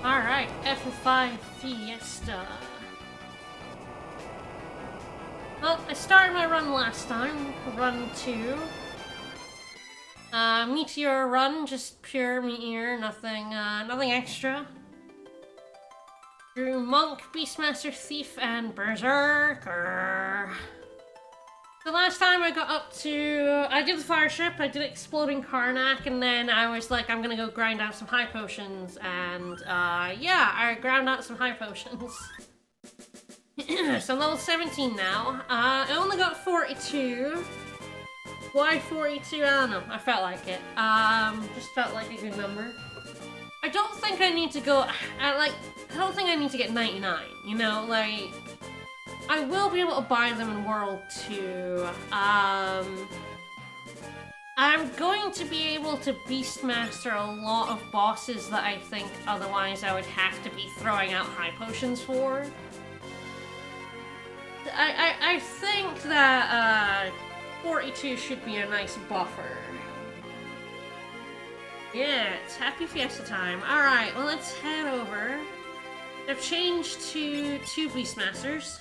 Alright, FF5 Fiesta. Well, I started my run last time, run 2. Meteor run, just pure meteor, nothing extra. Drew Monk, Beastmaster, Thief, and Berserker. The last time I got up to... I did the Fire Ship, I did Exploding Karnak, and then I was like, I'm gonna go grind out some high potions, and yeah, I ground out some high potions. So I'm level 17 now. I only got 42. Why 42? I don't know, I felt like it. Just felt like a good number. I don't think I need to go... I don't think I need to get 99, you know, like... I will be able to buy them in World 2. I'm going to be able to Beastmaster a lot of bosses that I think otherwise I would have to be throwing out high potions for. I think that 42 should be a nice buffer. Yeah, it's Happy Fiesta time. Alright, well let's head over. They've changed to 2 Beastmasters.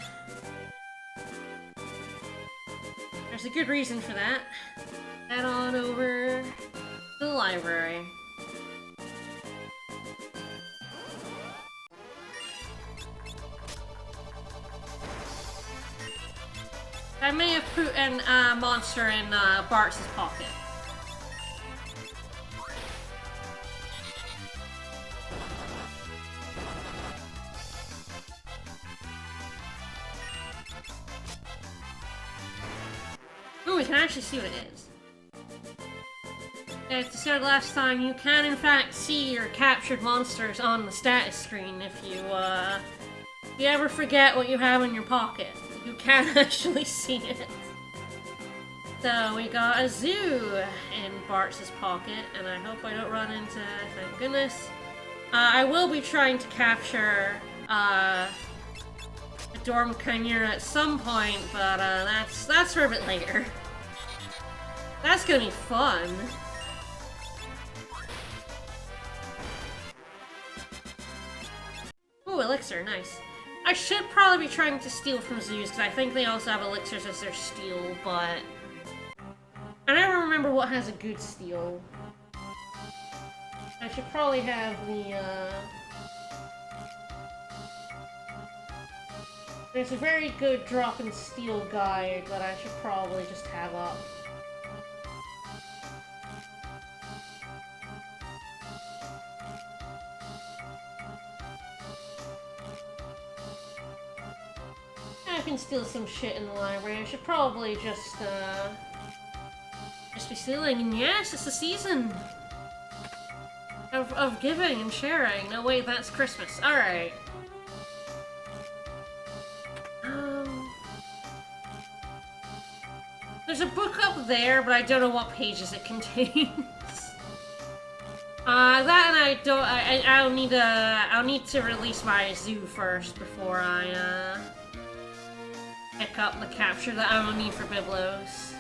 There's a good reason for that. Head on over to the library. I may have put a monster in Bart's pocket. Ooh, we can actually see what it is. As I said last time, you can in fact see your captured monsters on the status screen if you ever forget what you have in your pocket. You can actually see it. So we got a zoo in Bart's pocket, and I hope I don't run into, thank goodness. I will be trying to capture a Dorm Chimera at some point, but that's for a bit later. That's gonna be fun. Ooh, elixir, nice. I should probably be trying to steal from zoos, because I think they also have elixirs as their steal, but... I never remember what has a good steal. I should probably have the, There's a very good drop and steal guide that I should probably just have up. I can steal some shit in the library. I should probably just be stealing. And yes, it's the season of giving and sharing. No, wait, that's Christmas. Alright. There's a book up there, but I don't know what pages it contains. That and I'll need to release my zoo first before I, pick up the capture that I will need for Biblos.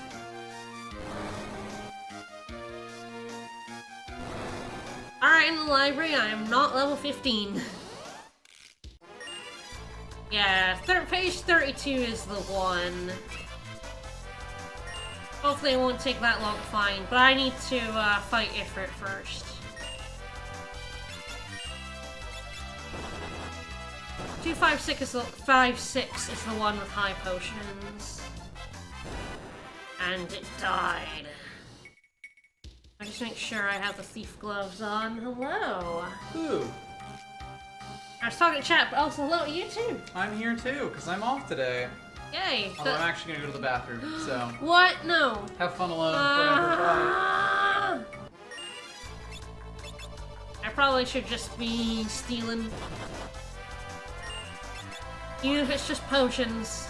Alright, in the library, I am not level 15. Yeah, page 32 is the one. Hopefully it won't take that long to find, but I need to fight Ifrit first. 256 is the 5-6 is the one with high potions. And it died. I just make sure I have the thief gloves on. Hello. Ooh. I was talking to chat, but also hello to you too. I'm here too, because I'm off today. Yay. Although I'm actually gonna go to the bathroom, so. What? No. Have fun alone forever. I probably should just be stealing. Even if it's just potions.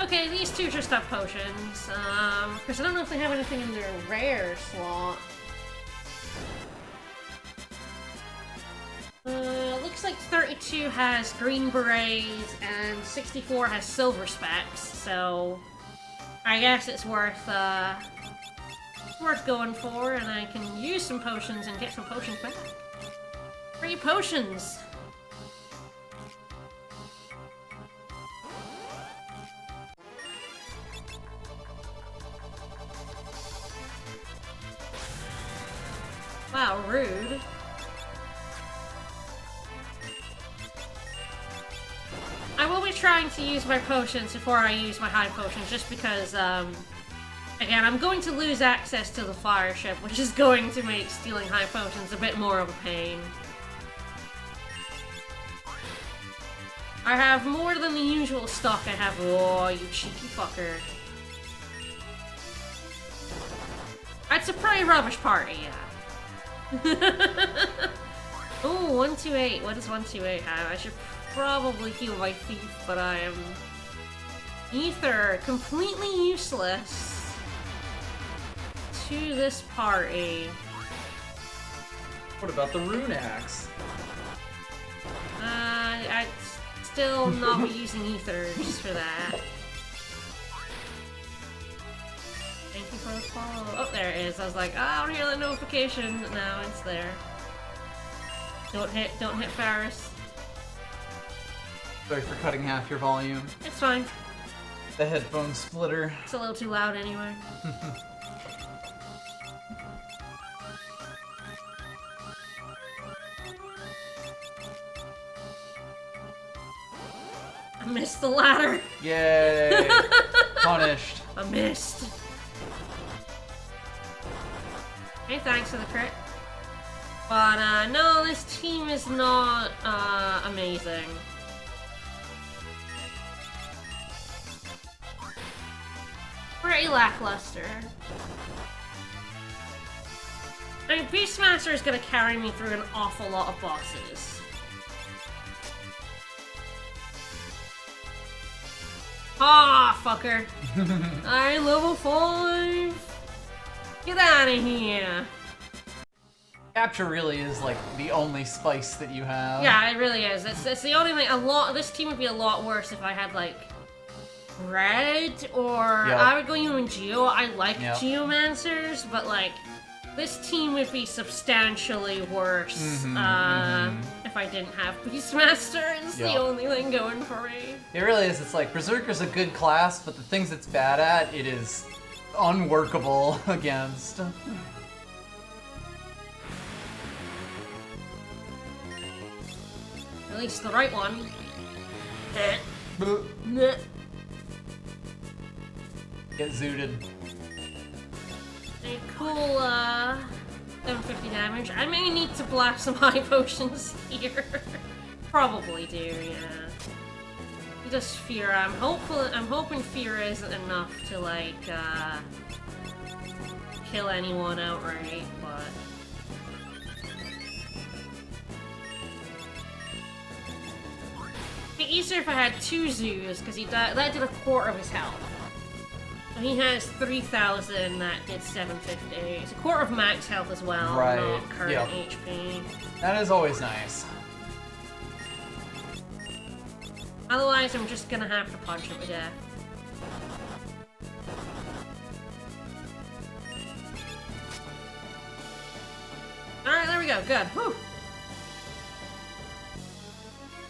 Okay, these two just have potions. Because I don't know if they have anything in their rare slot. Looks like 32 has green berets and 64 has silver specs, so I guess it's worth going for, and I can use some potions and get some potions back. Free potions! Wow, rude. I will be trying to use my potions before I use my high potions, just because, again, I'm going to lose access to the fire ship, which is going to make stealing high potions a bit more of a pain. I have more than the usual stock I have. Oh, you cheeky fucker. It's a pretty rubbish party, yeah. Oh, 128. What does 128 have? I should probably heal my thief, but I am... Ether, completely useless to this party. What about the rune axe? I'd still not be using ethers for that. Thank you for the follow. Oh, there it is. I was like, oh, I don't hear the notification. No, it's there. Don't hit Faris. Sorry for cutting half your volume. It's fine. The headphone splitter. It's a little too loud anyway. I missed the ladder. Yay! Punished. I missed. Hey, thanks for the crit. But, no, this team is not, amazing. Pretty lackluster. I mean, Beastmaster is gonna carry me through an awful lot of bosses. Ah, fucker. Alright, level 5. Get out of here. Capture really is like the only spice that you have. Yeah, it really is. It's the only thing. This team would be a lot worse if I had like red or Yep. I would go even Geo. I like Yep. Geomancers, but like this team would be substantially worse if I didn't have Beastmaster. It's the Yep. only thing going for me. It really is. It's like Berserker's a good class, but the things it's bad at, it is unworkable against. At least the right one. Get zooted. A cool 750 damage. I may need to blast some high potions here. Probably do, yeah. Just fear. I'm hoping fear isn't enough to like kill anyone outright, but it'd be easier if I had 2 zoos, because that did a quarter of his health. So he has 3,000, that did 750. It's a quarter of max health as well, Right, not current yep. HP. That is always nice. Otherwise, I'm just gonna have to punch him to death. Alright, there we go, good. Whew.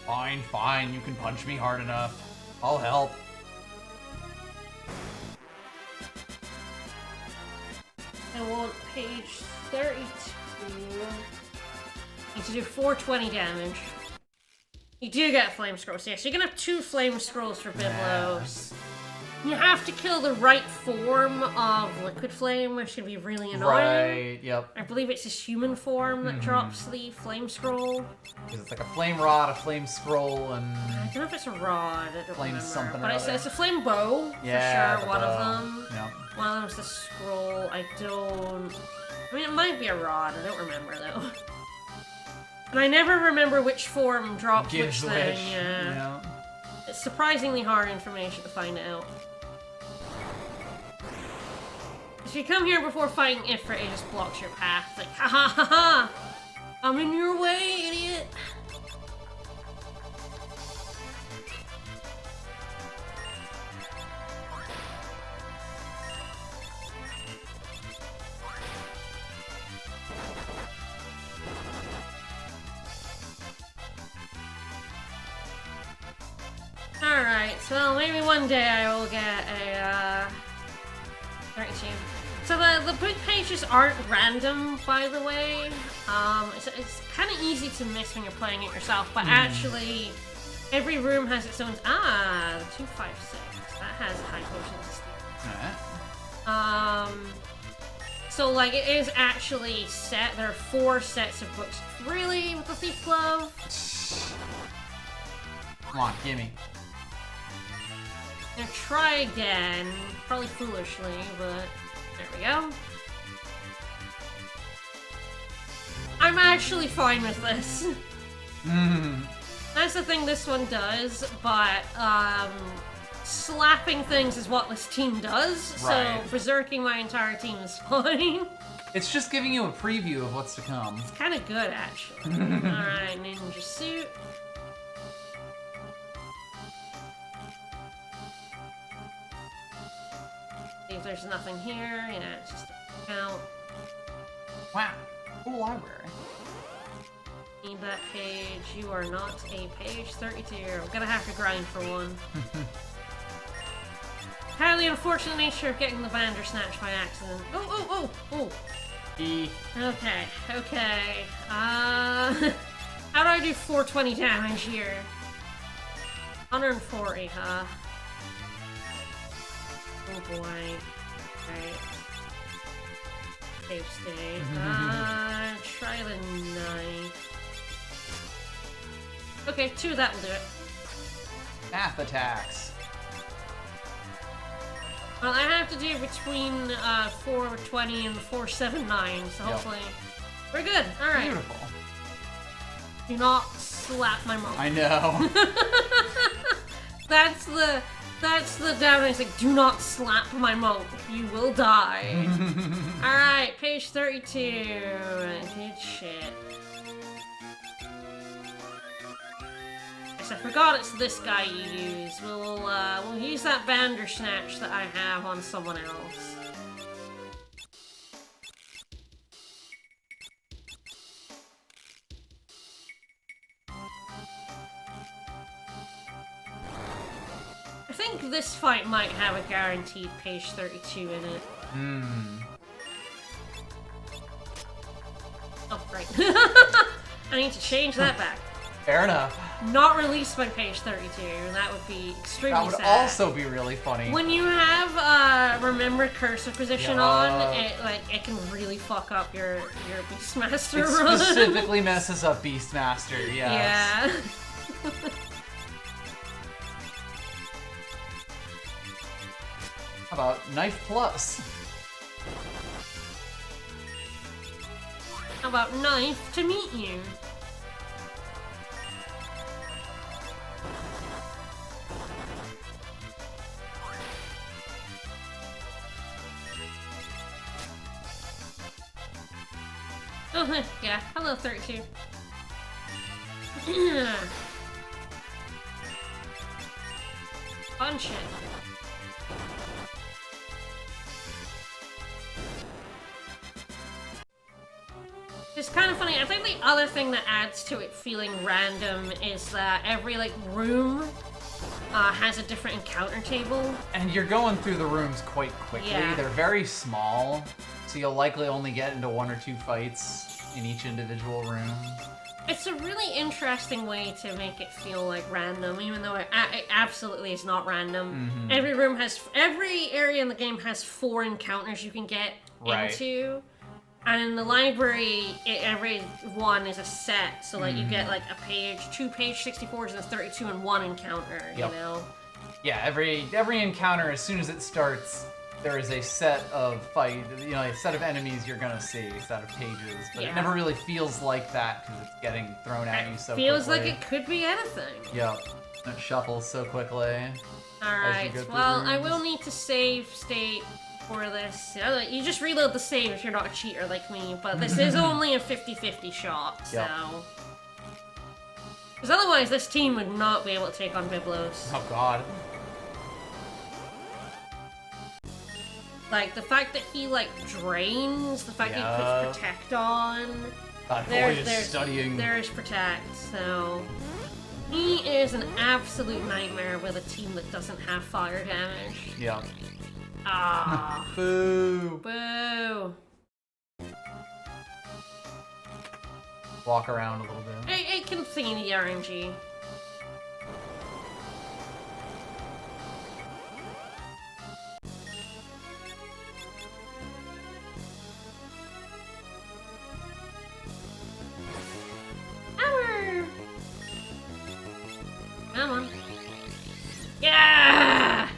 Fine, fine, you can punch me hard enough. I'll help. I want page 32. Need to do 420 damage. You do get flame scrolls, yeah, so you're gonna have 2 flame scrolls for Biblos. You have to kill the right form of liquid flame, which can be really annoying. Right, yep. I believe it's his human form that drops the flame scroll. Because it's like a flame rod, a flame scroll, and I don't know if it's a rod, I don't Flame remember. something or But other. it's a flame bow, yeah, for sure, the one bow. of them. Yep. One of them's the scroll, I mean, it might be a rod, I don't remember though. And I never remember which form drops Gives which thing, which, yeah. It's surprisingly hard information to find out. If you come here before fighting Ifrit, it just blocks your path. Like, ha ha ha ha! I'm in your way, idiot! well, maybe one day I will get a, 32. So the book pages aren't random, by the way. It's kind of easy to miss when you're playing it yourself, but actually, every room has its own... Ah, the 256. That has high potions. Alright. So, like, it is actually set. There are 4 sets of books. Really? With the Thief Glove? Come on, gimme. Now try again. Probably foolishly, but there we go. I'm actually fine with this. That's the thing this one does, but slapping things is what this team does, Right. so berserking my entire team is fine. It's just giving you a preview of what's to come. It's kind of good, actually. Alright, ninja suit. See if there's nothing here. Yeah, it's just a count. Wow, cool library. Need that page. You are not a page 32. I'm gonna have to grind for one. How the unfortunate nature of getting the Bandersnatch by accident. Oh. E. Okay. How do I do 420 damage here? 140, huh? Oh boy. Right. Save state. Try the knife. Okay, 2 of that will do it. Math attacks. Well, I have to do between 420 and 479, so hopefully we're good. All right. Beautiful. Do not slap my mom. I know. That's the down. It's like, do not slap my monk. You will die. All right, page 32. Good shit. I forgot it's this guy you use. We'll use that Bandersnatch that I have on someone else. I think this fight might have a guaranteed page 32 in it. Oh, right. I need to change that back. Fair enough. Not released by page 32. That would be extremely sad. That would also be really funny. When you have remember cursor position on, it can really fuck up your Beastmaster It run. specifically messes up Beastmaster, yes. Yeah. How about Knife Plus? How about knife to meet you? Oh, yeah. Hello, 32. Punch it. It's kind of funny. I think the other thing that adds to it feeling random is that every, like, room has a different encounter table. And you're going through the rooms quite quickly. Yeah. They're very small, so you'll likely only get into 1 or 2 fights in each individual room. It's a really interesting way to make it feel like random, even though it absolutely is not random. Every area in the game has 4 encounters you can get into. And in the library, every one is a set, so like you get like a page, 2 page 64s and a 32 and 1 encounter, you know? Yeah, every encounter, as soon as it starts, there is a set of a set of enemies you're gonna see, a set of pages. But it never really feels like that because it's getting thrown at you so quickly. Feels like it could be anything. Yep. It shuffles so quickly. Alright, well, I will need to save state for this. You just reload the save if you're not a cheater like me, but this is only a 50-50 shot, so... Because otherwise this team would not be able to take on Biblos. Oh god. Like, the fact that he, like, drains, the fact that he puts Protect on... That boy is studying. There's Protect, so... He is an absolute nightmare with a team that doesn't have fire damage. Yeah. Ah. Boo. Boo. Walk around a little bit. It can see the RNG. Come on. Yeah!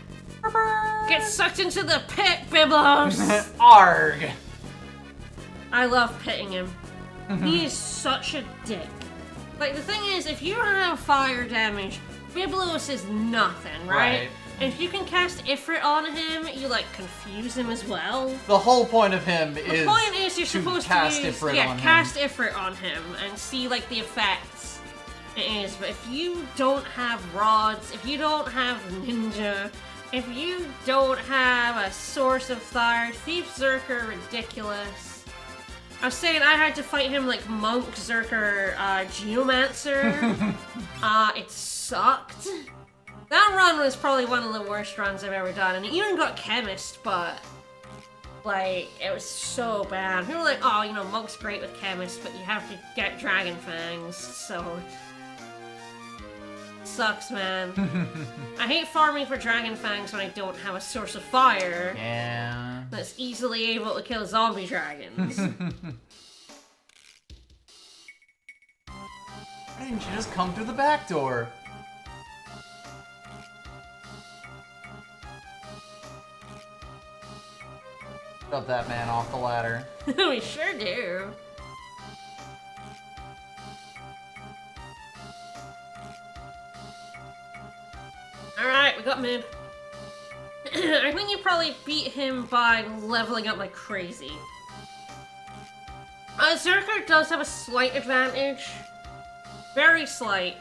Get sucked into the pit, Biblos! Arg! I love pitting him. He is such a dick. Like, the thing is, if you have fire damage, Biblos is nothing, right? And if you can cast Ifrit on him, you, like, confuse him as well. The whole point of him is The point is you're supposed to cast use, Ifrit on him. cast Ifrit on him and see, like, the effects it is. But if you don't have rods, if you don't have ninja, if you don't have a source of fire, Thief Zerker, ridiculous. I was saying I had to fight him like Monk, Zerker, Geomancer. It sucked. That run was probably one of the worst runs I've ever done, and it even got Chemist, but like, it was so bad. People were like, oh, you know, Monk's great with Chemist, but you have to get Dragon Fangs, so... Sucks, man. I hate farming for Dragon Fangs when I don't have a source of fire. Yeah. That's easily able to kill zombie dragons. Why didn't you just come through the back door? Shove that man off the ladder. We sure do. Alright, we got mid. I think you probably beat him by leveling up like crazy. Zerker does have a slight advantage. Very slight.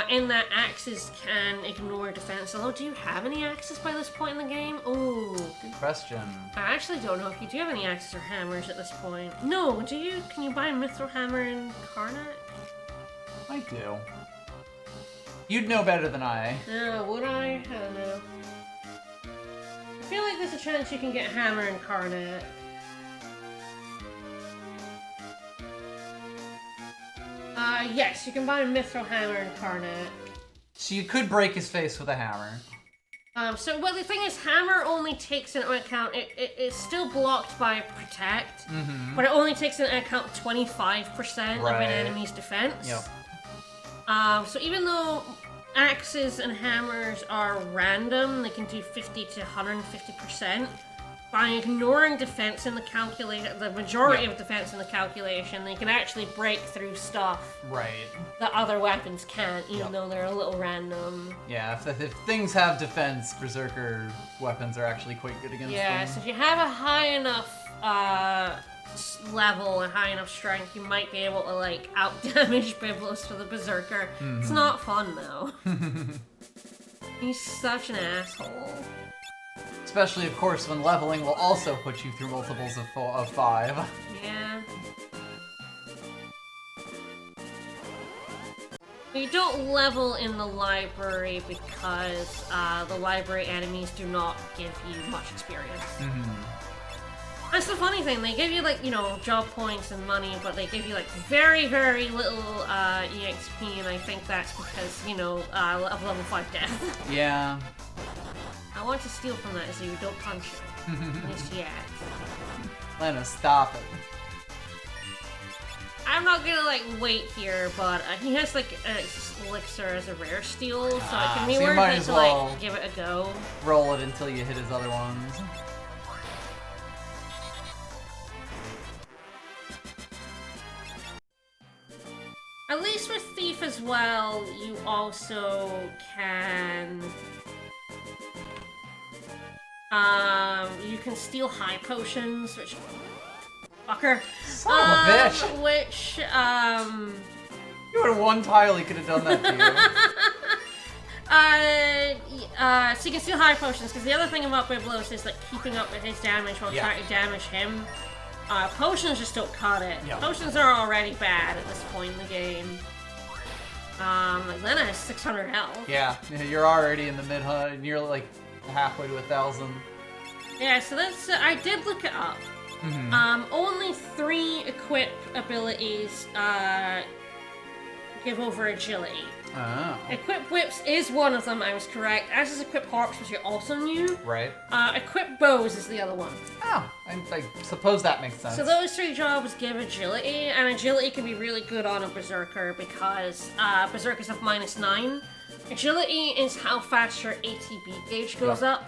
In that axes can ignore defense. Although, do you have any axes by this point in the game? Ooh. Good question. I actually don't know if you do have any axes or hammers at this point. No, do you? Can you buy a Mithril Hammer in Karnak? I do. You'd know better than I. No, would I? I don't know. I feel like there's a chance you can get Hammer in Karnak. Yes, you can buy a Mithril Hammer in Karnak. So you could break his face with a hammer. Well, the thing is, Hammer only takes into account, it's still blocked by Protect, but it only takes into account 25% of an enemy's defense. Yep. So even though axes and hammers are random, they can do 50 to 150%. By ignoring defense in the calculation, the majority of defense in the calculation, they can actually break through stuff that other weapons can't, even though they're a little random. Yeah, if things have defense, Berserker weapons are actually quite good against them. Yeah, so if you have a high enough level and high enough strength, you might be able to, like, out-damage Biblos with a Berserker. It's not fun, though. He's such an asshole. Especially, of course, when leveling will also put you through multiples of 5. Yeah. You don't level in the library because the library enemies do not give you much experience. That's the funny thing, they give you, like, you know, job points and money, but they give you, like, very, very little EXP, and I think that's because, you know, of level 5 death. Yeah. I want to steal from that so you don't punch it. At least yet. Lena, stop it. I'm not gonna, like, wait here, but he has, like, an elixir as a rare steal, so it can be worth it to, like, give it a go. Roll it until you hit his other ones. At least with Thief as well, you also can... you can steal high potions, which... Fucker. Son of a bitch! Which, You had one tile, he could have done that to you. so you can steal high potions, because the other thing about Biblos is, like, keeping up with his damage while trying to damage him. Potions just don't cut it. Yep. Potions are already bad at this point in the game. Like Lena has 600 health. Yeah, you're already in the mid-hunt. You're like halfway to 1,000. Yeah, so that's, I did look it up. Only 3 equip abilities, give over agility. Oh. Equip Whips is one of them, I was correct, as is Equip Harps, which you also knew. Right. Equip Bows is the other one. Oh, I suppose that makes sense. So those 3 jobs give agility, and agility can be really good on a Berserker because Berserkers have -9. Agility is how fast your ATB gauge goes up.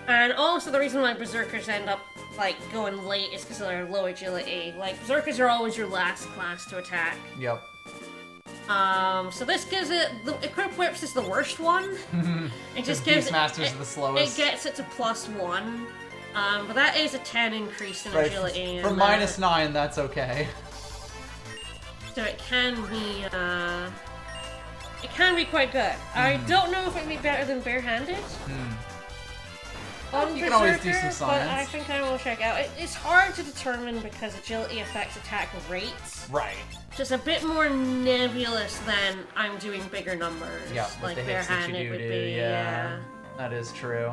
And also the reason why Berserkers end up, like, going late is because of their low agility. Like, Berserkers are always your last class to attack. Yep. So this gives it, the Equip Whips is the worst one. It just gives Beastmasters are the slowest. It gets it to +1. But that is a 10 increase in agility. For -9, that's okay. So it can be quite good. I don't know if it'd be better than barehanded. On You can always do Berserker, some but science. I think I will check out. It's hard to determine because agility affects attack rates. Right. Just a bit more nebulous than I'm doing bigger numbers. Yeah, like with the hits that barehanded you would do, be. Yeah. That is true.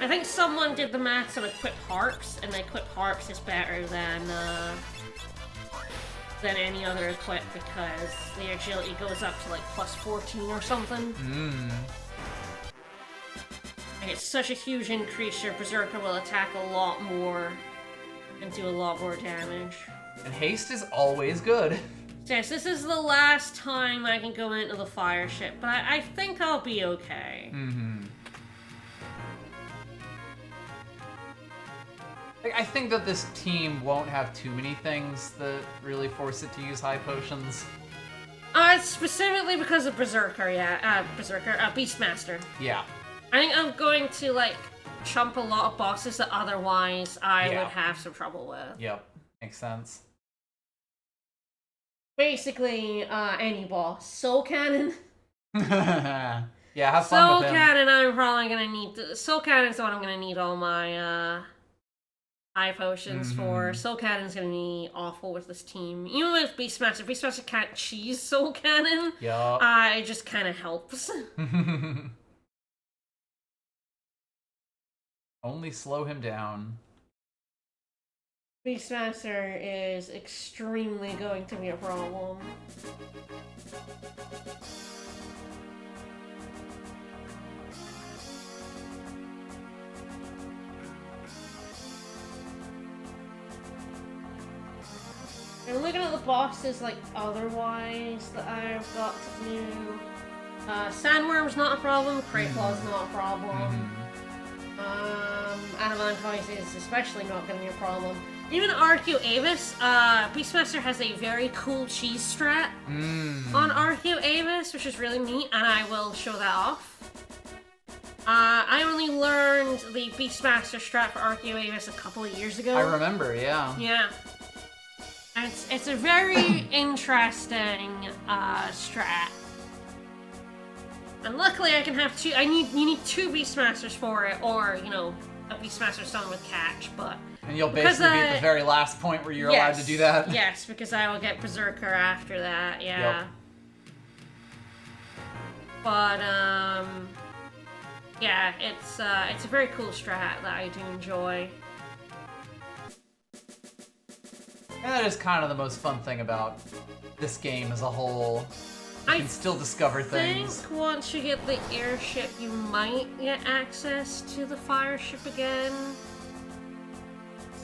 I think someone did the maths on Equip Harps, and Equip Harps is better than any other equip because the agility goes up to like +14 or something. And it's such a huge increase, your Berserker will attack a lot more and do a lot more damage. And haste is always good. Yes, this is the last time I can go into the fire ship, but I think I'll be okay. Like, I think that this team won't have too many things that really force it to use high potions. Specifically because of Berserker, Beastmaster. Yeah. I think I'm going to, like, chump a lot of bosses that otherwise I would have some trouble with. Yep. Makes sense. Basically, any boss. Soul Cannon. Yeah, have fun Soul with him. Cannon, I'm probably gonna need... Soul Cannon's the one I'm gonna need all my, high potions for. Soul Cannon's gonna be awful with this team. Even with Beastmaster. Beastmaster can't cheese Soul Cannon. Yup. It just kind of helps. Only slow him down. Beastmaster is extremely going to be a problem. I'm looking at the bosses, like, otherwise that I've got to do. Sandworm's not a problem, Crayclaw's not a problem. Adamantoise is especially not going to be a problem. Even Archaeoavis, Beastmaster has a very cool cheese strat on Archaeoavis, which is really neat, and I will show that off. I only learned the Beastmaster strat for Archaeoavis a couple of years ago. I remember, yeah. Yeah. It's a very interesting strat. And luckily I can have two, you need 2 Beastmasters for it, or, you know, a Beastmaster song with catch, but... And you'll basically be at the very last point where you're allowed to do that? Yes, because I will get Berserker after that, yeah. Yep. But, yeah, it's a very cool strat that I do enjoy. And that is kind of the most fun thing about this game as a whole. You can still discover things. I think once you get the airship, you might get access to the fire ship again.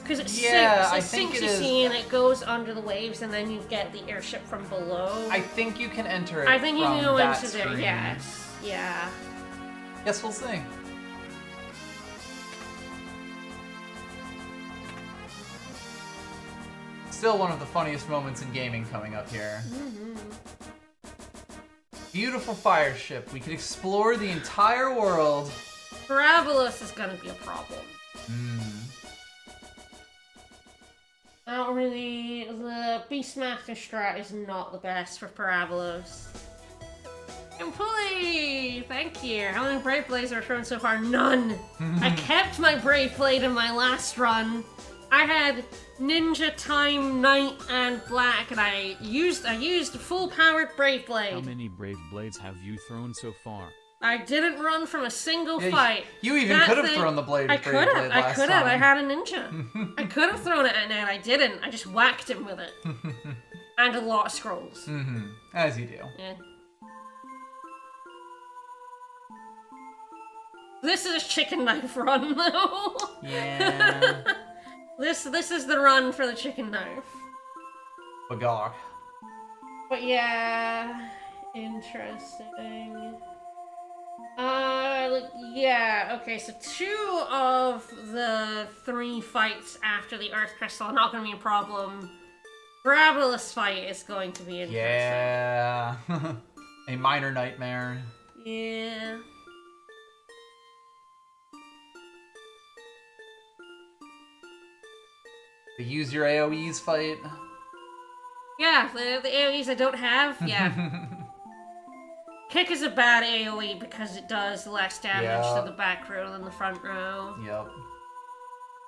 Because it sinks, you see, and it goes under the waves, and then you get the airship from below. I think you can enter it I think you from can go that into there, screen. yes. Yeah. Guess we'll see. Still one of the funniest moments in gaming coming up here. Beautiful fire ship. We could explore the entire world. Parabolos is gonna be a problem. I don't really... The Beastmaster strat is not the best for Parabolos. Complete! Thank you. How many Brave Blades have I thrown so far? None! I kept my Brave Blade in my last run, I had Ninja, Time, Night, and Black, and I used full-powered Brave Blade. How many Brave Blades have you thrown so far? I didn't run from a single fight. You even could have thrown the blade. I could have. I had a ninja. I could have thrown it at Ned. I didn't. I just whacked him with it. And a lot of scrolls. Mm-hmm. As you do. Yeah. This is chicken knife run, though. Yeah. This is the run for the chicken knife. Bagok. But yeah, interesting. Yeah, okay, so 2 of the 3 fights after the Earth Crystal are not going to be a problem. Gravelous fight is going to be interesting. Yeah. A minor nightmare. Yeah. The use your AoEs fight. Yeah, the AoEs I don't have, yeah. Kick is a bad AoE because it does less damage to the back row than the front row. Yep.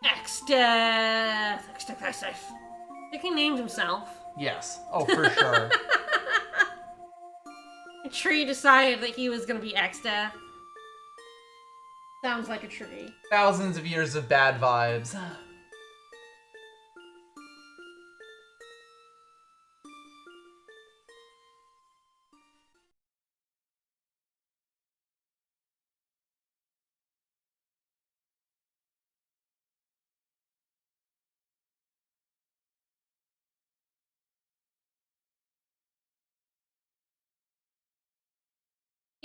X-Death! X-Death, that's safe. I think he named himself. Yes. Oh, for sure. A tree decided that he was gonna be X-Death. Sounds like a tree. Thousands of years of bad vibes.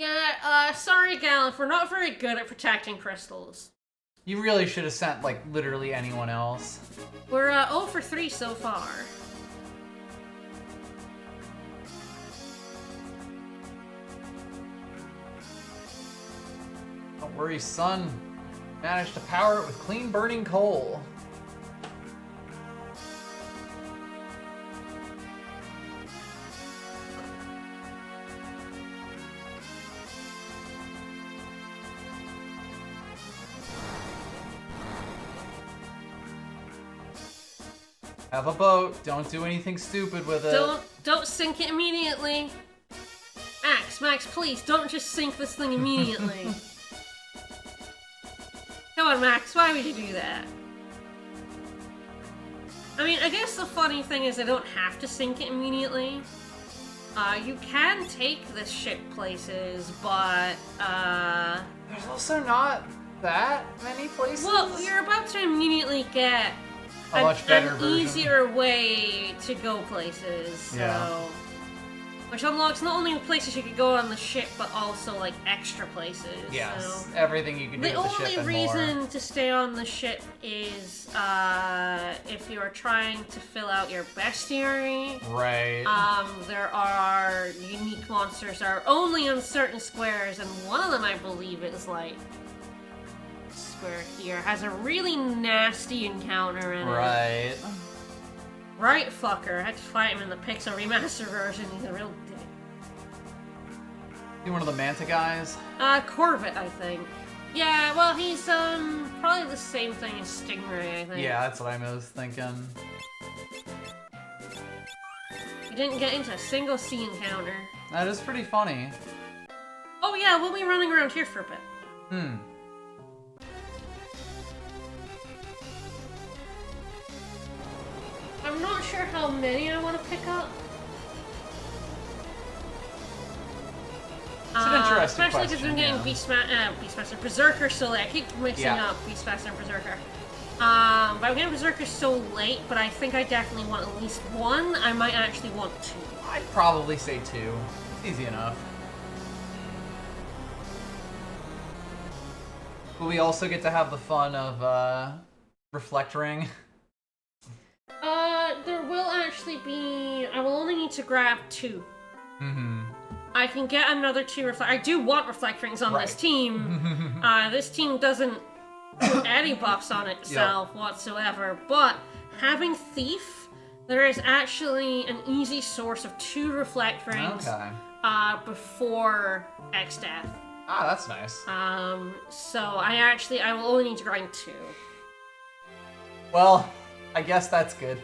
Yeah, sorry, Galif, we're not very good at protecting crystals. You really should have sent, like, literally anyone else. We're 0 for 3 so far. Don't worry, son. Managed to power it with clean burning coal. Have a boat. Don't do anything stupid with it. Don't sink it immediately. Max, please, don't just sink this thing immediately. Come on, Max, why would you do that? I mean, I guess the funny thing is I don't have to sink it immediately. You can take this ship places, but, There's also not that many places. Well, you're about to immediately get a much better an version. easier way to go places, so... Yeah. Which unlocks not only places you could go on the ship, but also, like, extra places. Yes, so. everything you can do The with the ship only and reason more. to stay on the ship is if you're trying to fill out your bestiary. Right. There are unique monsters that are only on certain squares, and one of them, I believe, is like square here has a really nasty encounter in it. Right. Right, fucker. I had to fight him in the Pixel Remaster version. He's a real dick. You one of the Manta guys? Corbett, I think. Yeah, well, he's, probably the same thing as Stingray, I think. Yeah, that's what I was thinking. We didn't get into a single sea encounter. That is pretty funny. Oh yeah, we'll be running around here for a bit. Hmm. I'm not sure how many I want to pick up. It's an interesting especially because question, I'm getting yeah. Beastmaster Berserker so late. I keep mixing up Beastmaster and Berserker. But I'm getting Berserker so late, but I think I definitely want at least one. I might actually want 2. I'd probably say 2. Easy enough. Will we also get to have the fun of, Reflect Ring? There will actually be... I will only need to grab 2. Mm-hmm. I can get another 2 reflect. I do want reflect rings on this team. This team doesn't put any buffs on itself whatsoever. But having Thief, there is actually an easy source of 2 reflect rings before X-Death. Ah, that's nice. So I will only need to grind 2. Well, I guess that's good.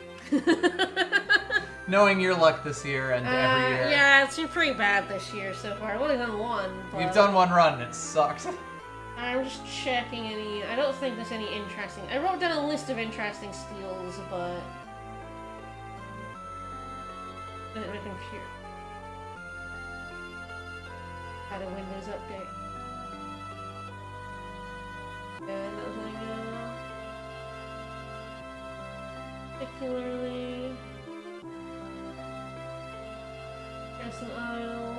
Knowing your luck this year and every year. Yeah, it's been pretty bad this year so far. I've only done one. But We've done one run and it sucks. I'm just checking any. I don't think there's any interesting. I wrote down a list of interesting steals, but. My computer. Had a Windows update. And nothing particularly. An oil.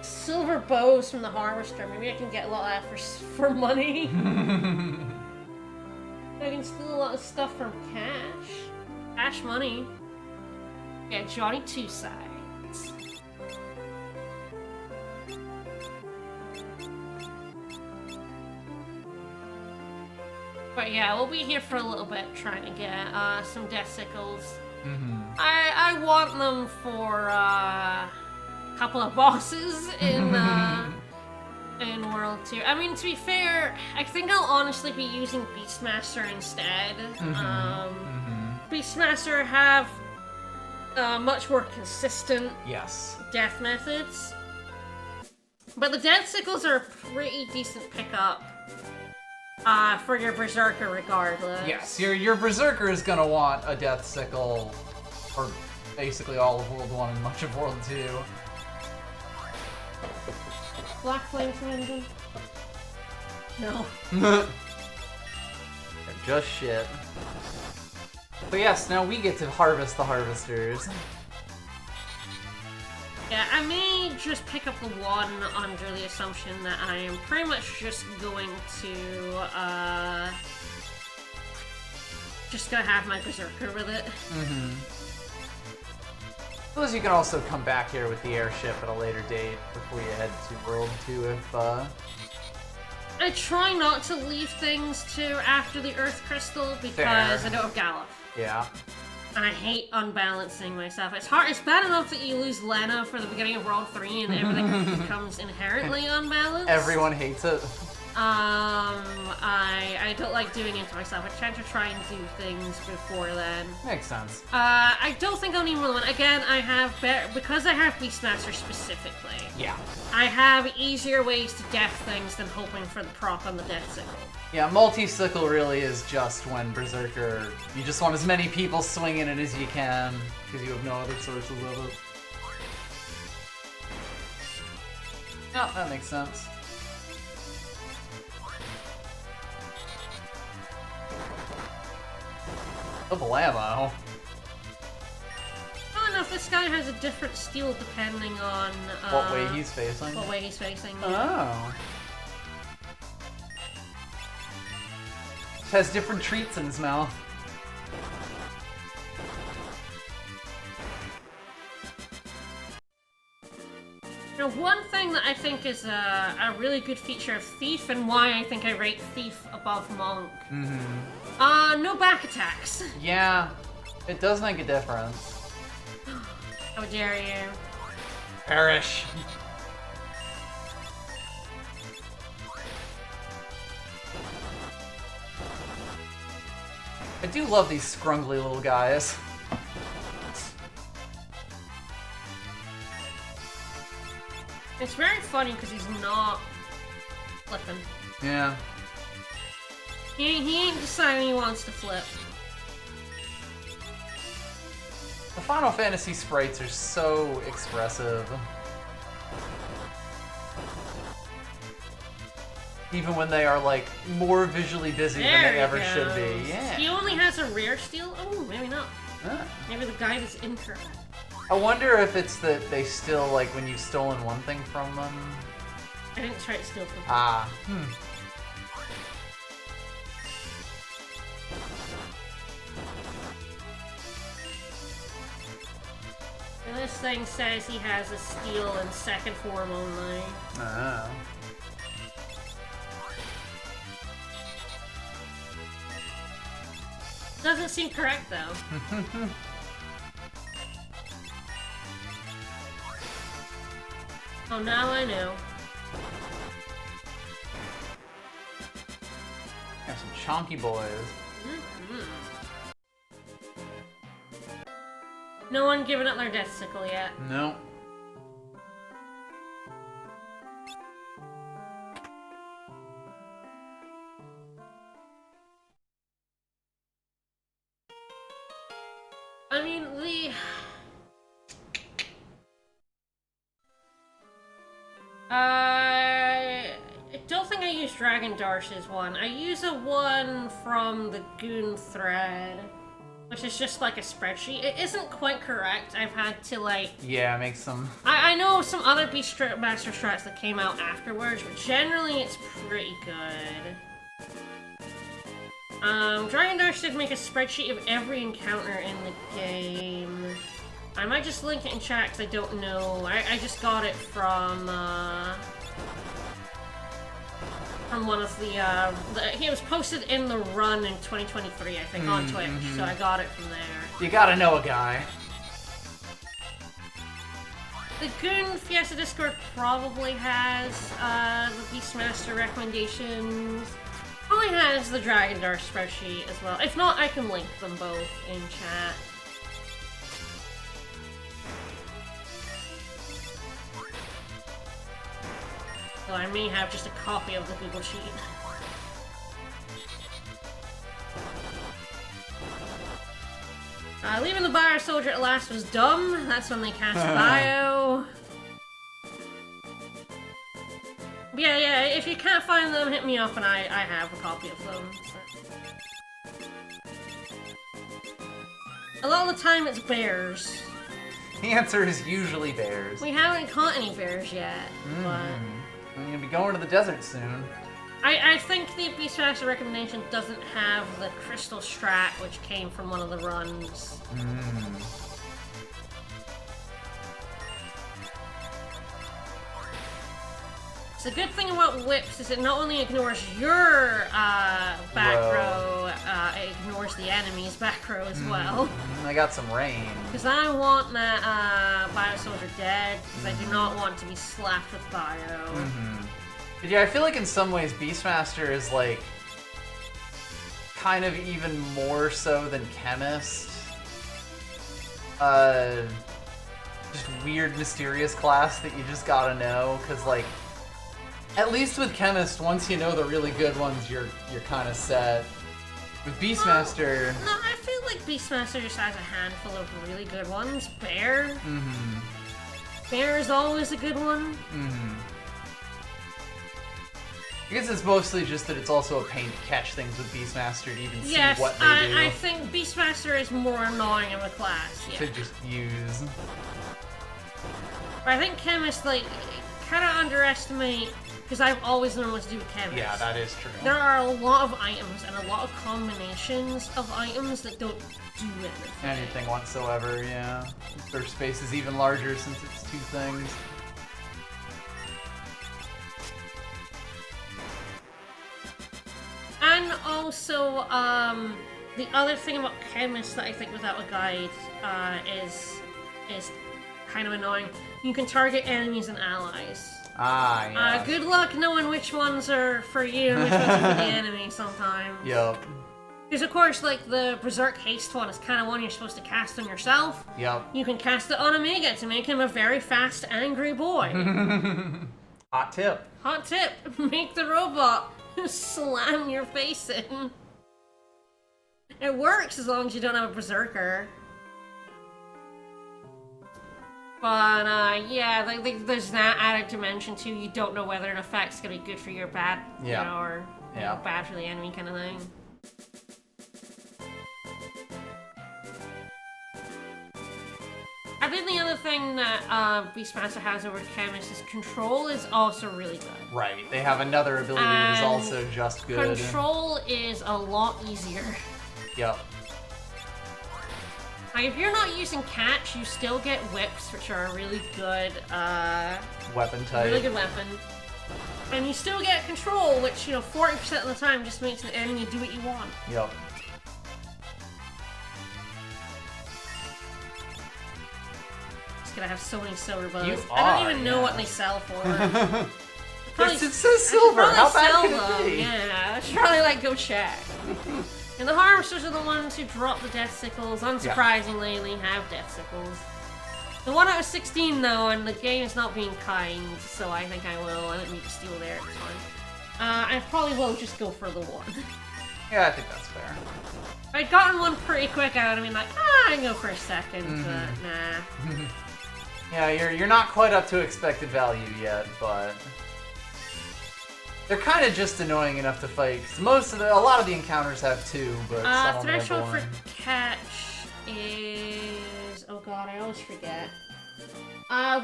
Silver bows from the harvester. Maybe I can get a lot of that for money. I can steal a lot of stuff from cash. Cash money. Yeah, Johnny Two Sides. But yeah, we'll be here for a little bit trying to get some death sickles. I want them for a couple of bosses in World 2. I mean, to be fair, I think I'll honestly be using Beastmaster instead. Beastmaster have much more consistent death methods. But the death sickles are a pretty decent pickup for your Berserker regardless. Yes, your Berserker is gonna want a death sickle for basically all of World 1 and much of World 2. Black Flame Surrender? No. They're just shit. But yes, now we get to harvest the harvesters. Yeah, I may just pick up the one under the assumption that I am pretty much just going to, just gonna have my Berserker with it. Suppose you can also come back here with the airship at a later date before you head to World 2 if, I try not to leave things to after the Earth Crystal because I don't have Gallop. Yeah. And I hate unbalancing myself. It's hard. It's bad enough that you lose Lena for the beginning of World 3 and everything becomes inherently unbalanced. Everyone hates it. I don't like doing it to myself. I tend to try and do things before then. Makes sense. I don't think I'll need more than one. Again, I have because I have Beastmaster specifically. Yeah. I have easier ways to death things than hoping for the proc on the death sickle. Yeah, multi-sickle really is just when Berserker, you just want as many people swinging it as you can, because you have no other sources of it. Oh, that makes sense. Double ammo. I don't know if this guy has a different steel depending on What way he's facing? What way he's facing. Oh. Has different treats in his mouth. Now, one thing that I think is a really good feature of Thief, and why I think I rate Thief above Monk, no back attacks. Yeah, it does make a difference. How dare you? Perish. I do love these scrungly little guys. It's very funny because he's not flipping. Yeah. He ain't deciding he wants to flip. The Final Fantasy sprites are so expressive. Even when they are, like, more visually busy than they ever should be. Yeah. He only has a rare steal? Oh, maybe not. Ah. Maybe the guide is incorrect. I wonder if it's that they still, like, when you've stolen one thing from them. I didn't try to steal from him. Ah. And this thing says he has a steal in second form only. Oh. Doesn't seem correct though. Oh, now I know. Got some chonky boys. No one giving up their death sickle yet. No. I mean, I don't think I use Dragon Darsh's one. I use a one from the Goon thread, which is just like a spreadsheet. It isn't quite correct. I've had to like... Yeah, make some... I know some other Beastmaster strats that came out afterwards, but generally it's pretty good. Dragon Darsh did make a spreadsheet of every encounter in the game. I might just link it in chat because I don't know. I just got it from one of the he was posted in the run in 2023, I think, on Twitch, so I got it from there. You gotta know a guy. The Goon Fiesta Discord probably has the Beastmaster recommendations. Probably has the Dragon Darsh spreadsheet as well. If not, I can link them both in chat. So I may have just a copy of the Google Sheet. Leaving the Bio Soldier at last was dumb. That's when they cast Bio. Yeah, if you can't find them, hit me up and I have a copy of them. So. A lot of the time it's bears. The answer is usually bears. We haven't caught any bears yet, but... I'm gonna be going to the desert soon. I think the Beastmaster recommendation doesn't have the crystal strat, which came from one of the runs. The good thing about whips is it not only ignores your back row, it ignores the enemy's back row as well. I got some rain. Because I want that Bio Soldier dead, because I do not want to be slapped with Bio. But yeah, I feel like in some ways Beastmaster is like kind of even more so than Chemist. Just weird, mysterious class that you just gotta know, because like at least with Chemist, once you know the really good ones, you're kind of set. With Beastmaster... No, I feel like Beastmaster just has a handful of really good ones. Bear. Bear is always a good one. I guess it's mostly just that it's also a pain to catch things with Beastmaster to even see what they do. I think Beastmaster is more annoying of a class, to just use. But I think Chemist, like, kind of underestimate... Because I've always known what to do with Chemist. Yeah, that is true. There are a lot of items and a lot of combinations of items that don't do anything whatsoever, yeah. Their space is even larger since it's two things. And also, the other thing about Chemist that I think without a guide is kind of annoying. You can target enemies and allies. Ah, yeah. Good luck knowing which ones are for you and which ones are for the enemy sometimes. Yup. Because of course, like, the Berserk Haste one is kind of one you're supposed to cast on yourself. Yup. You can cast it on Omega to make him a very fast, angry boy. Hot tip. Hot tip. Make the robot slam your face in. It works as long as you don't have a Berserker. But, yeah, like, there's that added dimension too. You don't know whether an effect's gonna be good for you or bad, you know, or you know, bad for the enemy kind of thing. I think the other thing that Beastmaster has over Chemist is Control is also really good. Right, they have another ability that is also just good. Control is a lot easier. Yep. Like, if you're not using Catch, you still get Whips, which are a really good, weapon type. Really good weapon. And you still get Control, which, you know, 40% of the time just makes the enemy do what you want. Yep. Just gonna have so many silver bows. You I don't are, even know what they sell for. It says silver, how bad can it be? Yeah, I should probably, like, go check. And the harvesters are the ones who drop the death sickles. Unsurprisingly, they have death sickles. The 1 out of 16 though, and the game is not being kind, so I think I will. I don't need to steal there, it's fine. I probably will just go for the 1. Yeah, I think that's fair. If I'd gotten 1 pretty quick, I would have been like, I can go for a 2nd, but nah. Yeah, you're not quite up to expected value yet, but they're kind of just annoying enough to fight. 'Cause a lot of the encounters have 2, but some only have threshold 1. for catch is... Oh god, I always forget.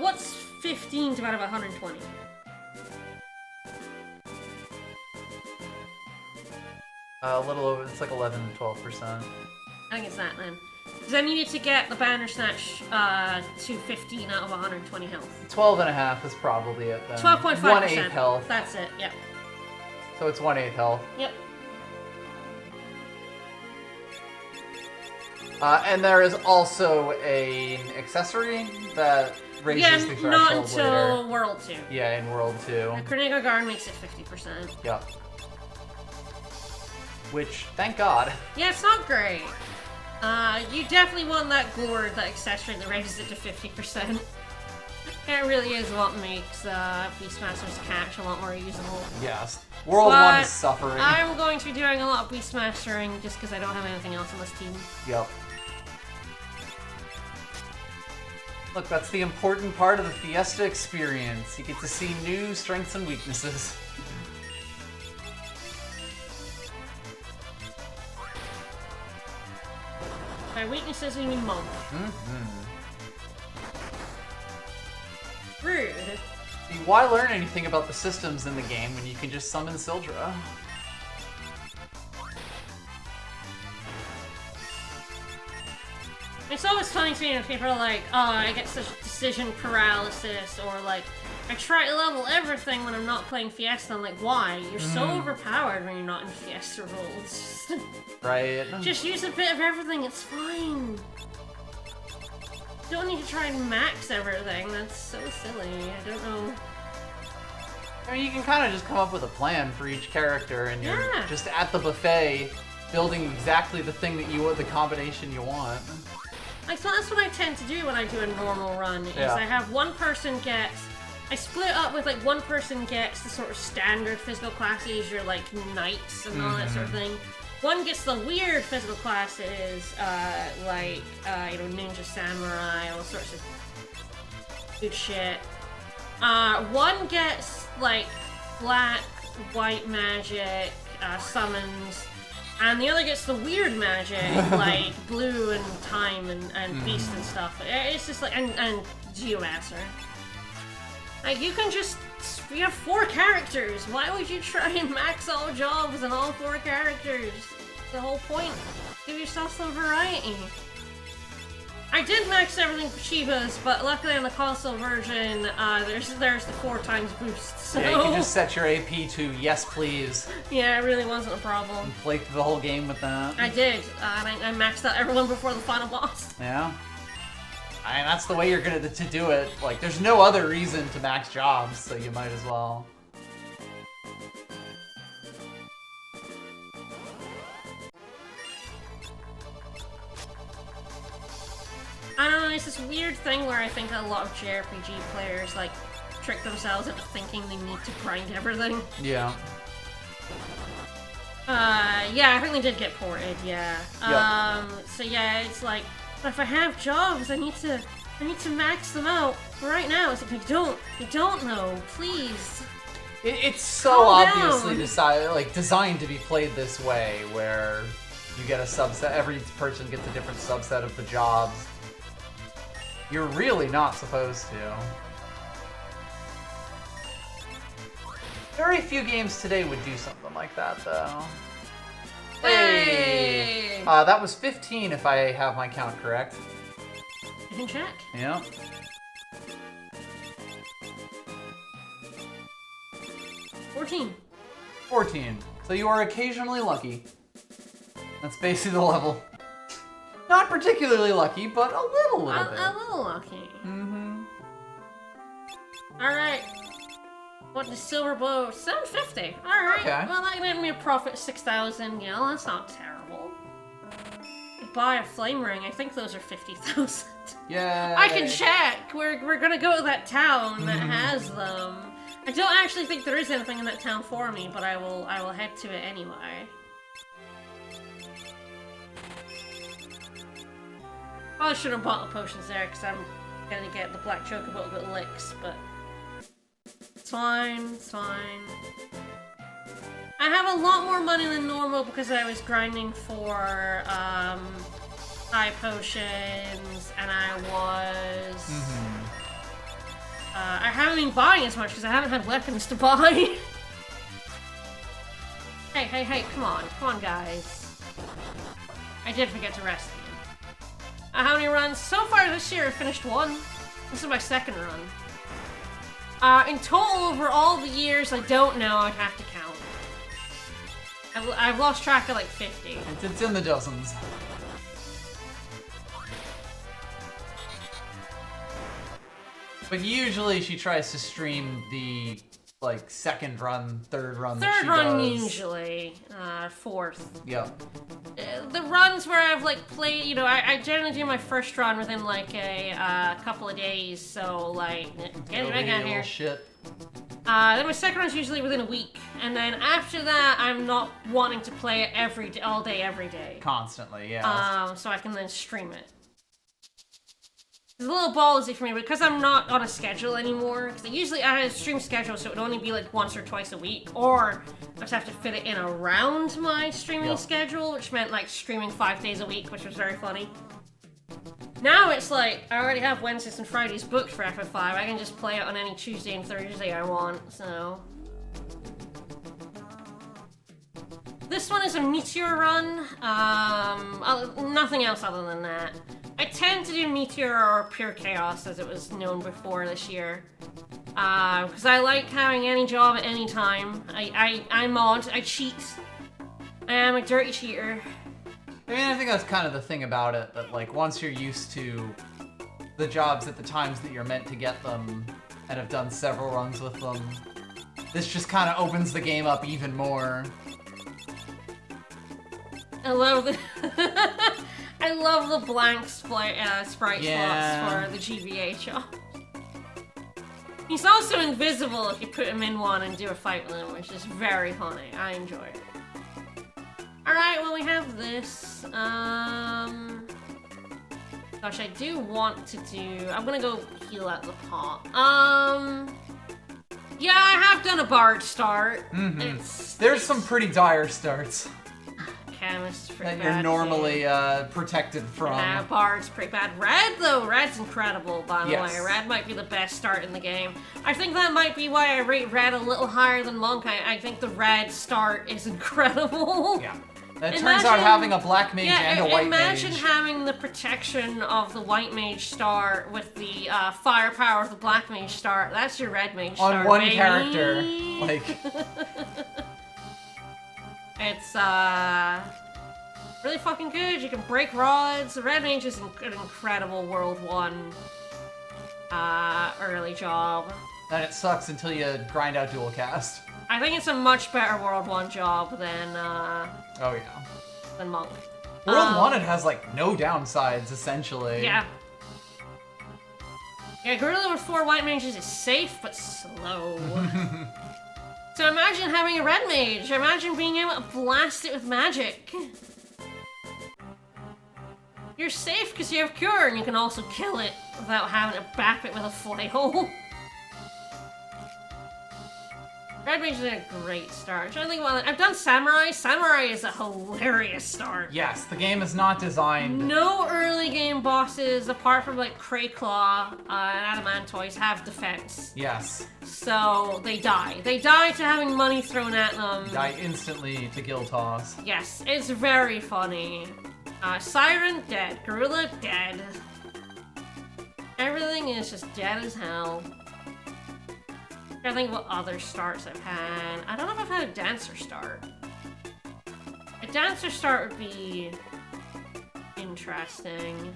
What's 15 divided by 120? A little over, it's like 11 to 12%. I think it's that then. Because I needed to get the Bandersnatch to 15 out of 120 health. 12.5 is probably it then. 12.5%. 1/8 health. That's it, yep. So it's 1/8 health. Yep. And there is also an accessory that raises the threshold not until later. World 2. Yeah, in World 2. The Cornego Guard makes it 50%. Yep. Which, thank God. Yeah, it's not great. You definitely want that gourd, that accessory that raises it to 50%. It really is what makes Beastmaster's catch a lot more usable. Yes. World 1 is suffering. I'm going to be doing a lot of Beastmastering just because I don't have anything else on this team. Yep. Look, that's the important part of the Fiesta experience. You get to see new strengths and weaknesses. By weaknesses, we mean monk. Rude. See, why learn anything about the systems in the game when you can just summon Sildra? It's always funny to me when people are like, oh, I get such decision paralysis, or like, I try to level everything when I'm not playing Fiesta. I'm like, why? You're so overpowered when you're not in Fiesta roles. Right? Just use a bit of everything, it's fine. You don't need to try and max everything, that's so silly, I don't know. I mean, you can kind of just come up with a plan for each character, and you're Yeah. just at the buffet, building exactly the thing that you want, the combination you want. Like, so that's what I tend to do when I do a normal run, is I have one person gets... I split up with, like, one person gets the sort of standard physical classes, your, like, knights and all that sort of thing. One gets the weird physical classes, like, you know, ninja samurai, all sorts of good shit. One gets, like, black, white magic, summons, and the other gets the weird magic, like blue and time and beast and stuff. It's just like, and Geomancer. Like, you can just, you have 4 characters. Why would you try and max all jobs and all 4 characters? The whole point. Give yourself some variety. I did max everything for Chivas, but luckily on the console version, there's the 4 times boost. So Yeah, you can just set your AP to yes, please. yeah, it really wasn't a problem. And play through the whole game with that. I did. And I maxed out everyone before the final boss. Yeah. I mean, that's the way you're gonna to do it. Like, there's no other reason to max jobs, so you might as well. I don't know, it's this weird thing where I think a lot of JRPG players, like, trick themselves into thinking they need to grind everything. Yeah. Yeah, I think they did get ported, yeah. So yeah, it's like, but if I have jobs, I need to max them out. But right now, it's like, I don't know, please. It's so Calm obviously down. designed to be played this way, where you get a subset, every person gets a different subset of the jobs. You're really not supposed to. Very few games today would do something like that, though. Hey! That was 15 if I have my count correct. You can check. Yeah. $14. 14. So you are occasionally lucky. That's basically the level. Not particularly lucky, but a little bit. A little lucky. Mm-hmm. Alright. What the silver bow? $750. Alright. Okay. Well, that made me a profit 6,000. Yeah, well, that's not terrible. buy a flame ring. I think those are 50,000. Yeah. I can check. We're gonna go to that town that has them. I don't actually think there is anything in that town for me, but I will head to it anyway. Probably should have bought the potions there because I'm gonna get the black chocobo that licks, but it's fine. It's fine. I have a lot more money than normal because I was grinding for high potions, and I was. I haven't been buying as much because I haven't had weapons to buy. Hey, come on, guys. I did forget to rest again. How many runs? So far this year, I finished 1. This is my 2nd run. In total, over all the years, I don't know. I'd have to count. I've lost track of like 50. It's in the dozens. But usually she tries to stream the, like, 2nd run, 3rd run that she does. 3rd run usually. 4th. Yep. The runs where I've, like, played, you know, I generally do my 1st run within, like, a couple of days, so, like, get it back out here. Shit. Then my 2nd run's usually within a week, and then after that, I'm not wanting to play it all day, every day. Constantly, yeah. So I can then stream it. It's a little ballsy for me, but because I'm not on a schedule anymore, because usually I had a stream schedule, so it would only be like once or twice a week, or I just have to fit it in around my streaming schedule, which meant like streaming 5 days a week, which was very funny. Now it's like, I already have Wednesdays and Fridays booked for FF5, I can just play it on any Tuesday and Thursday I want, so... This one is a Meteor run, nothing else other than that. I tend to do Meteor or Pure Chaos, as it was known before this year. Because I like having any job at any time. I mod, I cheat. I am a dirty cheater. I mean, I think that's kind of the thing about it, that like once you're used to the jobs at the times that you're meant to get them, and have done several runs with them, this just kind of opens the game up even more. I love the I love the blank sprite slots for the GBA job. He's also invisible if you put him in one and do a fight with him, which is very funny. I enjoy it. Alright, well we have this. Gosh, I do want to do... I'm gonna go heal at the pot. Yeah, I have done a bard start. There's some pretty dire starts. Chemist pretty that bad. You're normally protected from. Yeah, bard's pretty bad. Red, though, red's incredible, by the Yes. way. Red might be the best start in the game. I think that might be why I rate red a little higher than monk. I think the red start is incredible. Yeah. That turns out having a black mage and a white imagine mage. having the protection of the white mage start with the firepower of the black mage start. That's your red mage start, On one baby. character. Like... It's, really fucking good. You can break rods. The red mage is an incredible World 1, early job. And it sucks until you grind out dual cast. I think it's a much better World 1 job than, Oh yeah. than Monk. World 1, it has, like, no downsides, essentially. Yeah. Yeah, Gorilla with 4 white mages is safe, but slow. So imagine having a red mage. Imagine being able to blast it with magic. You're safe because you have cure, and you can also kill it without having to bap it with a flail. Red mage is a great start. I'm trying to think about it. I've done Samurai. Samurai is a hilarious start. Yes, the game is not designed... No early game bosses, apart from like Crayclaw and Adamantoise, have defense. Yes. So they die. They die to having money thrown at them. Die instantly to guild toss. Yes, it's very funny. Siren dead. Gorilla dead. Everything is just dead as hell. I think what other starts I've had. I don't know if I've had a dancer start. A dancer start would be interesting.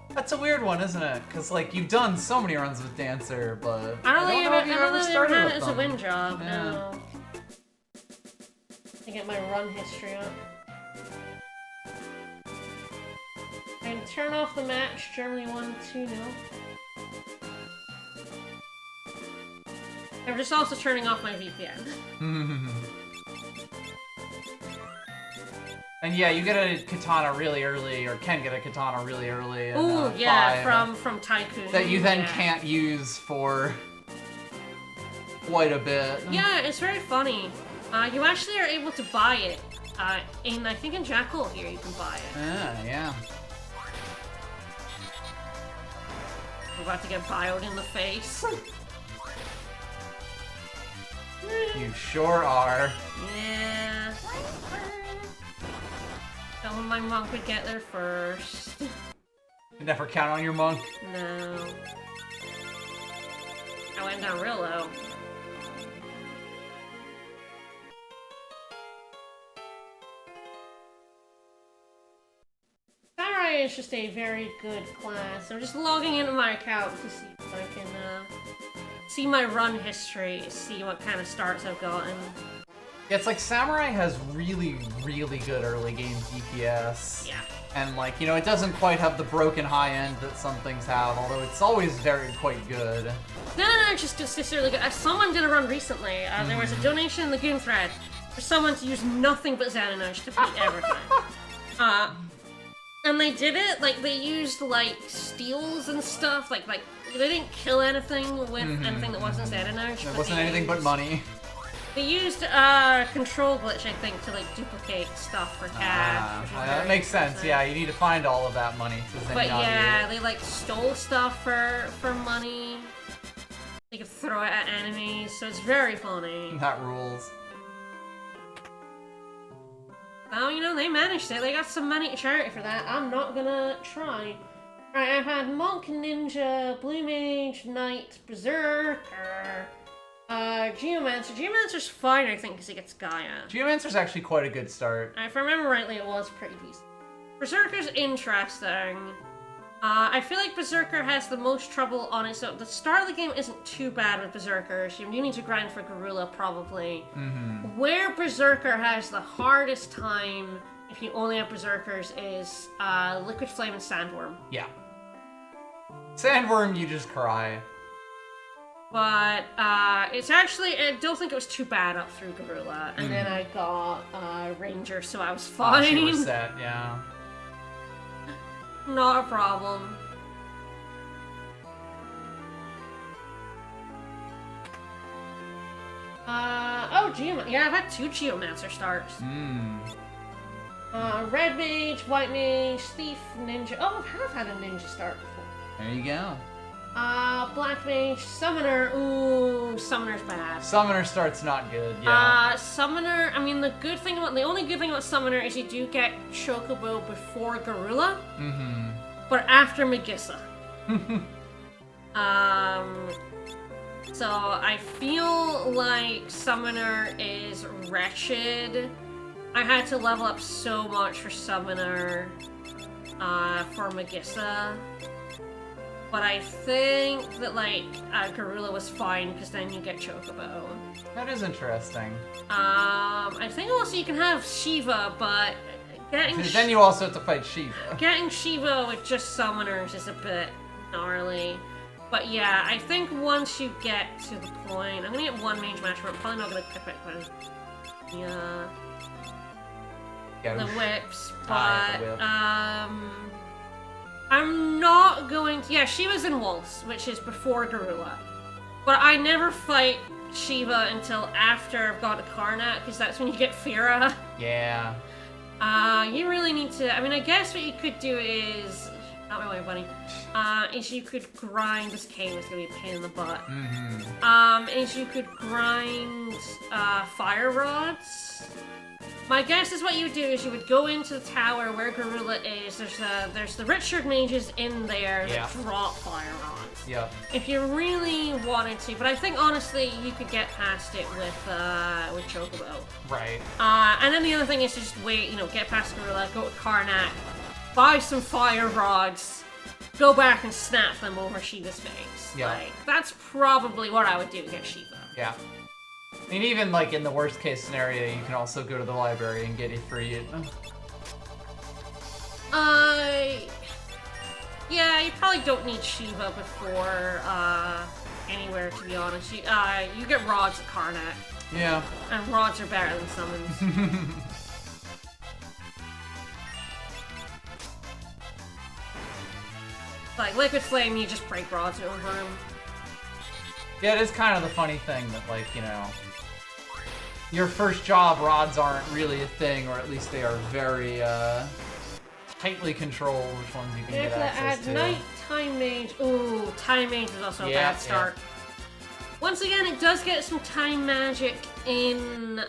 That's a weird one, isn't it? Because, like, you've done so many runs with dancer, but I don't think I've ever started had with it as a them. win job, Yeah. no. To get my run history up. turn off the match. Germany won 2-0. I'm just also turning off my VPN. And yeah, you get a katana really early, or can get a katana really early. Oh yeah, from Tycoon. That you then can't use for quite a bit. Yeah, it's very funny. You actually are able to buy it. I think in Jackal here you can buy it. Yeah. We're about to get bioed in the face. You sure are. Yeah. Someone my monk would get there first. You never count on your monk. No. I went down real low. Samurai is just a very good class. I'm just logging into my account to see if I can see my run history, see what kind of starts I've gotten. Yeah, it's like Samurai has really, really good early game DPS. Yeah. And like, you know, it doesn't quite have the broken high end that some things have, although it's always quite good. No, just really good. Someone did a run recently. There was a donation in the Goon thread for someone to use nothing but Xananush to beat everything. And they did it, like, they used, like, steals and stuff, like, they didn't kill anything with anything that wasn't Xananush. It wasn't anything but money. They used control glitch, I think, to like duplicate stuff for cash. That makes sense. Yeah, you need to find all of that money. But yeah, they like stole stuff for money. They could throw it at enemies, so it's very funny. That rules. Oh, you know, they managed it. They got some money to charity for that. I'm not gonna try. Alright, I've had Monk, Ninja, Blue Mage, Knight, Berserker, Geomancer. Geomancer's fine, I think, because he gets Gaia. Geomancer's actually quite a good start. If I remember rightly, it was pretty decent. Berserker's interesting. I feel like Berserker has the most trouble on it, so the start of the game isn't too bad with Berserkers. You need to grind for Gorilla, probably. Where Berserker has the hardest time, if you only have Berserkers, is Liquid Flame and Sandworm. Yeah. Sandworm, you just cry. But it's actually, I don't think it was too bad up through Gorilla. And then I got Ranger, so I was fine. You were set, yeah. Not a problem. Yeah, I've had 2 Geomancer starts. Red Mage, White Mage, Thief, Ninja. Oh, I have had a Ninja start before. There you go. Black Mage, Summoner. Ooh, Summoner's bad. Summoner start's not good, yeah. Summoner, I mean, the only good thing about Summoner is you do get Chocobo before Gorilla. But after Megissa. So I feel like Summoner is wretched. I had to level up so much for Summoner, for Megissa. But I think that, like, Gorilla was fine, because then you get Chocobo. That is interesting. I think also you can have Shiva, but getting... Then you also have to fight Shiva. Getting Shiva with just Summoners is a bit gnarly. But yeah, I think once you get to the point... I'm gonna get 1 mage match, but I'm probably not gonna clip it with the whips, but... the whip. I'm not going to... Yeah, Shiva's in Waltz, which is before Gorilla. But I never fight Shiva until after I've got a Karnak, because that's when you get Fira. Yeah. You really need to... I mean, I guess what you could do is... Not my way, buddy. Is you could grind... This cane is going to be a pain in the butt. Is you could grind Fire Rods. My guess is what you would do is you would go into the tower where Gorilla is. There's the Richard mages in there that drop Fire Rods. Yeah. If you really wanted to, but I think honestly you could get past it with Chocobo. Right. And then the other thing is to just wait, you know, get past Gorilla, go to Karnak, buy some Fire Rods, go back and snap them over Shiva's face. Yeah. Like, that's probably what I would do to get Shiva. Yeah. I mean, even like in the worst case scenario, you can also go to the library and get it free. Yeah, you probably don't need Shiva before anywhere, to be honest. You get rods at Karnak. Yeah. And rods are better than summons. Like Liquid Flame, you just break rods over him. Yeah, it is kind of the funny thing that, like, you know, your first job rods aren't really a thing, or at least they are very tightly controlled which ones you can get access to. Night Time Mage. Ooh, Time Mage is also a bad start. Once again, it does get some time magic in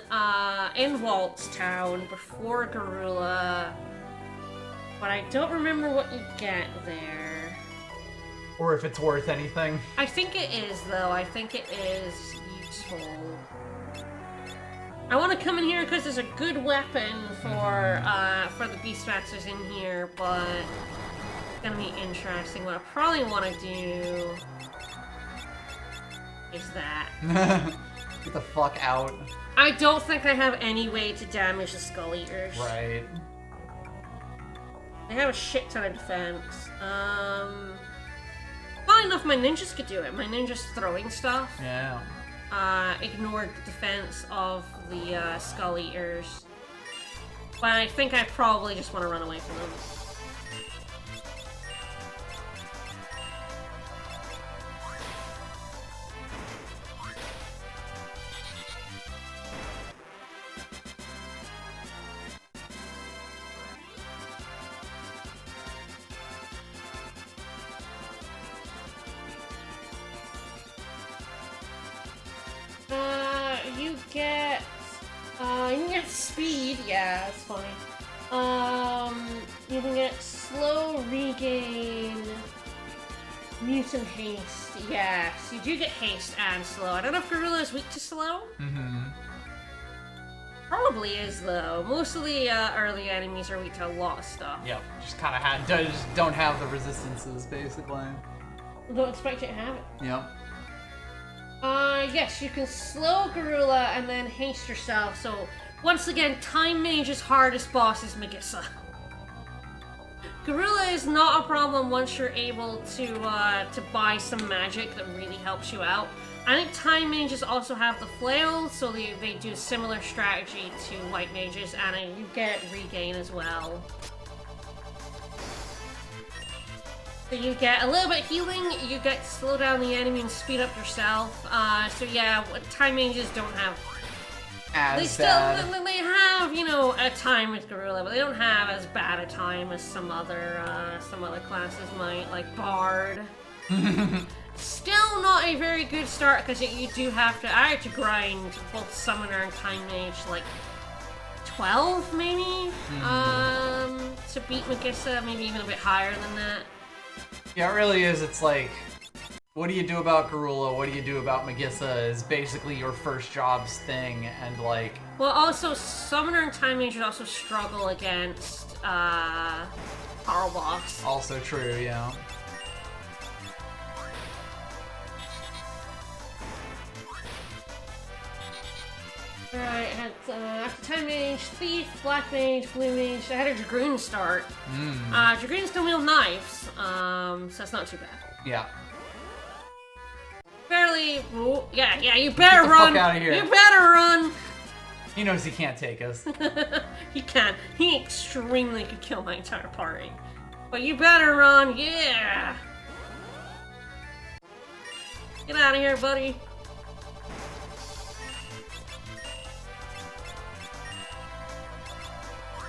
Waltz Town before Garula, but I don't remember what you get there. Or if it's worth anything. I think it is, though. I think it is useful. I want to come in here because there's a good weapon for the Beast Masters in here, but it's gonna be interesting. What I probably want to do is that. Get the fuck out. I don't think I have any way to damage the Skull Eaters. Right. They have a shit ton of defense. Well enough my ninjas could do it. My ninjas throwing stuff. Yeah. Ignored the defense of the Skull Eaters. But I think I probably just want to run away from them. You can get speed, yeah, that's funny. You can get slow regain, mutant haste, yes. You do get haste and slow. I don't know if Garula is weak to slow. Probably is, though. Most of the early enemies are weak to a lot of stuff. Yep, just kind of just don't have the resistances, basically. Don't expect you to have it. Yep. Yes, you can slow Garula and then haste yourself, so once again, Time Mage's hardest boss is Megissa. Garula is not a problem once you're able to buy some magic that really helps you out. I think Time Mages also have the flail, so they do a similar strategy to White Mages, and you get regain as well. So you get a little bit of healing, you get to slow down the enemy and speed up yourself. So yeah, Time Mages don't have... They have, you know, a time with Garula, but they don't have as bad a time as some other classes might, like Bard. Still not a very good start, because you do have to... I had to grind both Summoner and Time Mage, like, 12, maybe? To beat Megissa, maybe even a bit higher than that. Yeah, it really is. It's like, what do you do about Garula? What do you do about Megissa is basically your first job's thing, and like... Well, also, Summoner and Time Mage would also struggle against, Carl Boss. Also true, yeah. Alright, I had after Time Mage, Thief, Black Mage, Blue Mage. I had a Dragoon start. Dragoons don't wield knives, so that's not too bad. Yeah. Barely. Ooh, yeah, you better Get run! the fuck out of here. You better run! He knows he can't take us. He can. He extremely could kill my entire party. But you better run, yeah! Get out of here, buddy.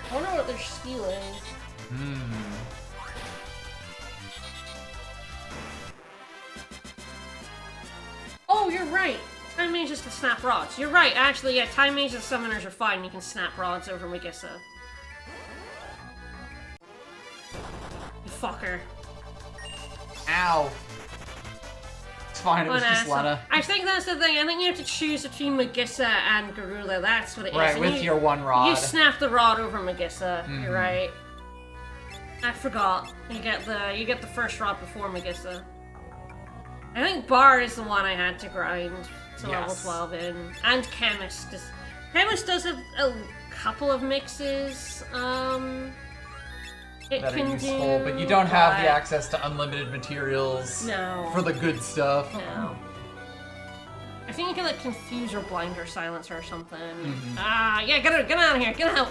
I wonder what they're stealing. Oh, you're right! Time Mages can snap rods. You're right, actually, yeah, Time Mages and Summoners are fine. You can snap rods over Megissa. You fucker. Ow. It's fine, it was just Lena. I think that's the thing. I think you have to choose between Megissa and Garula. That's what it is. Right, with your one rod. You snap the rod over Megissa. You're right. I forgot. You get the first rod before Megissa. I think Bard is the one I had to grind to level 12 in. And Chemist. Chemist does have a couple of mixes. it that are can useful, do, but you don't have the but- access to unlimited materials No. for the good stuff. No. I think you can like confuse or blind or silence or something. Mm-hmm. Yeah, get out of here, get out!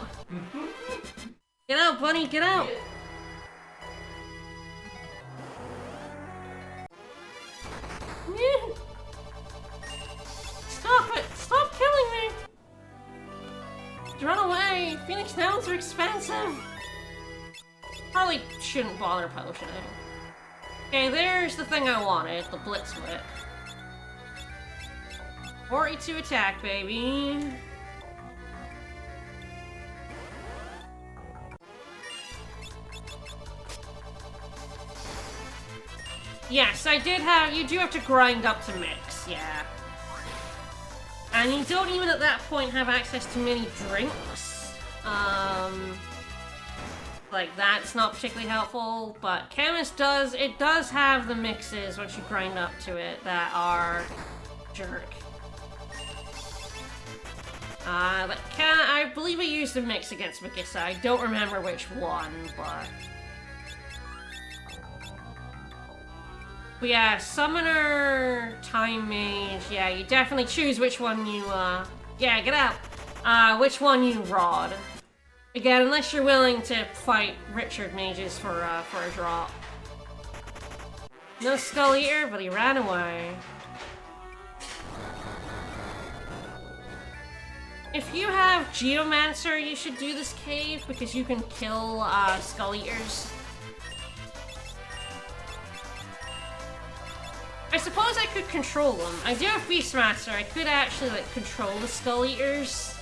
Get out, bunny, get out! Stop it! Stop killing me! Run away! Phoenix Downs are expensive! Probably shouldn't bother potioning. Okay, there's the thing I wanted, the Blitz Whip. 42 attack, baby. Yes, I did have, you do have to grind up to mix, yeah. And you don't even at that point have access to many drinks. Like that's not particularly helpful, but Chemist does, it does have the mixes once you grind up to it that are jerk. I believe I used a mix against Magissa. I don't remember which one, but yeah, Summoner, Time Mage, yeah, you definitely choose which one you, yeah, get out! Which one you rod. Again, unless you're willing to fight Richard Mages for a drop. No Skull Eater, but he ran away. If you have Geomancer, you should do this cave, because you can kill, Skull Eaters. I suppose I could control them. I do have Beastmaster. I could actually, like, control the Skull Eaters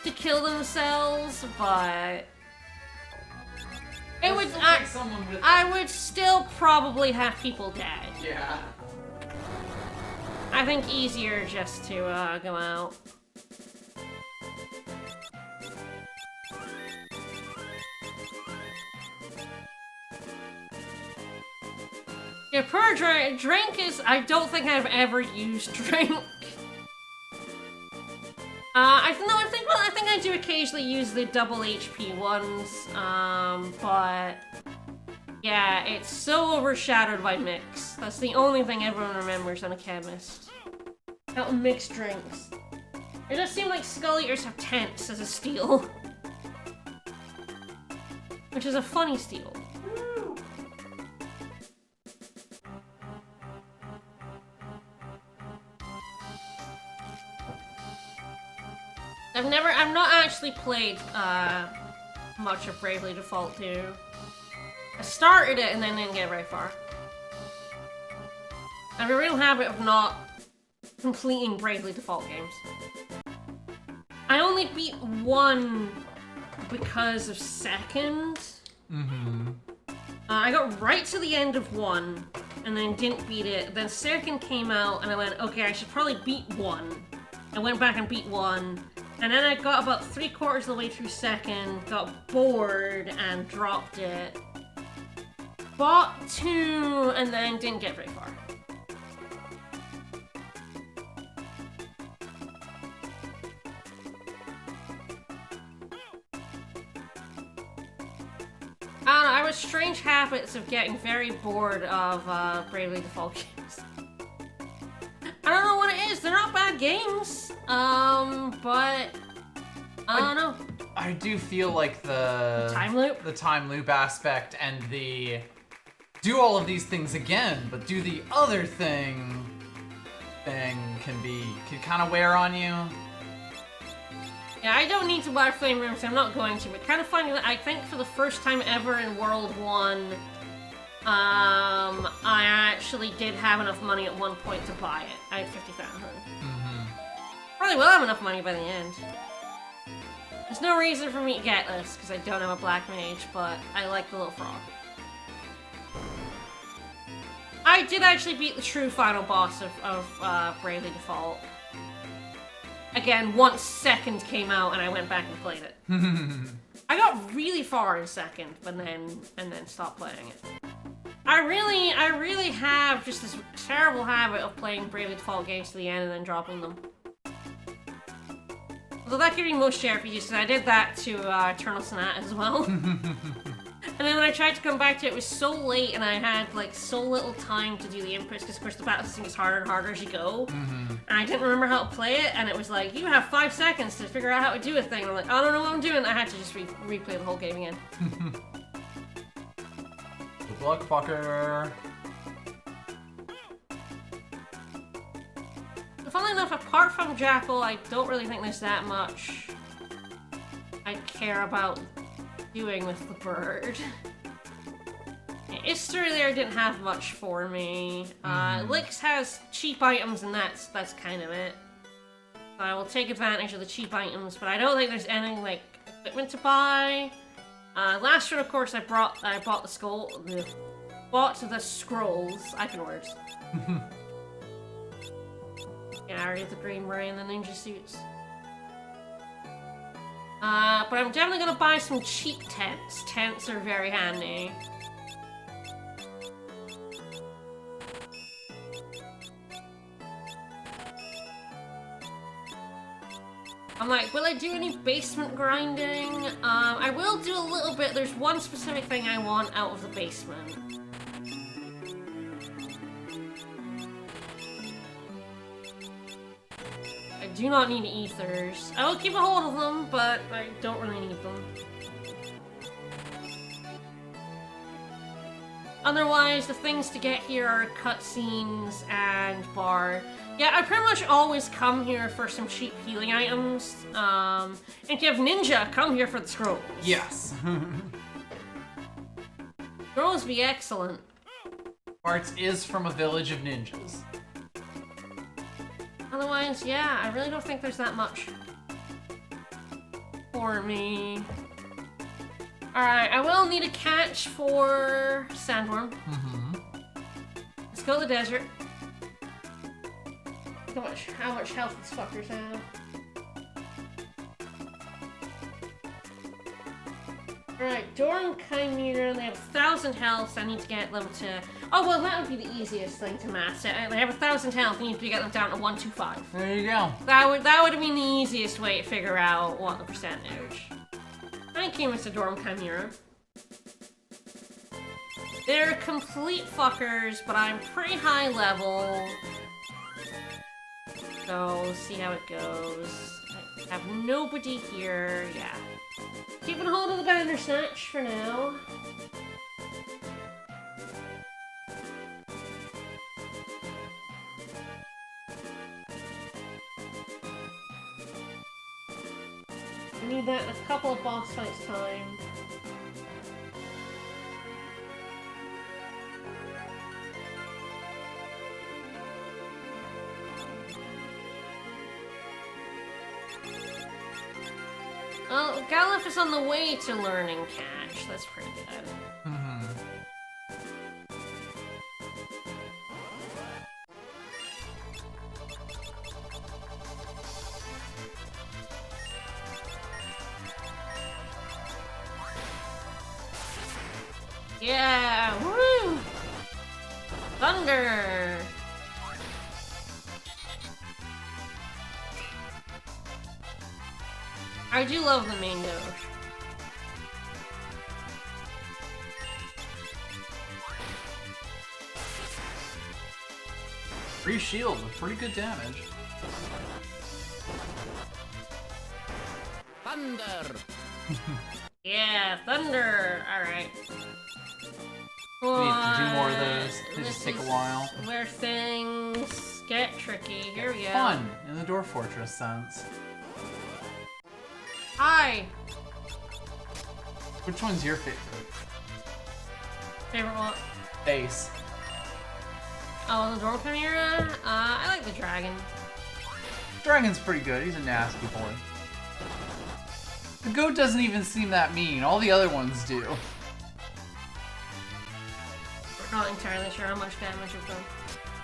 to kill themselves, but it would. I would still probably have people dead. Yeah. I think easier just to go out. Yeah, per drink is. I don't think I've ever used drink. I think I do occasionally use the double HP ones, but yeah, it's so overshadowed by mix. That's the only thing everyone remembers on a chemist. How mixed drinks. It does seem like Skull Eaters have tents as a steal. Which is a funny steal. I've not actually played, much of Bravely Default 2. I started it and then didn't get very far. I have a real habit of not completing Bravely Default games. I only beat one because of second. Mm-hmm. I got right to the end of one and then didn't beat it. Then second came out and I went, okay, I should probably beat one. I went back and beat one. And then I got about 3/4 of the way through second, got bored, and dropped it. Bought two, and then didn't get very far. I don't know, I have strange habits of getting very bored of Bravely Default games. I don't know what it is. They're not bad games. But I don't know. I do feel like the time loop aspect and the do all of these things again, but do the other thing can kind of wear on you. Yeah, I don't need to buy Flame Rooms. I'm not going to. But kind of funny that I think for the first time ever in World 1. I actually did have enough money at one point to buy it. I had 50,000. Probably will have enough money by the end. There's no reason for me to get this, because I don't have a Black Mage, but I like the little frog. I did actually beat the true final boss of Bravely Default. Again, once second came out and I went back and played it. I got really far in second, but then stopped playing it. I really have just this terrible habit of playing Bravely Default games to the end and then dropping them. Although that could be most JRPGs, because I did that to Eternal Sonata as well. And then when I tried to come back to it, it was so late and I had like so little time to do the inputs because of course the battle system gets harder and harder as you go. And I didn't remember how to play it and it was like, you have 5 seconds to figure out how to do a thing. And I'm like, I don't know what I'm doing. I had to just replay the whole game again. Good luck, fucker. Funnily enough, apart from Jackal, I don't really think there's that much I care about doing with the bird. Ister there didn't have much for me. Lix has cheap items and that's kind of it. So I will take advantage of the cheap items, but I don't think there's any like equipment to buy. Last year, of course, I bought the scrolls. I can words. Yeah, I already have the green beret and the ninja suits. But I'm definitely gonna buy some cheap tents. Tents are very handy. I'm like, will I do any basement grinding? I will do a little bit. There's one specific thing I want out of the basement. I do not need ethers. I will keep a hold of them, but I don't really need them. Otherwise, the things to get here are cutscenes and bar. Yeah, I pretty much always come here for some cheap healing items. And if you have ninja, come here for the scrolls. Yes. Scrolls be excellent. Parts is from a village of ninjas. Otherwise, yeah, I really don't think there's that much for me. Alright, I will need a catch for Sandworm. Let's go to the desert. How much health these fuckers have. Alright, Dorm Chimera, they have 1,000 health, I need to get them to... Oh, well, that would be the easiest thing to master. They have 1,000 health, you need to get them down to 125. There you go. That would have been the easiest way to figure out what the percentage. Thank you, Mr. Dorm Chimera. They're complete fuckers, but I'm pretty high level. So, we'll see how it goes. I have nobody here, yeah. Keeping hold of the Bandersnatch for now. I need that in a couple of boss fights time. Oh, Galif is on the way to learning catch. That's pretty good. Yeah! Woo! Thunder! I do love the main Doge. Free shield with pretty good damage. Thunder! Yeah, thunder! Alright. We need to do more of those. They just take a while. Where things get tricky. Here we go. Fun, in the Dwarf Fortress sense. Hi! Which one's your favorite? Favorite what? Base. Oh, the Dwarf Chimera? I like the dragon. Dragon's pretty good. He's a nasty boy. The goat doesn't even seem that mean. All the other ones do. We're not entirely sure how much damage we've done.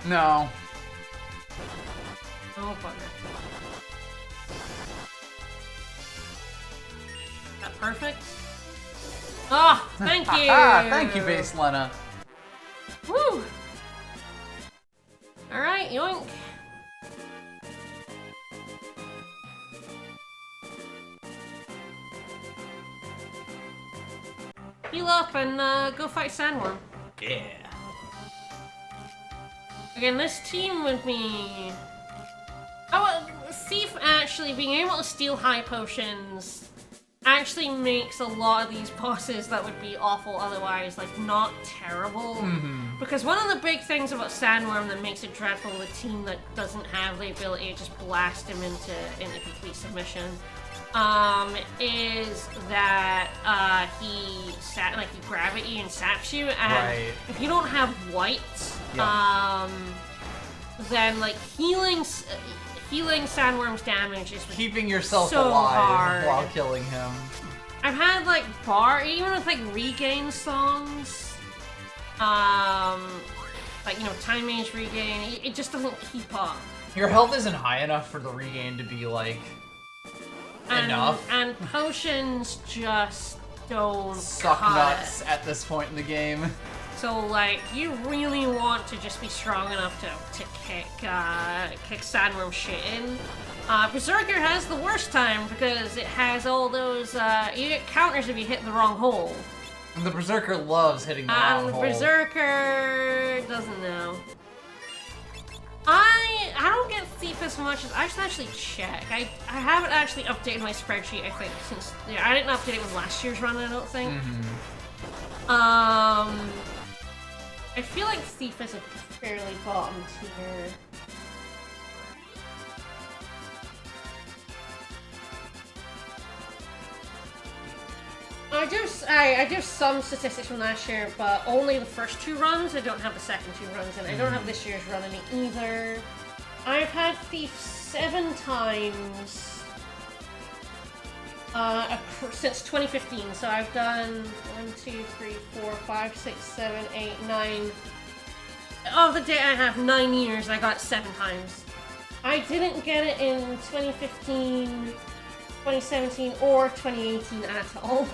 No. Oh, bugger. That perfect? Oh, thank you! Thank you, Base Lena. Woo! Alright, yoink. heal up and go fight Sandworm. Yeah. Again, this team with me... Oh, Thief actually being able to steal high potions actually makes a lot of these bosses that would be awful otherwise, like, not terrible. Because one of the big things about Sandworm that makes it dreadful with a team that doesn't have the ability to just blast him into complete submission, is that he gravity and saps you, and if you don't have white, then like healing Sandworm's damage is keeping yourself so alive hard while killing him. I've had like even with like regain songs, like, you know, time mage regain, it just doesn't keep up. Your health isn't high enough for the regain to be like enough. And potions just don't suck cut nuts it. at this point in the game. So like, you really want to just be strong enough to kick Sandworm shit in. Berserker has the worst time because it has all those you get counters if you hit the wrong hole. And the Berserker loves hitting the wrong hole. Berserker doesn't know. I don't get Thief as much as I should actually check. I haven't actually updated my spreadsheet, I think, since I didn't update it with last year's run, I don't think. I feel like Thief is a fairly bottom tier. I do some statistics from last year, but only the first 2 runs. I don't have the second 2 runs, and I don't have this year's run any either. I've had Thief 7 times since 2015, so I've done 1, 2, 3, 4, 5, 6, 7, 8, 9. Of the day I have 9 years, I got 7 times. I didn't get it in 2015, 2017, or 2018 at all.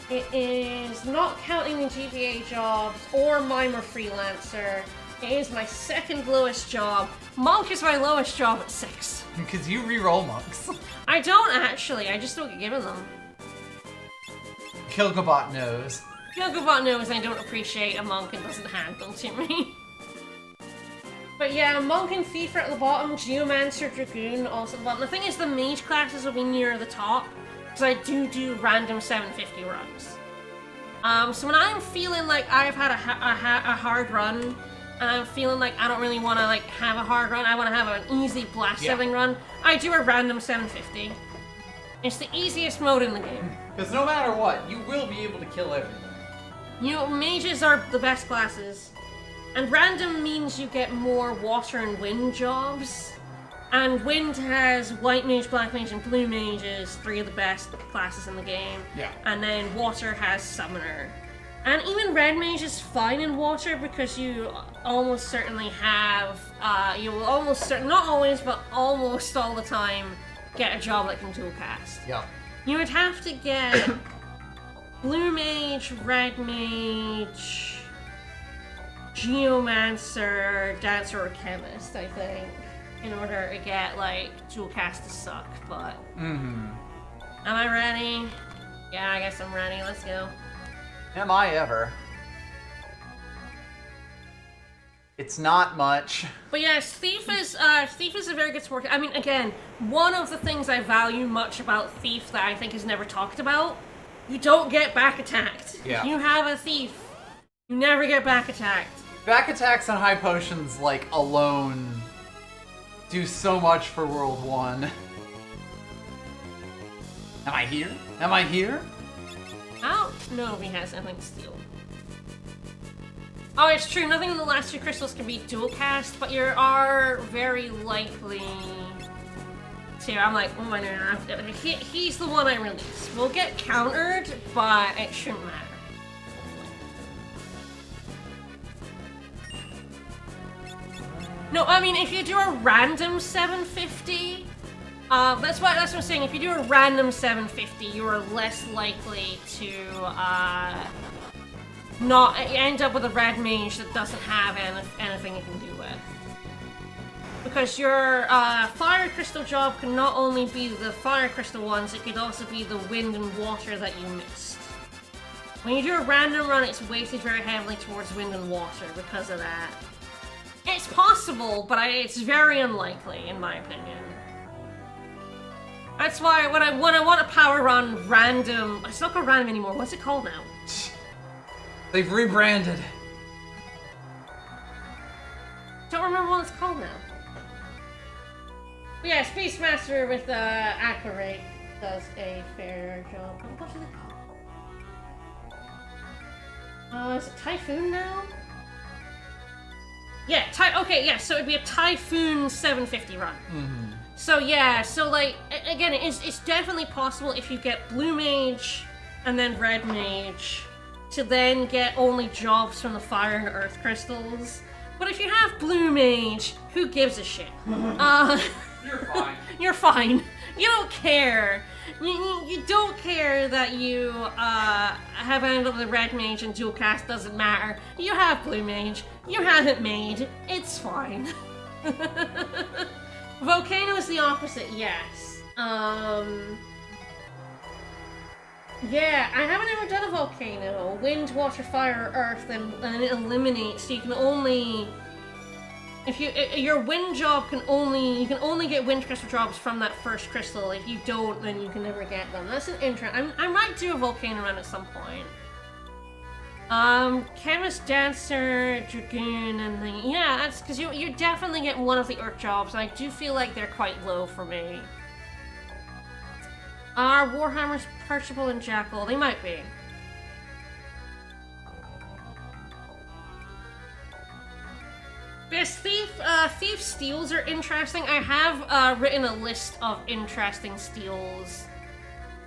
It is not counting the GBA jobs or Mime or Freelancer. It is my second lowest job. Monk is my lowest job at 6. Because you re-roll monks. I don't actually, I just don't get given them. Kilgabot knows. Kilgabot knows I don't appreciate a monk and doesn't hand them to me. But yeah, Monk and Thief are at the bottom, Geomancer, Dragoon also at the bottom. The thing is, the mage classes will be near the top, because I do random 750 runs. So when I'm feeling like I've had a hard run, and I'm feeling like I don't really want to like have a hard run, I want to have an easy blast settling run, I do a random 750. It's the easiest mode in the game. Because no matter what, you will be able to kill everything. You know, mages are the best classes. And random means you get more water and wind jobs. And wind has white mage, black mage, and blue mage as 3 of the best classes in the game. Yeah. And then water has summoner. And even red mage is fine in water because you almost certainly have, you will almost, not always, but almost all the time, get a job that can dual cast. Yeah. You would have to get blue mage, red mage, Geomancer, Dancer, or Chemist, I think, in order to get, like, dual cast to suck, but... Am I ready? Yeah, I guess I'm ready. Let's go. Am I ever? It's not much. But yes, Thief is a very good sport. I mean, again, one of the things I value much about Thief that I think is never talked about, you don't get back attacked. Yeah. If you have a Thief, you never get back attacked. Back attacks on high potions, like, alone do so much for World 1. Am I here? Am I here? I don't know if he has anything to steal. Oh, it's true, nothing in the last 2 crystals can be dual cast, but you are very likely to. I'm like, oh my god, he's the one I release. We'll get countered, but it shouldn't matter. No, I mean, if you do a random 750, that's what I'm saying. If you do a random 750, you are less likely to not end up with a red mage that doesn't have anything it can do with. Because your fire crystal job can not only be the fire crystal ones, it could also be the wind and water that you missed. When you do a random run, it's weighted very heavily towards wind and water because of that. It's possible, but it's very unlikely, in my opinion. That's why when I want a power run random... It's not called random anymore. What's it called now? They've rebranded. Don't remember what it's called now. But yeah, Space Master with Aqua Ray does a fair job. What is it called? Is it Typhoon now? Yeah, okay, yeah, so it'd be a Typhoon 750 run. Mm-hmm. So yeah, so like, again, it's definitely possible if you get Blue Mage and then Red Mage to then get only jobs from the Fire and Earth Crystals. But if you have Blue Mage, who gives a shit? You're fine. You're fine. You don't care. You don't care that you have ended up with a Red Mage and dual cast, doesn't matter. You have Blue Mage. You have it made. It's fine. Volcano is the opposite, yes. Yeah, I haven't ever done a volcano. Wind, water, fire, earth, and it eliminates, so you can only... your wind job you can only get wind crystal jobs from that first crystal. If you don't, then you can never get them. That's an interesting... I might do a volcano run at some point. Chemist, Dancer, Dragoon, and the... Yeah, that's because you definitely get one of the earth jobs, and I do feel like they're quite low for me. Are Warhammers Perishable and Jackal? They might be. Yes, Thief steals are interesting. I have written a list of interesting steals.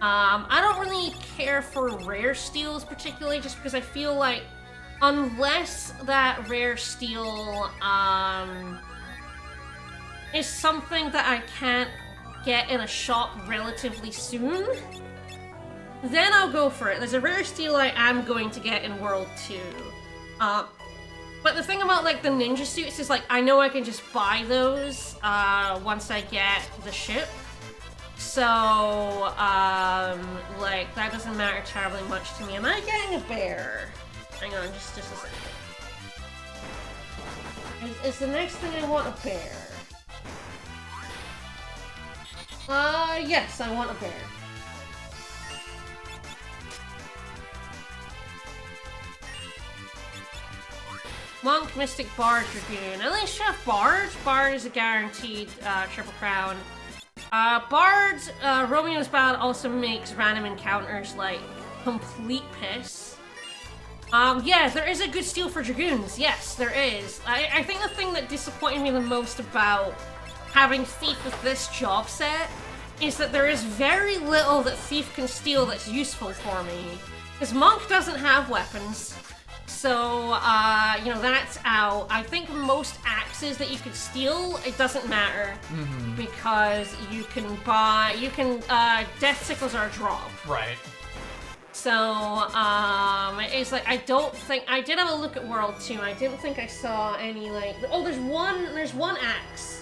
I don't really care for rare steals particularly, just because I feel like unless that rare steal is something that I can't get in a shop relatively soon, then I'll go for it. There's a rare steal I am going to get in World 2. But the thing about like the ninja suits is like I know I can just buy those once I get the ship. So like that doesn't matter terribly much to me. Am I getting a bear? Hang on, just a second. Is the next thing I want a bear? Yes, I want a bear. Monk, Mystic, Bard, Dragoon. At least you have Bard. Bard is a guaranteed triple crown. Bard, Romeo's Ballad also makes random encounters like complete piss. Yeah, there is a good steal for Dragoons. Yes, there is. I think the thing that disappointed me the most about having Thief with this job set is that there is very little that Thief can steal that's useful for me. Because Monk doesn't have weapons. So, you know, that's out. I think most axes that you could steal, it doesn't matter. Mm-hmm. Because you can Death Sickles are a drop. Right. So, it's like, I don't think, I did have a look at World 2, I didn't think I saw any, like, oh, there's one axe,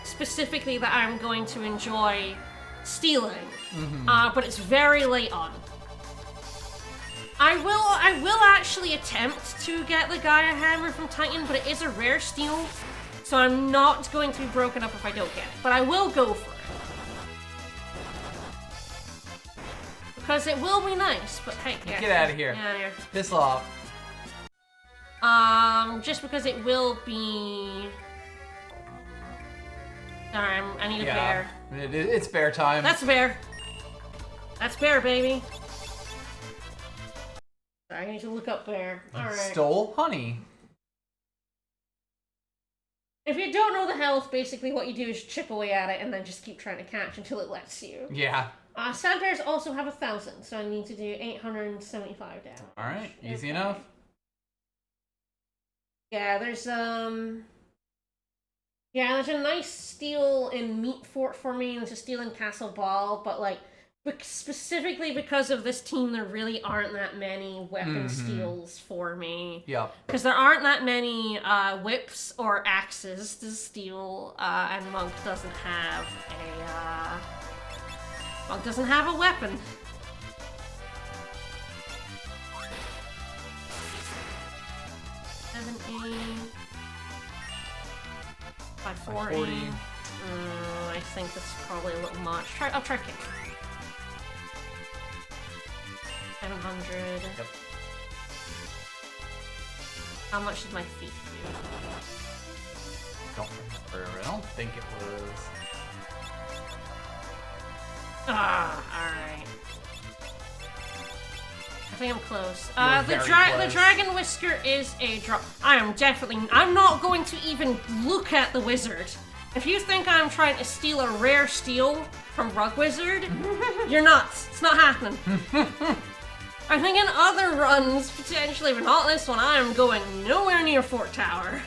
specifically that I'm going to enjoy stealing. Mm-hmm. But it's very late on. I will actually attempt to get the Gaia Hammer from Titan, but it is a rare steal, so I'm not going to be broken up if I don't get it. But I will go for it. Because it will be nice, but hey, yeah. Get out of here. Get out of here. Piss off. Just because it will be... Sorry, I need a bear. It's bear time. That's a bear. That's bear, baby. I need to look up bear. Alright. Stole honey. If you don't know the health, basically what you do is chip away at it and then just keep trying to catch until it lets you. Yeah. Sad bears also have 1,000, so I need to do 875 damage. Alright, easy enough. Yeah, there's a nice steal in Meat Fort for me, and there's a steal in Castle Ball, but like, specifically because of this team, there really aren't that many weapon steals for me. Yep. Because there aren't that many whips or axes to steal, and Monk doesn't have a weapon. 570. 540. 540. I think this is probably a little much. I'll try kick. 700. Yep. How much did my feet do? Don't remember. I don't think it was. Ah, alright. I think I'm close. You're The very close. Dragon Whisker is a drop. I'm not going to even look at the wizard. If you think I'm trying to steal a rare steel from Rug Wizard, you're nuts. It's not happening. I think in other runs, potentially, but not this one, I am going nowhere near Fort Tower.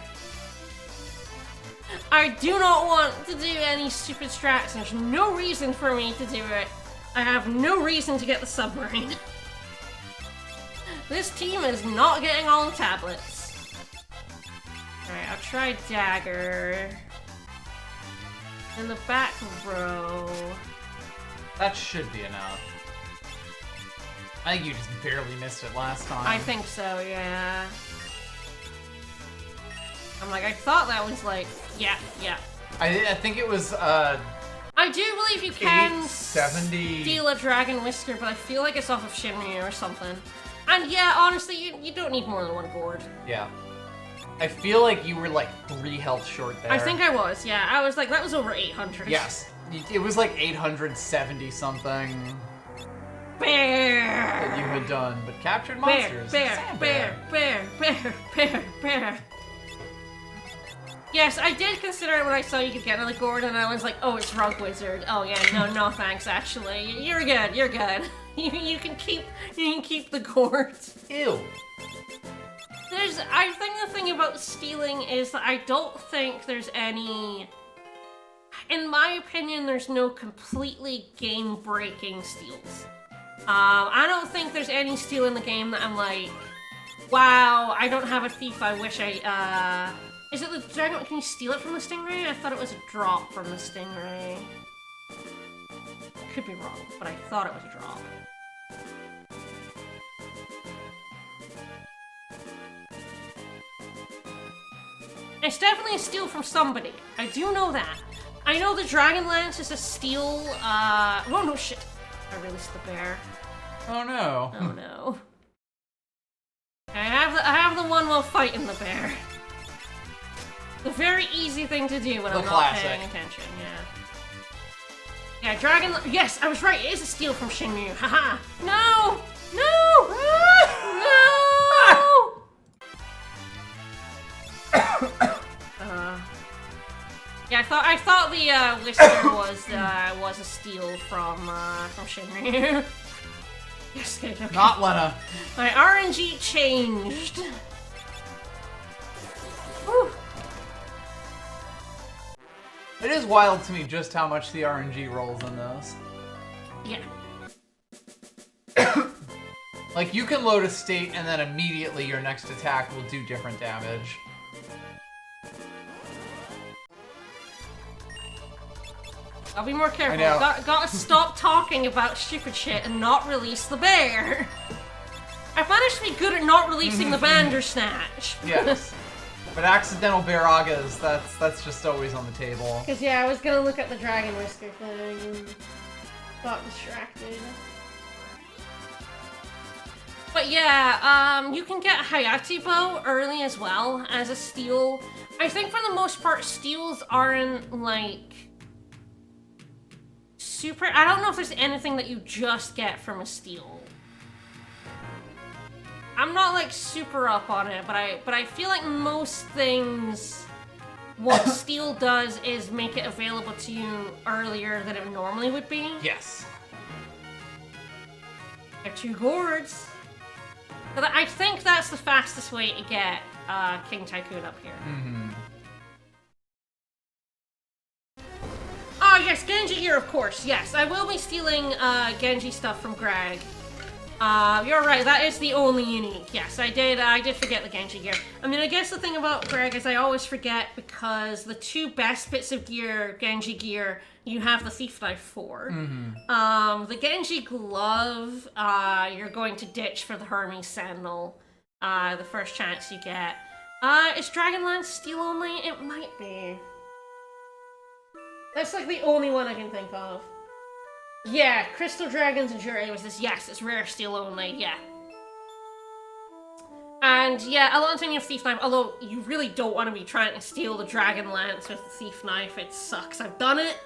I do not want to do any stupid strats. There's no reason for me to do it. I have no reason to get the submarine. This team is not getting all the tablets. Alright, I'll try Dagger. In the back row. That should be enough. I think you just barely missed it last time. I think so, yeah. I'm like, I thought that was like, yeah. I think it was, I do believe you can 870. steal a Dragon Whisker, but I feel like it's off of Shinryu or something. And yeah, honestly, you don't need more than one gourd. Yeah. I feel like you were like 3 health short there. I think I was, yeah. I was like, that was over 800. Yes. It was like 870 something Bear! that you had done, but captured monsters. Bear. Yes, I did consider it when I saw you could get another gourd, and I was like, oh, it's Rug Wizard. Oh yeah, no thanks, actually. You're good. You can keep the gourds. Ew. I think the thing about stealing is that I don't think there's any... In my opinion, there's no completely game-breaking steals. I don't think there's any steal in the game that I'm like, wow, I don't have a thief, I wish I, Is it the dragon? Can you steal it from the stingray? I thought it was a drop from the stingray. Could be wrong, but I thought it was a drop. It's definitely a steal from somebody. I do know that. I know the Dragon Lance is a steal, oh no, shit. I released the bear. Oh no. Oh no. I have the one while fighting the bear. The very easy thing to do when I'm not paying attention, yeah. Yeah, Dragon... Yes, I was right, it is a steal from Shinryu, haha! No! No! No! Yeah, I thought the Whisker was a steal from Shinryu. Yes, good, okay. Not Lena. My RNG changed. Whew. It is wild to me just how much the RNG rolls in this. Yeah. Like, you can load a state and then immediately your next attack will do different damage. I'll be more careful. I know. Gotta stop talking about stupid shit and not release the bear. I've managed to be good at not releasing the Bandersnatch. Yes. But accidental Baragas, that's just always on the table. Because, yeah, I was gonna look at the Dragon Whisker thing and got distracted. But yeah, you can get Hayate Bow early as well as a steal. I think for the most part, steals aren't, like... super... I don't know if there's anything that you just get from a steal. I'm not, like, super up on it, but I feel like most things... What steal does is make it available to you earlier than it normally would be. Yes. They're 2 gourds. But I think that's the fastest way to get King Tycoon up here. Mm-hmm. Oh yes, Genji here, of course. Yes, I will be stealing Genji stuff from Greg. You're right, that is the only unique. Yes, I did forget the Genji gear. I mean, I guess the thing about Greg is I always forget because the 2 best bits of gear, Genji gear, you have the Thief Knife for. Mm-hmm. The Genji glove, you're going to ditch for the Hermes Sandal, the first chance you get. Is Dragonlance steel only? It might be. That's like the only one I can think of. Yeah, Crystal Dragons and Jury was this. Yes, it's rare steel only, yeah. And yeah, a lot of time you have Thief Knife, although you really don't want to be trying to steal the Dragonlance with the Thief Knife. It sucks. I've done it.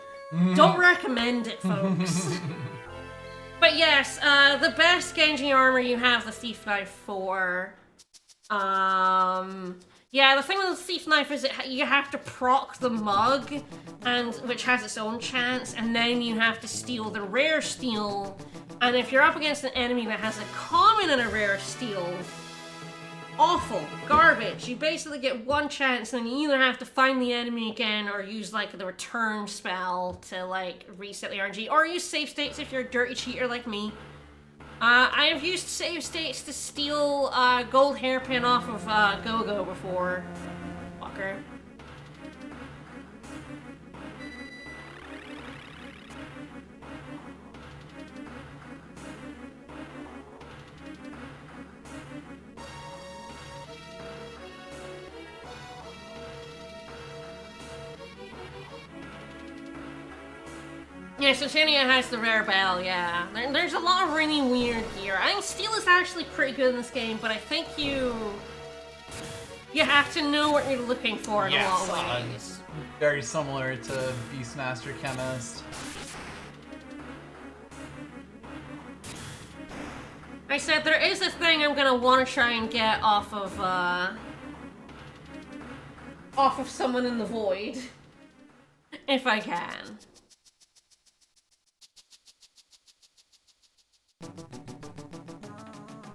Don't recommend it, folks. But yes, the best Genji armor you have the Thief Knife for. Yeah, the thing with the Thief Knife is you have to proc the mug, and which has its own chance, and then you have to steal the rare steel. And if you're up against an enemy that has a common and a rare steel, awful, garbage. You basically get one chance, and you either have to find the enemy again, or use like the return spell to like reset the RNG, or use save states if you're a dirty cheater like me. I have used save states to steal gold hairpin off of Go-Go before. Fucker. Yeah, so Shania has the rare bell, yeah. There's a lot of really weird gear. I think steel is actually pretty good in this game, but I think you have to know what you're looking for in a lot of ways. Very similar to Beastmaster Chemist. I said there is a thing I'm gonna want to try and get off of someone in the void, if I can.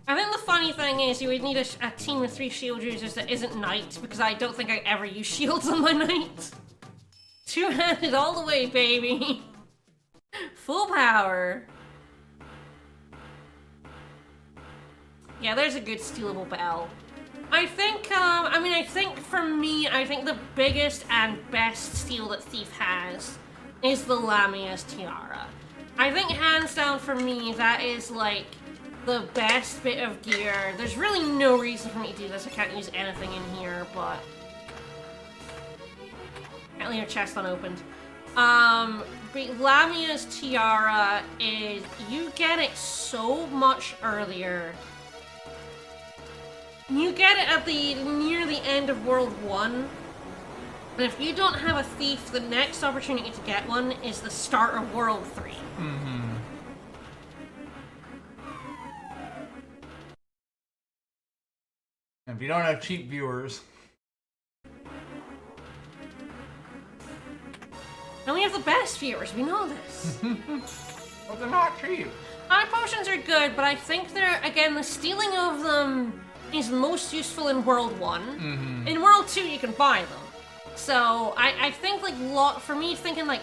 I think the funny thing is you would need a team of 3 shield users that isn't knight, because I don't think I ever use shields on my knight. Two-handed all the way, baby. Full power. Yeah, there's a good stealable bell. I think, I think for me, I think the biggest and best steal that Thief has is the Lamia's Tiara. I think hands down for me, that is like the best bit of gear. There's really no reason for me to do this. I can't use anything in here, but can't leave your chest unopened. But Lamia's Tiara is, you get it so much earlier. You get it at near the end of World 1. And if you don't have a thief, the next opportunity to get one is the start of World 3. Mm-hmm. If you don't have cheap viewers. And we have the best viewers, we know this. Well, they're not cheap. High potions are good, but I think they're, again, the stealing of them is most useful in World 1. Mm-hmm. In World 2, you can buy them. So, I think, like, for me, thinking, like,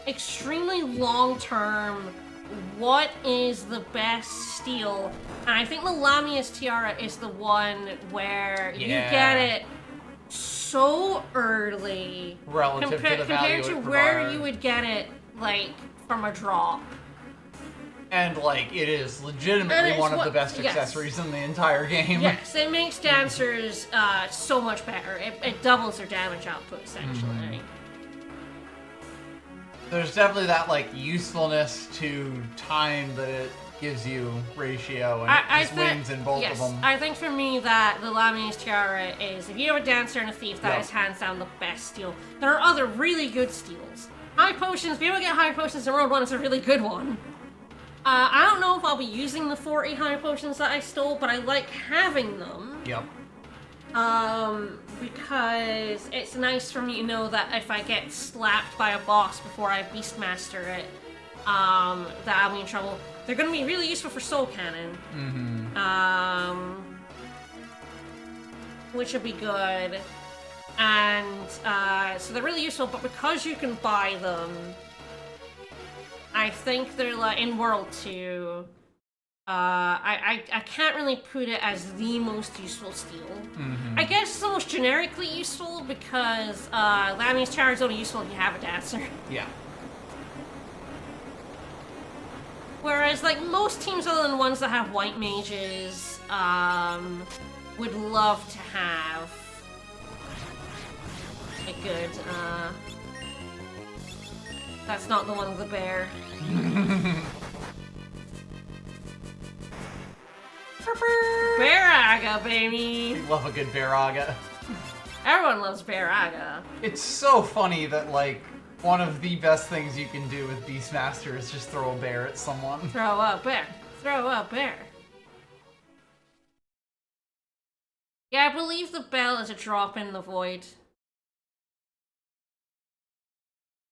extremely long-term, what is the best steal? And I think the Lamia's Tiara is the one where you get it so early. Relative to the value compared to it where provides. you would get it, like, from a drop. And, like, it is legitimately one of the best accessories in the entire game. Yes, it makes dancers so much better. It doubles their damage output, essentially. Mm-hmm. There's definitely that, like, usefulness to time that it gives you ratio, and it just wins in both of them. I think for me that the Lamia's Tiara is, if you have a dancer and a thief, that is hands down the best steal. There are other really good steals. High potions, if you ever get high potions in World 1, it's a really good one. I don't know if I'll be using the 40 high potions that I stole, but I like having them. Yep. Because it's nice for me to know that if I get slapped by a boss before I Beastmaster it, that I'll be in trouble. They're gonna be really useful for Soul Cannon. Mm-hmm. Which would be good. And, so they're really useful, but because you can buy them, I think they're like in World 2. I can't really put it as the most useful steal. Mm-hmm. I guess it's the most generically useful because Lamia's Tiara is only useful if you have a dancer. Yeah. Whereas like most teams other than ones that have white mages would love to have good. That's not the one with the bear. Bearaga, baby! We love a good Bearaga. Everyone loves Bearaga. It's so funny that, like, one of the best things you can do with Beastmaster is just throw a bear at someone. Throw a bear. Throw a bear. Yeah, I believe the bell is a drop in the void.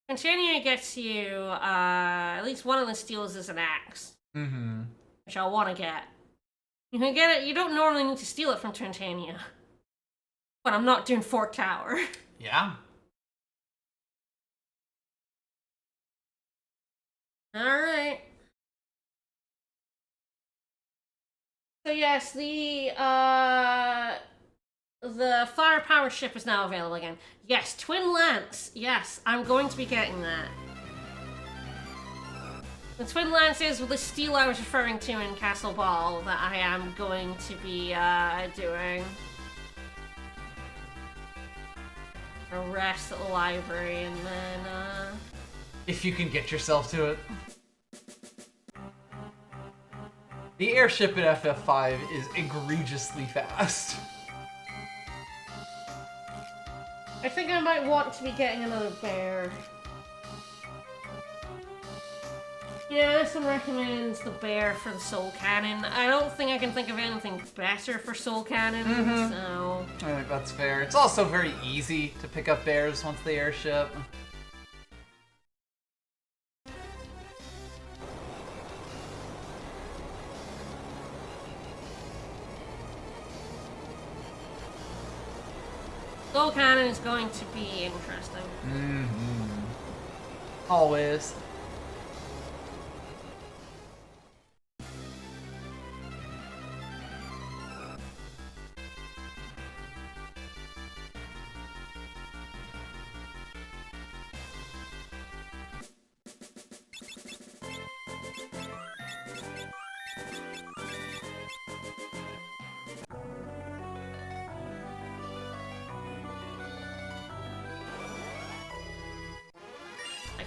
Continue gets you, at least one of the steals is an axe. Mm-hmm. Which I want to get. You can get it, you don't normally need to steal it from Titania. But I'm not doing Fork Tower. Yeah. Alright. So yes, the firepower ship is now available again. Yes, Twin Lance. Yes, I'm going to be getting that. The Twin Lance is the steel I was referring to in Castle Ball that I am going to be doing. A rest at the library and then If you can get yourself to it. The airship at FF5 is egregiously fast. I think I might want to be getting another bear. Yeah, someone recommends the bear for the soul cannon. I don't think I can think of anything better for soul cannon, so... I think that's fair. It's also very easy to pick up bears once the airship. Soul cannon is going to be interesting. Mm-hmm. Always.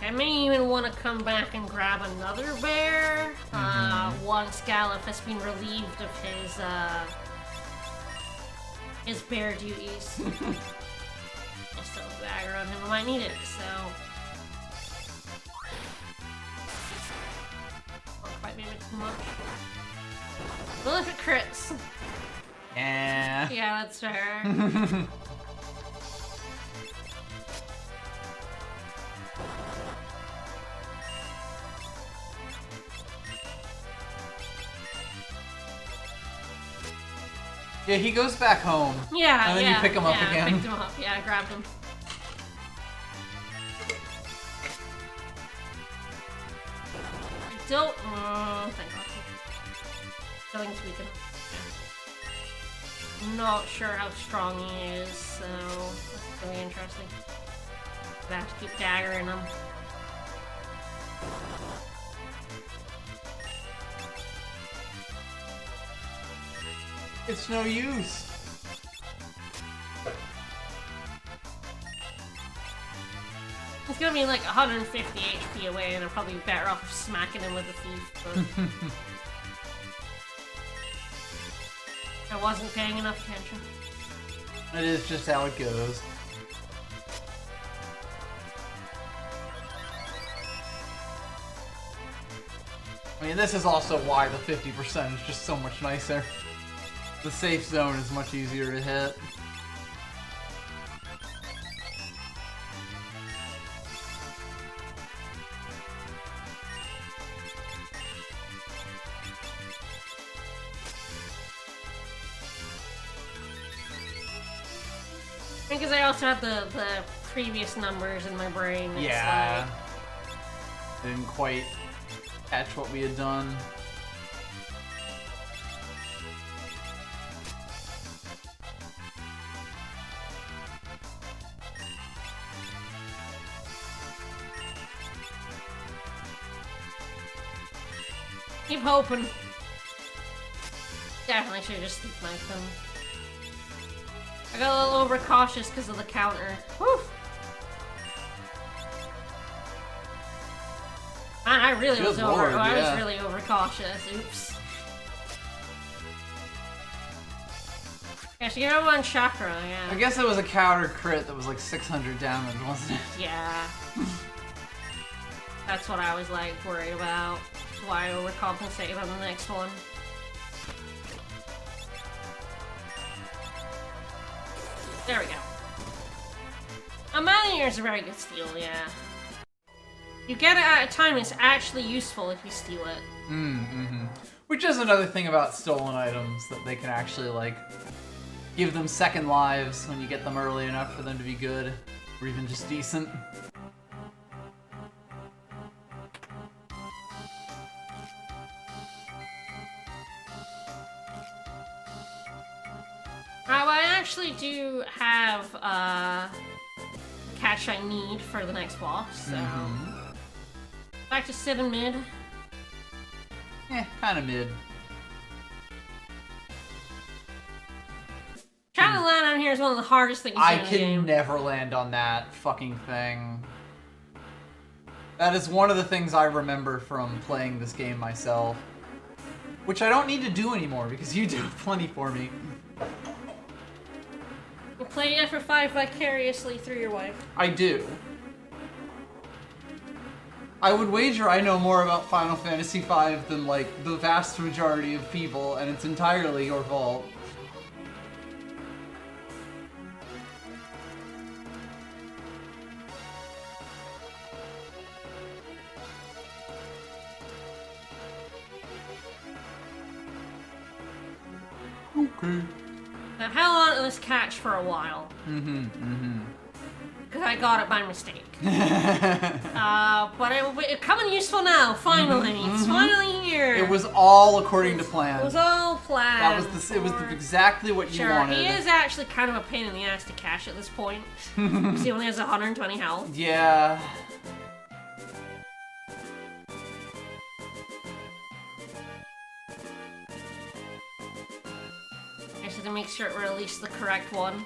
I may even want to come back and grab another bear once Gallup has been relieved of his bear duties. I still have a dagger on him. I might need it, so. Not quite maybe too much. Well, if it crits. Yeah. Yeah, that's fair. Yeah, he goes back home. Yeah, and then yeah, you pick him up yeah, again. I picked him up. Yeah, I grabbed him. I don't. Thank God. Filling's weak enough. Yeah. I'm not sure how strong he is, so that's really interesting. I have to keep daggering him. It's no use. It's gonna be like 150 HP away, and I'm probably better off smacking him with a thief, but... I wasn't paying enough attention. It is just how it goes. I mean, this is also why the 50% is just so much nicer. The safe zone is much easier to hit. Because I also have the previous numbers in my brain. It's Yeah. I didn't quite catch what we had done. Keep hoping. Definitely should have just knifed them. I got a little overcautious because of the counter. Whew. Man, I really Good was lord, I yeah. was really overcautious. Oops. Yeah, so you're one chakra, yeah. I guess it was a counter crit that was like 600 damage, wasn't it? Yeah. That's what I was like worried about. Why I overcompensated on the next one. There we go. A Maneater is a very good steal, yeah. You get it at a time it's actually useful if you steal it. Mm-hmm. Which is another thing about stolen items, that they can actually, like, give them second lives when you get them early enough for them to be good, or even just decent. Well, I actually do have catch I need for the next boss, so back to sit in mid. Kind of mid. Trying to land on here is one of the hardest things I in the can game. never land on that fucking thing. That is one of the things I remember from playing this game myself. Which I don't need to do anymore, because you do plenty for me. You play FF5 vicariously through your wife. I do. I would wager I know more about Final Fantasy V than, like, the vast majority of people, and it's entirely your fault. Okay. I've held on to this catch for a while. Because I got it by mistake. But it coming useful now, finally. It's finally here. It was all according to plan. It was all planned. It was exactly what you wanted. He is actually kind of a pain in the ass to catch at this point. Because he only has 120 health. Yeah. I just have to make sure it released the correct one.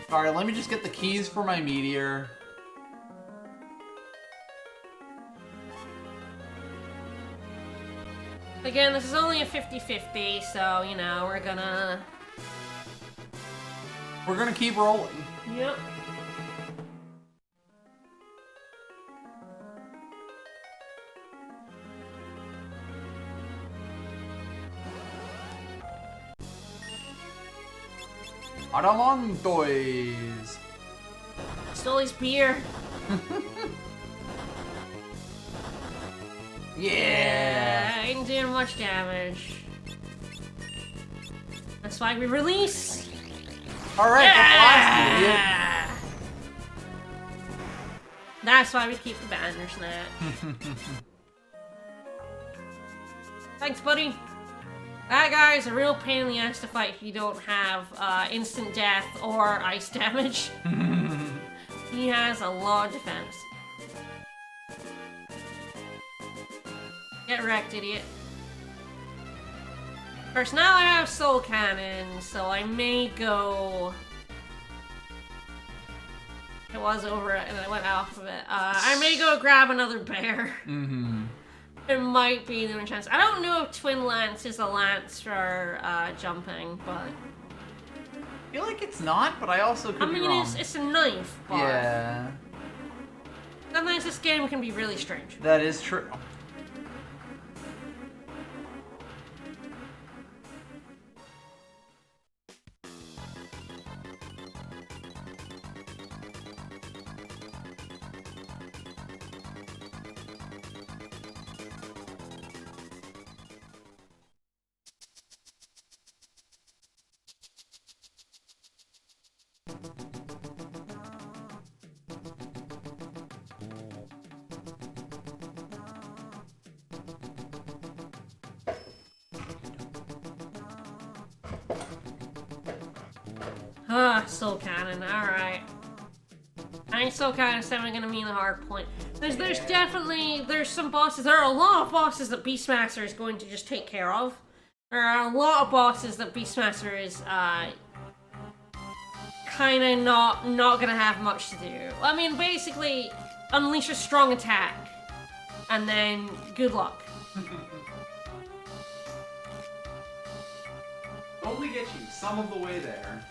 Alright, let me just get the keys for my meteor. Again, this is only a 50-50, so, you know, we're gonna keep rolling. Yep. Adamantoys. Stole his beer. Yeah. Ain't doing much damage. That's why we release. Alright, yeah! Idiot. That's why we keep the Bandersnatch. Thanks, buddy. That guy's a real pain in the ass to fight if you don't have instant death or ice damage. He has a lot of defense. Get wrecked, idiot. Of course, now I have Soul Cannon, so I may go... It was over and I went off of it. I may go grab another bear. It might be the only chance. I don't know if Twin Lance is a lance for jumping, but... I feel like it's not, but I also could be wrong. It's a knife, but... Yeah. Sometimes this game can be really strange. That is true. Soul Cannon, alright. I think Soul Cannon is definitely gonna mean the hard point. There's definitely, there's some bosses, there are a lot of bosses that Beastmaster is going to just take care of. There are a lot of bosses that Beastmaster is, kinda not gonna have much to do. I mean, basically, unleash a strong attack, and then good luck. Only get you some of the way there.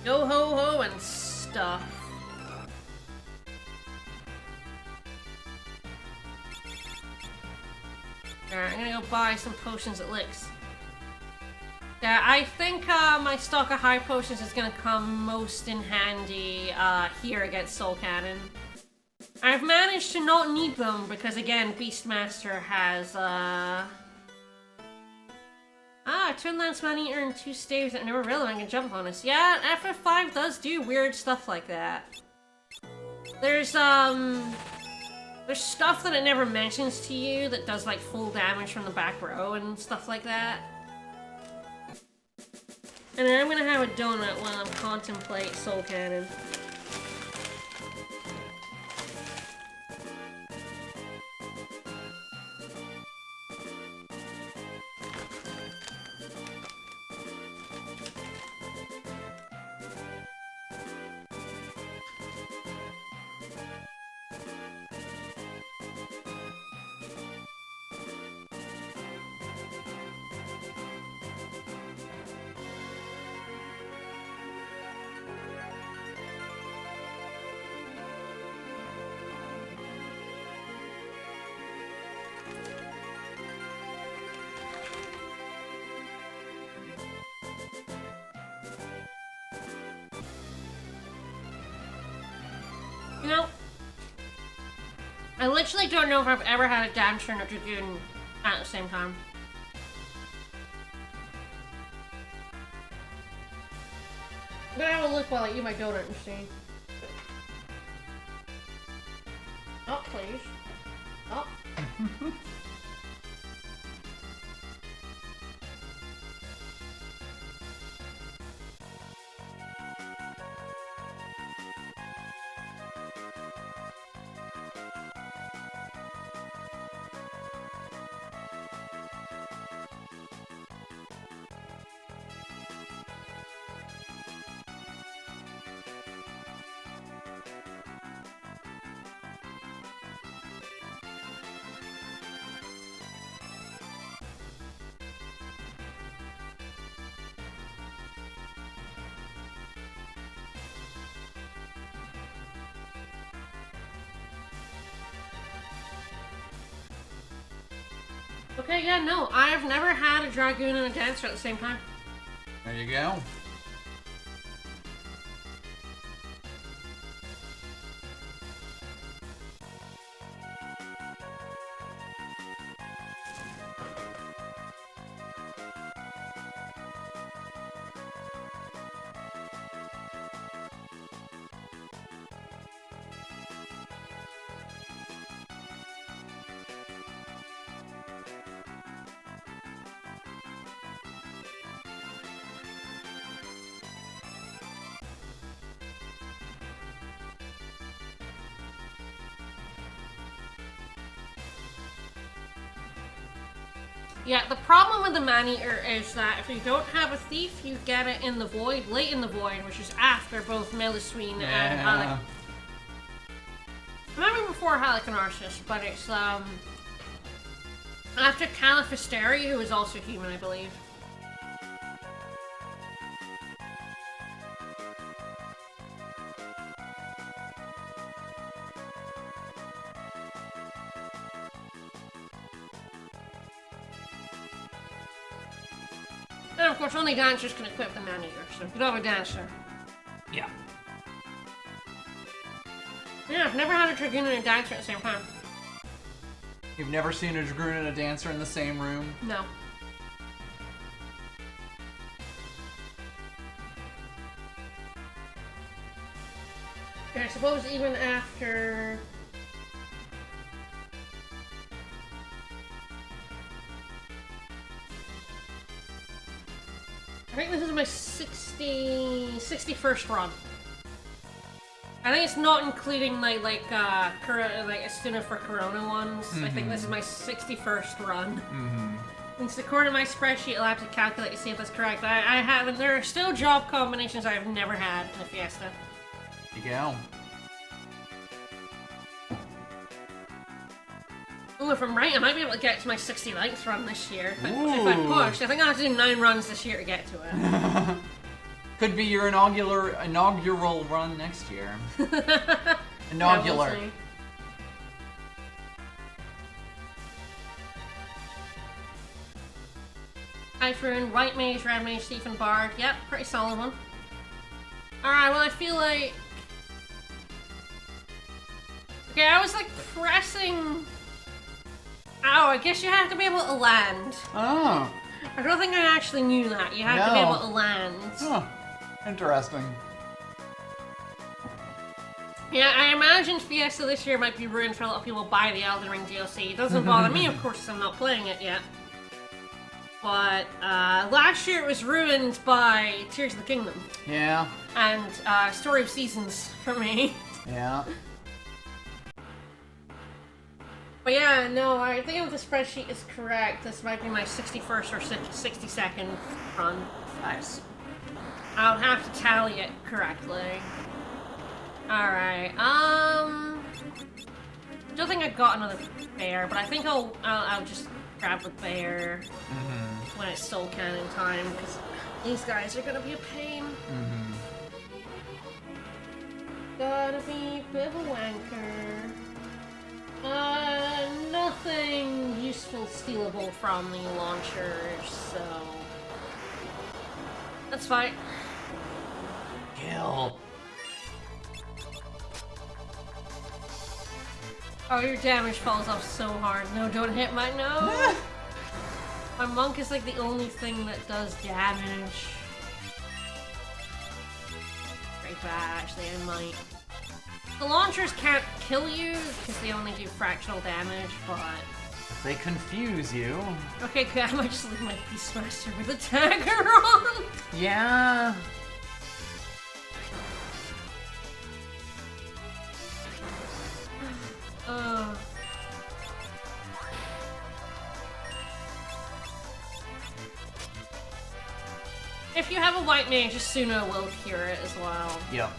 Yo ho ho and stuff. Alright, I'm gonna go buy some potions at Licks. Yeah, I think my stock of high potions is gonna come most in handy here against Soul Cannon. I've managed to not need them because, again, Beastmaster has, Twin Lance Man-Eater and 2 staves that never relevant can jump on us. Yeah, FF5 does do weird stuff like that. There's stuff that it never mentions to you that does, like, full damage from the back row and stuff like that. And then I'm gonna have a donut while I contemplate Soul Cannon. You know, I literally don't know if I've ever had a Dancer and a Dragoon at the same time. I'm gonna have a look while I eat my donut and see. Oh, please. Oh. Okay, yeah, no, I've never had a Dragoon and a Dancer at the same time. There you go. Yeah, the problem with the Man-Eater is that if you don't have a Thief, you get it in the Void, late in the Void, which is after both Melusween and Halleck. Maybe before Halleck and Arceus, but it's, after Califasteri, who is also human, I believe. And of course, only Dancers can equip the Man-Eater, so if you don't have a Dancer. Yeah. Yeah, I've never had a Dragoon and a Dancer at the same time. You've never seen a Dragoon and a Dancer in the same room? No. I suppose even after... I think this is my 61st run. I think it's not including like Astuna for Corona ones. I think this is my 61st run. It's according to my spreadsheet, I'll have to calculate to see if that's correct. I haven't. There are still job combinations I've never had in a Fiesta. There you go. Ooh, if I'm right, I might be able to get to my 60 likes run this year. If I push. I think I'll have to do 9 runs this year to get to it. Could be your inaugural run next year. Inaugular. Yeah, we'll see. Typhoon, White Mage, Red Mage, Thief, and Bard. Yep, pretty solid one. Alright, well I feel like... Okay, I was like pressing... Oh, I guess you have to be able to land. Oh. I don't think I actually knew that. You have to be able to land. Oh. Interesting. Yeah, I imagine Fiesta this year might be ruined for a lot of people who buy the Elden Ring DLC. It doesn't bother me, of course, 'cause I'm not playing it yet. But last year it was ruined by Tears of the Kingdom. Yeah. And Story of Seasons for me. Yeah. But yeah, no, I think if the spreadsheet is correct, this might be my 61st or 62nd run. Nice. I'll have to tally it correctly. Alright, don't think I got another bear, but I think I'll just grab the bear when it's soul cannon time, because these guys are gonna be a pain. Gonna be a bit of a wanker. Nothing useful stealable from the launchers, so... Let's fight. Kill. Oh, your damage falls off so hard. No, don't hit my nose! My monk is like the only thing that does damage. Very bad, actually, I might. The launchers can't kill you, because they only do fractional damage, but... They confuse you. Okay, good, I might just leave my Beastmaster with a dagger on! Yeah. If you have a white mage, Asuna will cure it as well. Yep.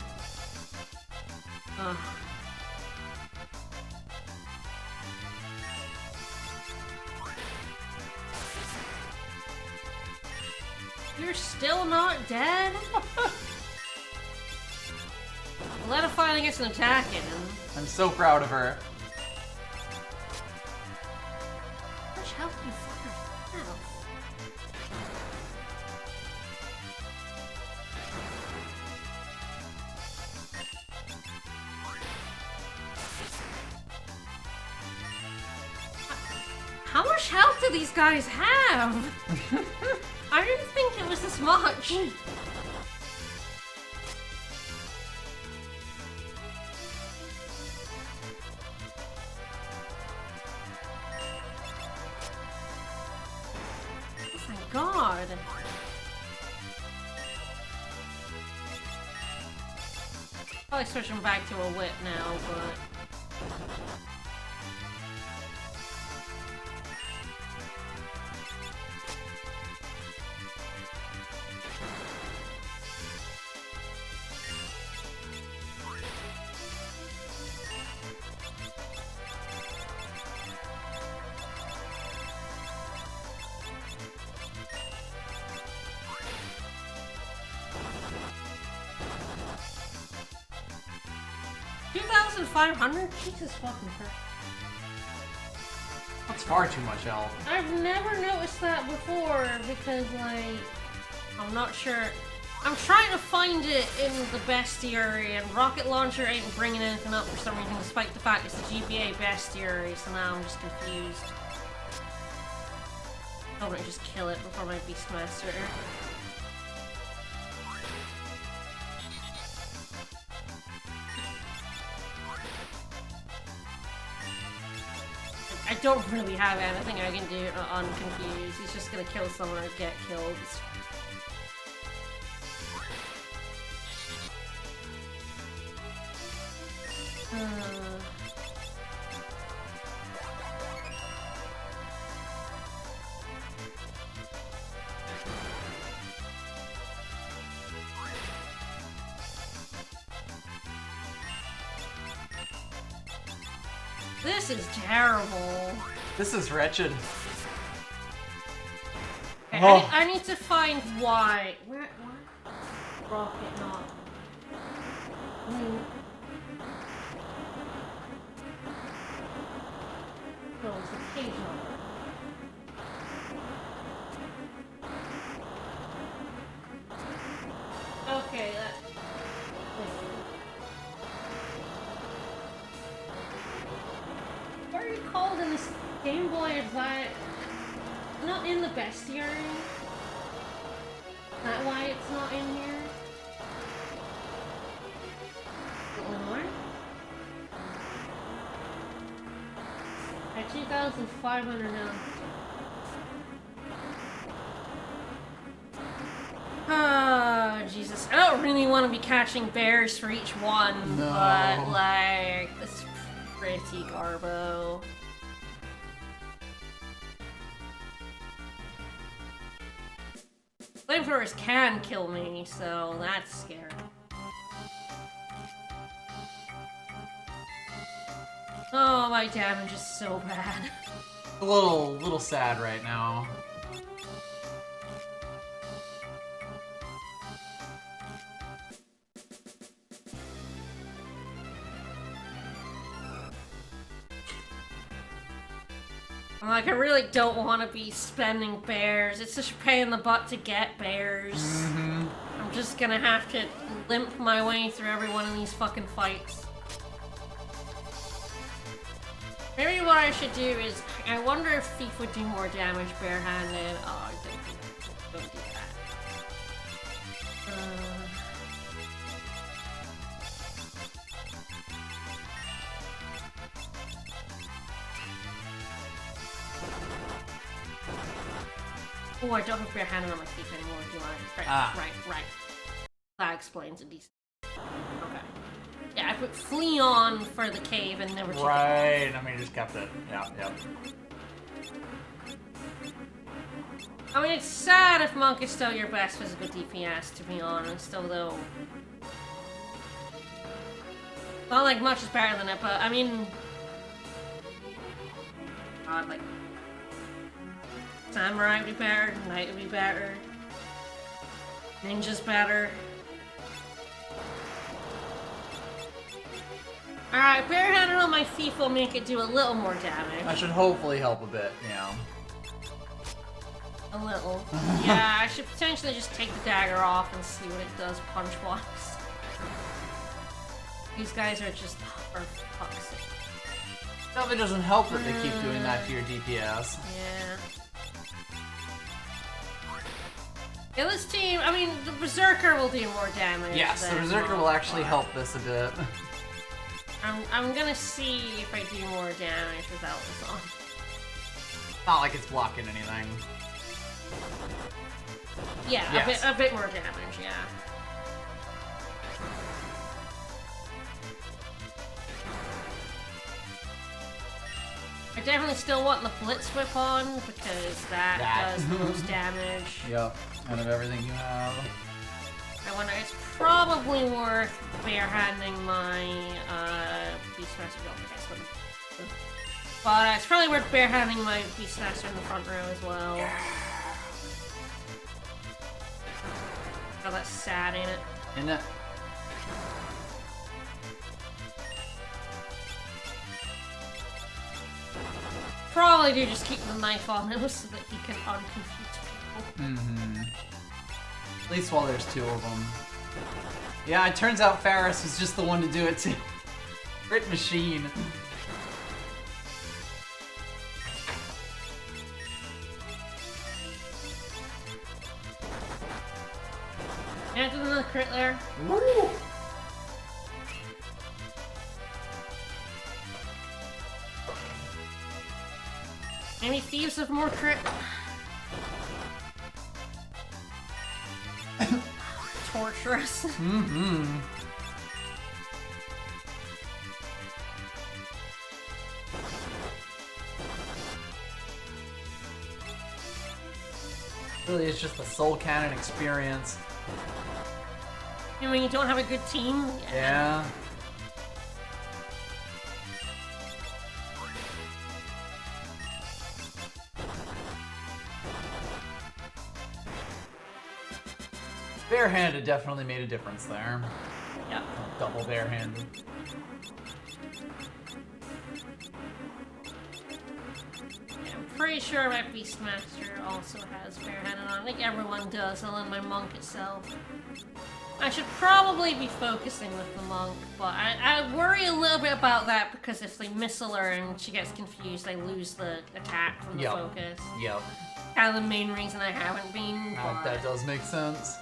You're still not dead? Let a fighting gets an attack in. I'm so proud of her. How much health do you fucking have? How much health do these guys have? I didn't think it was this much. Oh my god. Probably switching back to a whip now, but... $2,500? Jesus fucking Christ. That's far too much health. I've never noticed that before because, like, I'm not sure. I'm trying to find it in the bestiary, and Rocket Launcher ain't bringing anything up for some reason, despite the fact it's the GBA bestiary, so now I'm just confused. I'm gonna just kill it before my Beastmaster. I don't really have anything I can do on Confused. He's just gonna kill someone or get killed. This is terrible. This is wretched. Okay, Oh. I need to find why. Where? Rocket not. No, it's the page number. Okay, that. What are you called in this Game Boy Advance? Not in the bestiary? Is that why it's not in here? More? At 2,500 now. Oh, Jesus. I don't really want to be catching bears for each one, No. but, like, this is pretty garbo. Flamethrowers can kill me, so that's scary. Oh, my damage is so bad. A little sad right now. I'm like, I really don't want to be spending bears. It's just a pain in the butt to get bears. Mm-hmm. I'm just gonna have to limp my way through every one of these fucking fights. Maybe what I should do is, I wonder if Thief would do more damage barehanded. Oh, don't do that. Oh, I don't have barehanded on my Thief anymore, do I? Right, Ah. right. That explains it decent. Okay. Yeah, I put Flee on for the cave and never took it Right, I mean, just kept it. Yeah, yep. I mean, it's sad if Monk is still your best physical DPS, to be honest, although... Not like much is better than it, but I mean... God, like... Samurai would be better, Knight would be better... Ninja's better... Alright, barehanded on my Thief will make it do a little more damage. That should hopefully help a bit, you know. A little. Yeah, I should potentially just take the dagger off and see what it does punch-wise. These guys are just... for fuck's sake. Probably doesn't help that they keep doing that to your DPS. Yeah. Yeah, this team, I mean, the Berserker will do more damage. Yes, the than Berserker will Monk, actually but help this a bit. I'm gonna see if I do more damage without this on. Not like it's blocking anything. Yeah, Yes. a bit more damage, yeah. I definitely still want the Blitz Whip on, because that does the most damage. Yep, out of everything you have. I wonder, it's probably worth barehanding my Beastmaster. But it's probably worth barehanding my Beastmaster in the front row as well. Oh, that's sad, ain't it? Isn't it? Probably do just keep the knife on him so that he can unconfuse people. Mm-hmm. At least while there's two of them. Yeah, it turns out Ferris was just the one to do it too. Crit machine. Yeah, did another crit there. Woo! Maybe Thieves have more crit. Torturous. Mm-hmm. Really, it's just the Soul Cannon experience. And when you don't have a good team, Yeah. Barehanded definitely made a difference there. Yep. Double barehanded. Yeah, I'm pretty sure my Beastmaster also has barehanded on. I think everyone does, other than my monk itself. I should probably be focusing with the monk, but I worry a little bit about that because if they missile her and she gets confused, I lose the attack from the focus. Yep. Kind of the main reason I haven't been. That does make sense.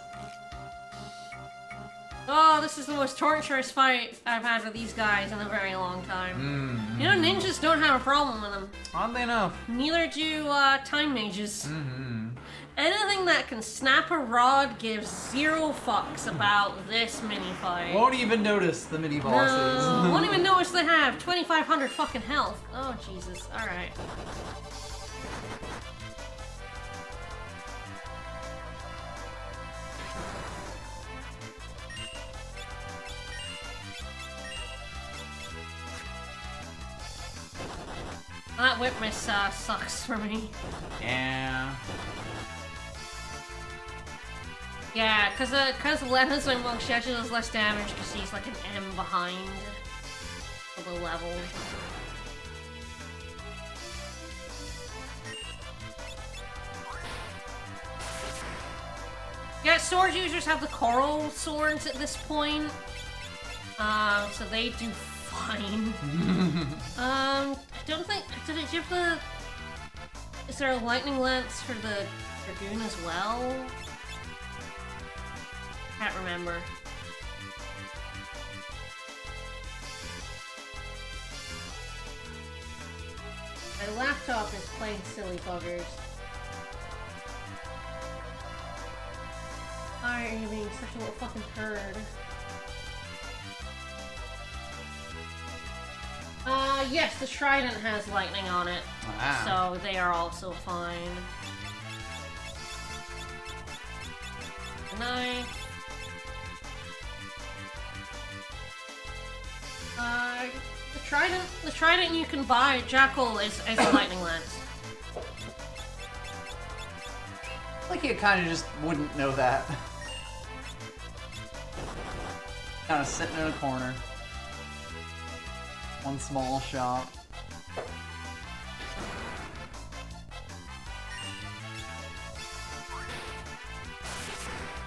Oh, this is the most torturous fight I've had with these guys in a very long time. You know, ninjas don't have a problem with them. Oddly enough. Neither do time mages. Anything that can snap a rod gives zero fucks about this mini fight. Won't even notice the mini bosses. No, won't even notice they have 2,500 fucking health. Oh, Jesus. Alright. That whip miss sucks for me. Yeah. Yeah, cause Lena's my monk, she actually does less damage because she's like an M behind for the level. Yeah, sword users have the coral swords at this point. So they do fine. I don't think, do you have the, is there a lightning lance for the Dragoon as well? Can't remember. My laptop is playing silly buggers. Why are you being such a little fucking turd? Yes, the Trident has lightning on it. Wow. So they are also fine. Knife. The Trident you can buy, Jackal, is a lightning lance. Like you kind of just wouldn't know that. Kind of sitting in a corner. One small shop.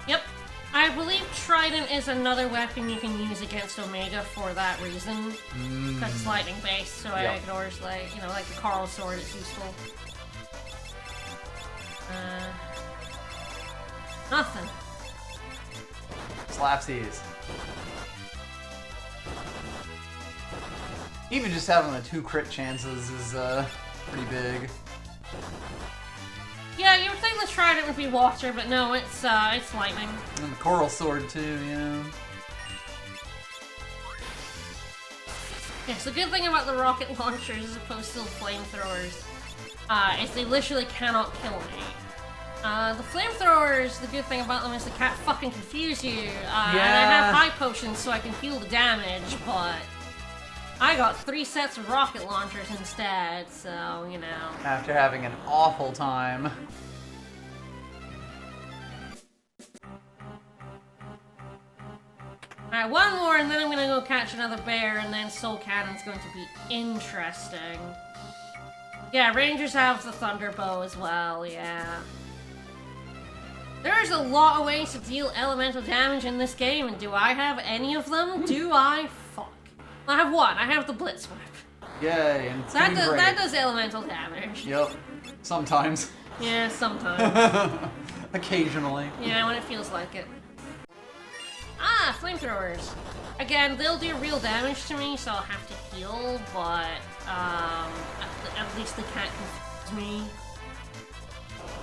Yep. I believe Trident is another weapon you can use against Omega for that reason. Because it's lightning based, so it ignores, like, you know, like the Coral Sword, it's useful. Nothing. Slapsies. Even just having the 2 crit chances is pretty big. Yeah, you would think the Trident would be water, but no, it's lightning. And the Coral Sword too, yeah. Yes, the good thing about the rocket launchers as opposed to the flamethrowers is they literally cannot kill me. The flamethrowers, the good thing about them is they can't fucking confuse you. And I have high potions so I can heal the damage, but I got 3 sets of rocket launchers instead, so, you know. After having an awful time. Alright, one more and then I'm gonna go catch another bear and then Soul Cannon's going to be interesting. Yeah, Rangers have the Thunderbow as well, yeah. There's a lot of ways to deal elemental damage in this game, and do I have any of them? Do I? Fuck. I have one. I have the Blitz Whip. Yay, and it's That doing great. does elemental damage. Yep. Sometimes. Yeah, sometimes. Occasionally. Yeah, when it feels like it. Ah, flamethrowers. Again, they'll do real damage to me, so I'll have to heal, but at least they can't confuse me.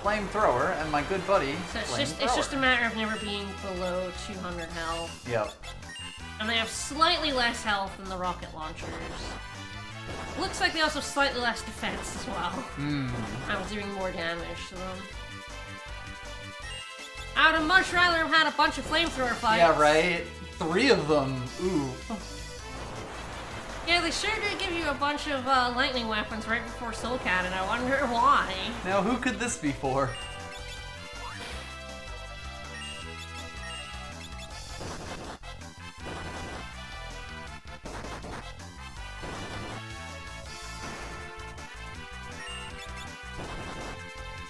Flamethrower and my good buddy. So it's just a matter of never being below 200 health. Yep. And they have slightly less health than the rocket launchers. Looks like they also have slightly less defense as well. I'm doing more damage to them. I would have much rather have had a bunch of flamethrower fights. Yeah, right? 3 of them. Ooh. Yeah, they sure did give you a bunch of lightning weapons right before Soul Cannon. I wonder why. Now, who could this be for?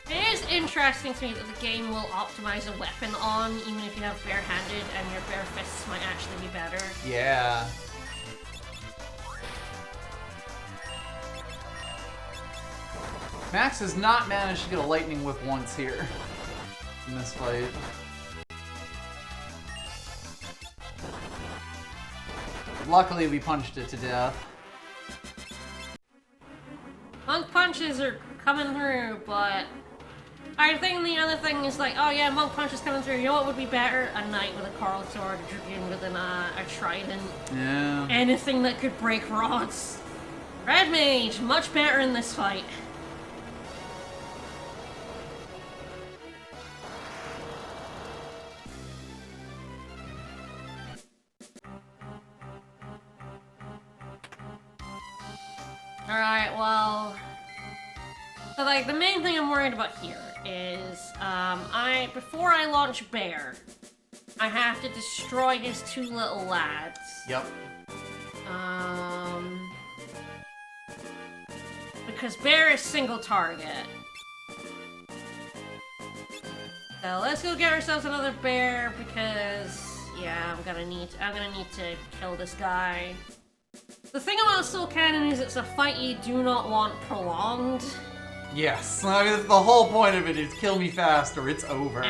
It is interesting to me that the game will optimize a weapon on, even if you have barehanded, and your bare fists might actually be better. Yeah. Max has not managed to get a lightning whip once here in this fight. Luckily, we punched it to death. Monk punches are coming through, but I think the other thing is like, oh yeah, monk punches coming through. You know what would be better? A knight with a coral sword, a dragoon with a trident. Yeah. Anything that could break rods. Red mage, much better in this fight. Alright, well... So, like, the main thing I'm worried about here is, before I launch Bear, I have to destroy his 2 little lads. Yep. Because Bear is single target. So let's go get ourselves another Bear because, yeah, I'm gonna need to kill this guy. The thing about Soul Cannon is it's a fight you do not want prolonged. Yes. I mean, the whole point of it is kill me fast or it's over.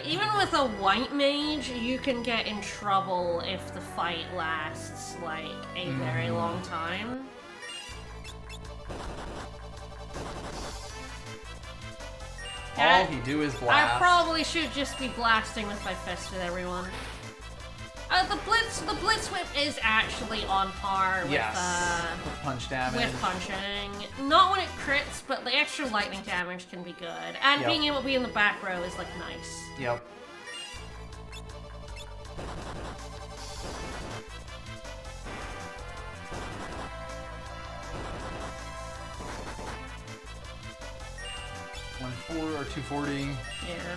Even with a white mage, you can get in trouble if the fight lasts, like, a very long time. All he do is blast. I probably should just be blasting with my fist with everyone. The Blitz Whip is actually on par with, with punch damage. With punching. Not when it crits, but the extra lightning damage can be good. And being able to be in the back row is, like, nice. Yep. $140 or $240. Yeah.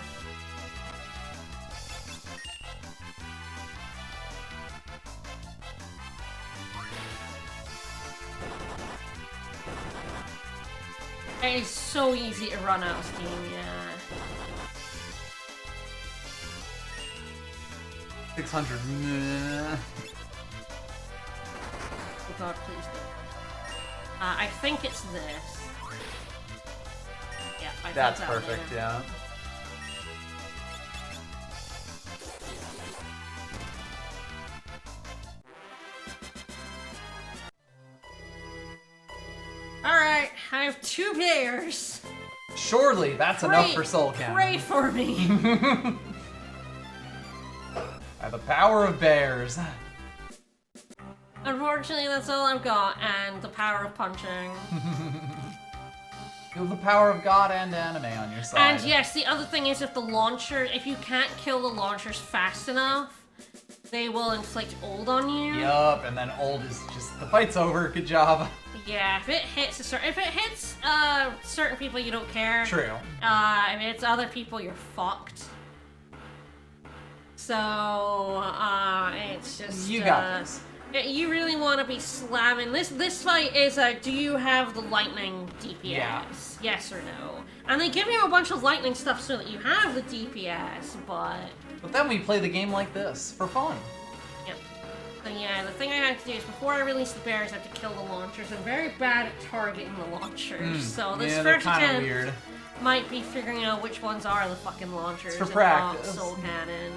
It is so easy to run out of steam, yeah. 600. Meh. Oh god, please don't. I think it's this. Yeah, I That's think that perfect, there. yeah. Alright, I have 2 bears. Surely that's enough for Soul Cannon. Pray for me. By the power of bears. Unfortunately, that's all I've got, and the power of punching. You have the power of God and anime on your side. And yes, the other thing is if you can't kill the launchers fast enough, they will inflict uld on you. Yup, and then uld is just, the fight's over, good job. Yeah, if it hits certain people, you don't care. True. If it's other people, you're fucked. So, it's just... You got this. You really want to be slamming. This fight is do you have the lightning DPS? Yeah. Yes or no? And they give you a bunch of lightning stuff so that you have the DPS, but... But then we play the game like this, for fun. Yep. So yeah, the thing I have to do is before I release the bears, I have to kill the launchers. I'm very bad at targeting the launchers, so this Yeah, they're first kind of attempt weird. might be figuring out which ones are the fucking launchers. It's for and practice. not Soul Cannon.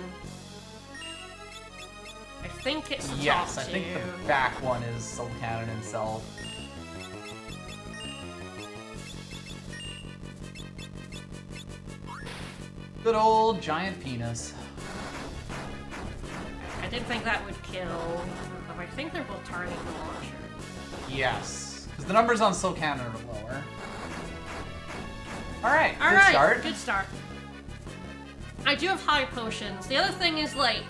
I think it's the Yes, top I think two. the back one is Soul Cannon himself. Good old giant penis. I did think that would kill, but I think they're both targeting the launcher. Yes, because the numbers on Soul Cannon are lower. Alright, All good right, start. good start. I do have high potions. The other thing is, like,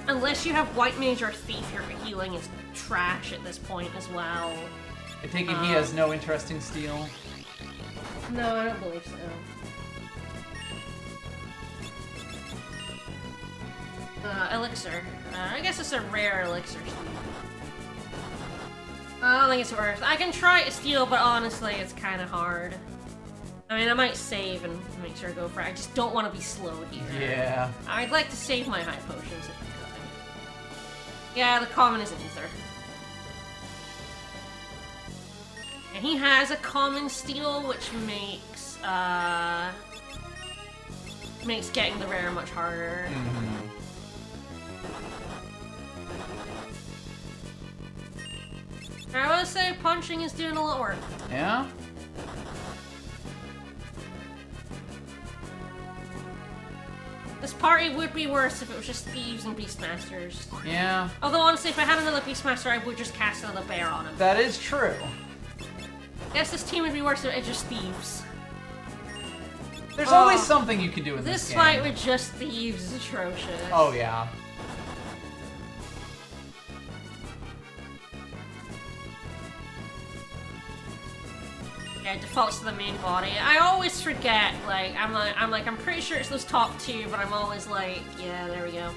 unless you have White Mage or Thief, your healing is trash at this point as well. I take it he has no interesting steel. No, I don't believe so. Elixir. I guess it's a rare elixir. I don't think it's worth. I can try to steal, but honestly, it's kind of hard. I mean, I might save and make sure I go for it. I just don't want to be slowed here. Yeah. I'd like to save my high potions if I could. Yeah, the common isn't either. And he has a common steal, which makes getting the rare much harder. I would say punching is doing a lot of work. Yeah? This party would be worse if it was just thieves and beastmasters. Yeah. Although honestly, if I had another beastmaster, I would just cast another bear on him. That is true. I guess this team would be worse if it's just thieves. There's always something you can do in this This game. fight with just thieves is atrocious. Oh, yeah. Yeah, it defaults to the main body. I always forget, like, I'm pretty sure it's those top two, but I'm always like, yeah, there we go.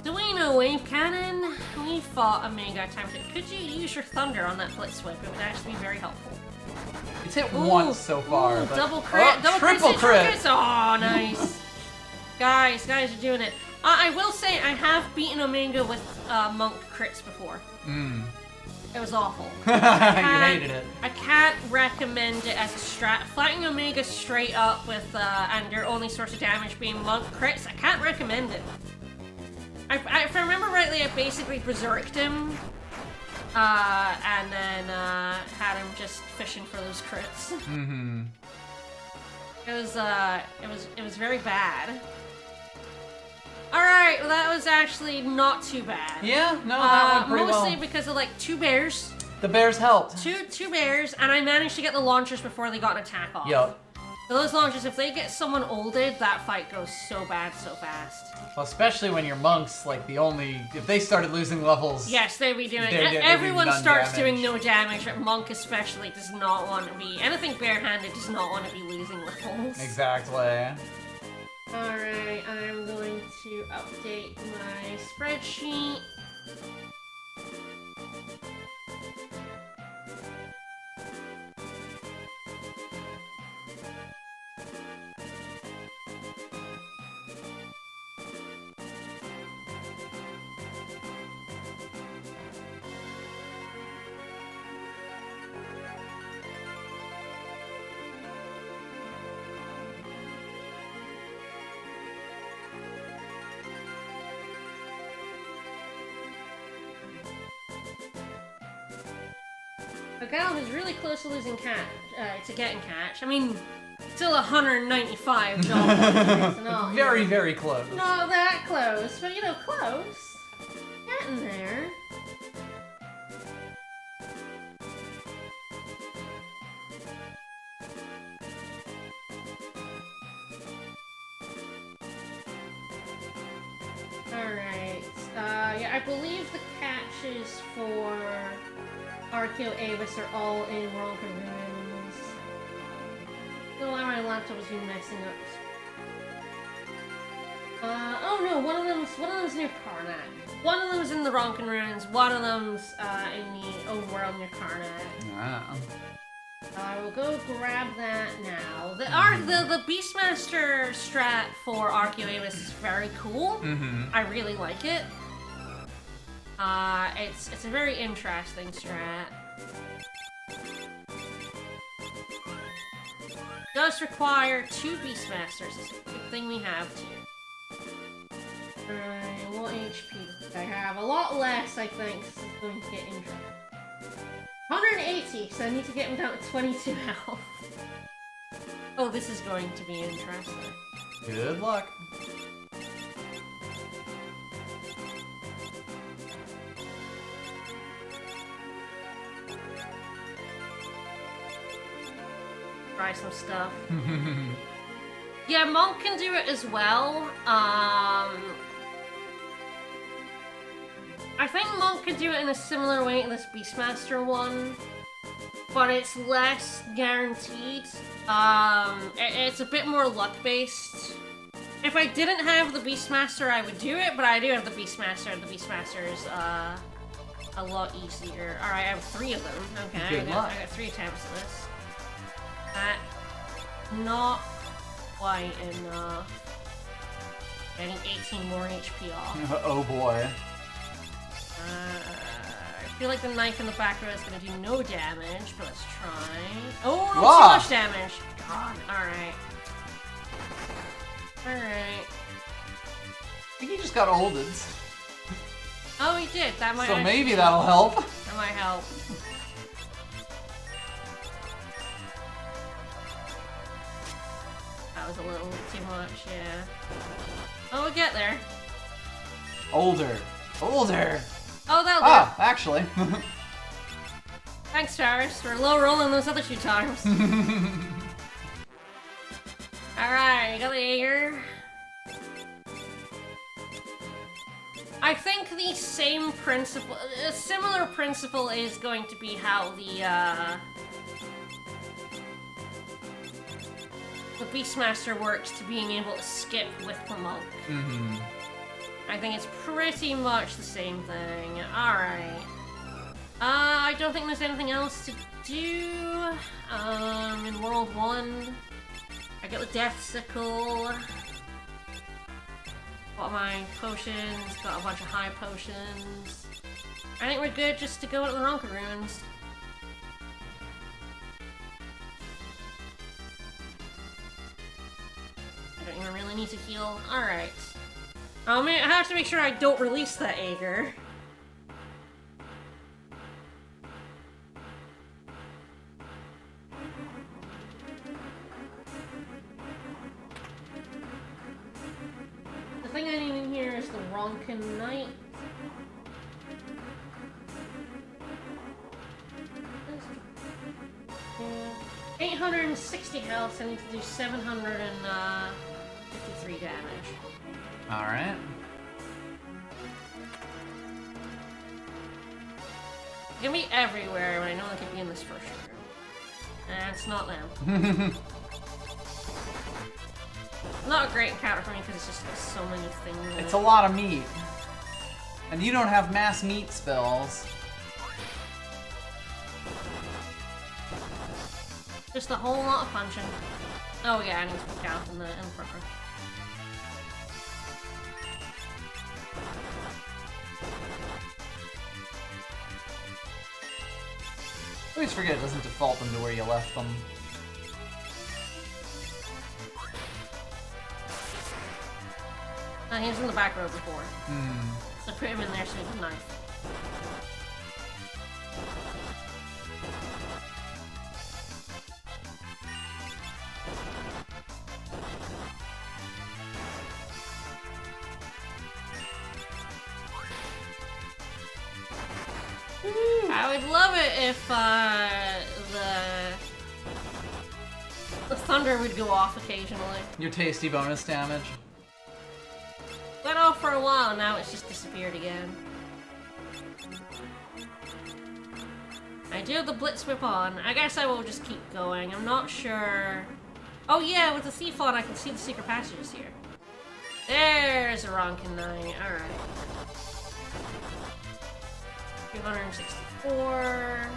Do we know wave cannon? We fought a mega time. Could you use your thunder on that blitz whip? It would actually be very helpful. It's hit once so far. Ooh, but... double crit, double triple crit. Oh, nice. guys are doing it. I will say I have beaten Omega with monk crits before. It was awful. You hated it. I can't recommend it as a strat. Fighting Omega straight up with and your only source of damage being monk crits, I can't recommend it. If I remember rightly, I basically berserked him, and then had him just fishing for those crits. It was very bad. All right, well, that was actually not too bad. Yeah, no, that went pretty mostly well. because of like two bears. The bears helped. Two bears, and I managed to get the launchers before they got an attack off. Yup. So those launchers, if they get someone olded, that fight goes so bad so fast. Well, especially when your monks, like if they started losing levels. Yes, they'd be doing. They'd be Everyone none starts damage. doing no damage, but monk especially does not want to be. Anything barehanded does not want to be losing levels. Exactly. Alright, I'm going to update my spreadsheet. Gal is really close to losing to getting catch. I mean, still 195 dollars. Very, very close. Not that close, but you know, close. Getting there. Alright. Yeah, I believe the catches for Archeo Avis are all in Ronka Ruins. Don't know why my laptop has been messing up. Oh no, one of them's near Karnak. One of them's in the Ronkan Ruins, one of them's in the overworld near Karnak. Ah. I will go grab that now. The Beastmaster strat for Archeo Avis is very cool. I really like it. It's a very interesting strat. Does require 2 Beastmasters. It's a good thing we have 2. Alright, what HP does I have? A lot less, I think. This is going to get interesting. 180, so I need to get him down to 22 health. Oh, this is going to be interesting. Good luck. Try some stuff. Yeah, Monk can do it as well. I think Monk can do it in a similar way to this Beastmaster one, but it's less guaranteed. It's a bit more luck-based. If I didn't have the Beastmaster, I would do it, but I do have the Beastmaster, and the Beastmaster is, a lot easier. Alright, I have 3 of them. Okay, Good I luck. got 3 attempts at this. Not quite enough. Getting 18 more HP off. Oh boy. I feel like the knife in the back row is going to do no damage, but let's try. Oh, no, Wow. too much damage. God, alright. Alright. I think he just got olded. Oh, he did. That might So actually- maybe that'll help. That might help. That was a little too much, yeah. Oh, we'll get there. Older. Older. Oh, that'll Ah, actually. do. Thanks, Towers, for low rolling those other 2 times. Alright, got the Jaeger. I think the same principle, a similar principle is going to be how the Beastmaster works to being able to skip with the Monk. Mm-hmm. I think it's pretty much the same thing. Alright. I don't think there's anything else to do. In World 1, I get the Death Sickle. Got my potions, got a bunch of high potions. I think we're good just to go to the Ronka Ruins. I don't even really need to heal. Alright. I have to make sure I don't release that Aegir. The thing I need in here is the Ronkin Knight. 860 health, I need to do 753 damage. Alright. It can be everywhere, but I know it could be in this first room. And it's not them. Not a great encounter for me because it's just so many things. in It's it. a lot of meat. And you don't have mass meat spells. Just a whole lot of punching. Oh yeah, I need to put down in the front row. I always forget it doesn't default them to where you left them. He was in the back row before. Hmm. So I put him in there so he can knife. I would love it if the thunder would go off occasionally. Your tasty bonus damage. Went off for a while, now it's just disappeared again. I do have the Blitz Whip on. I guess I will just keep going. I'm not sure. Oh yeah, with the Thief on, I can see the secret passages here. There's a Ronkin Knight. Alright. 264.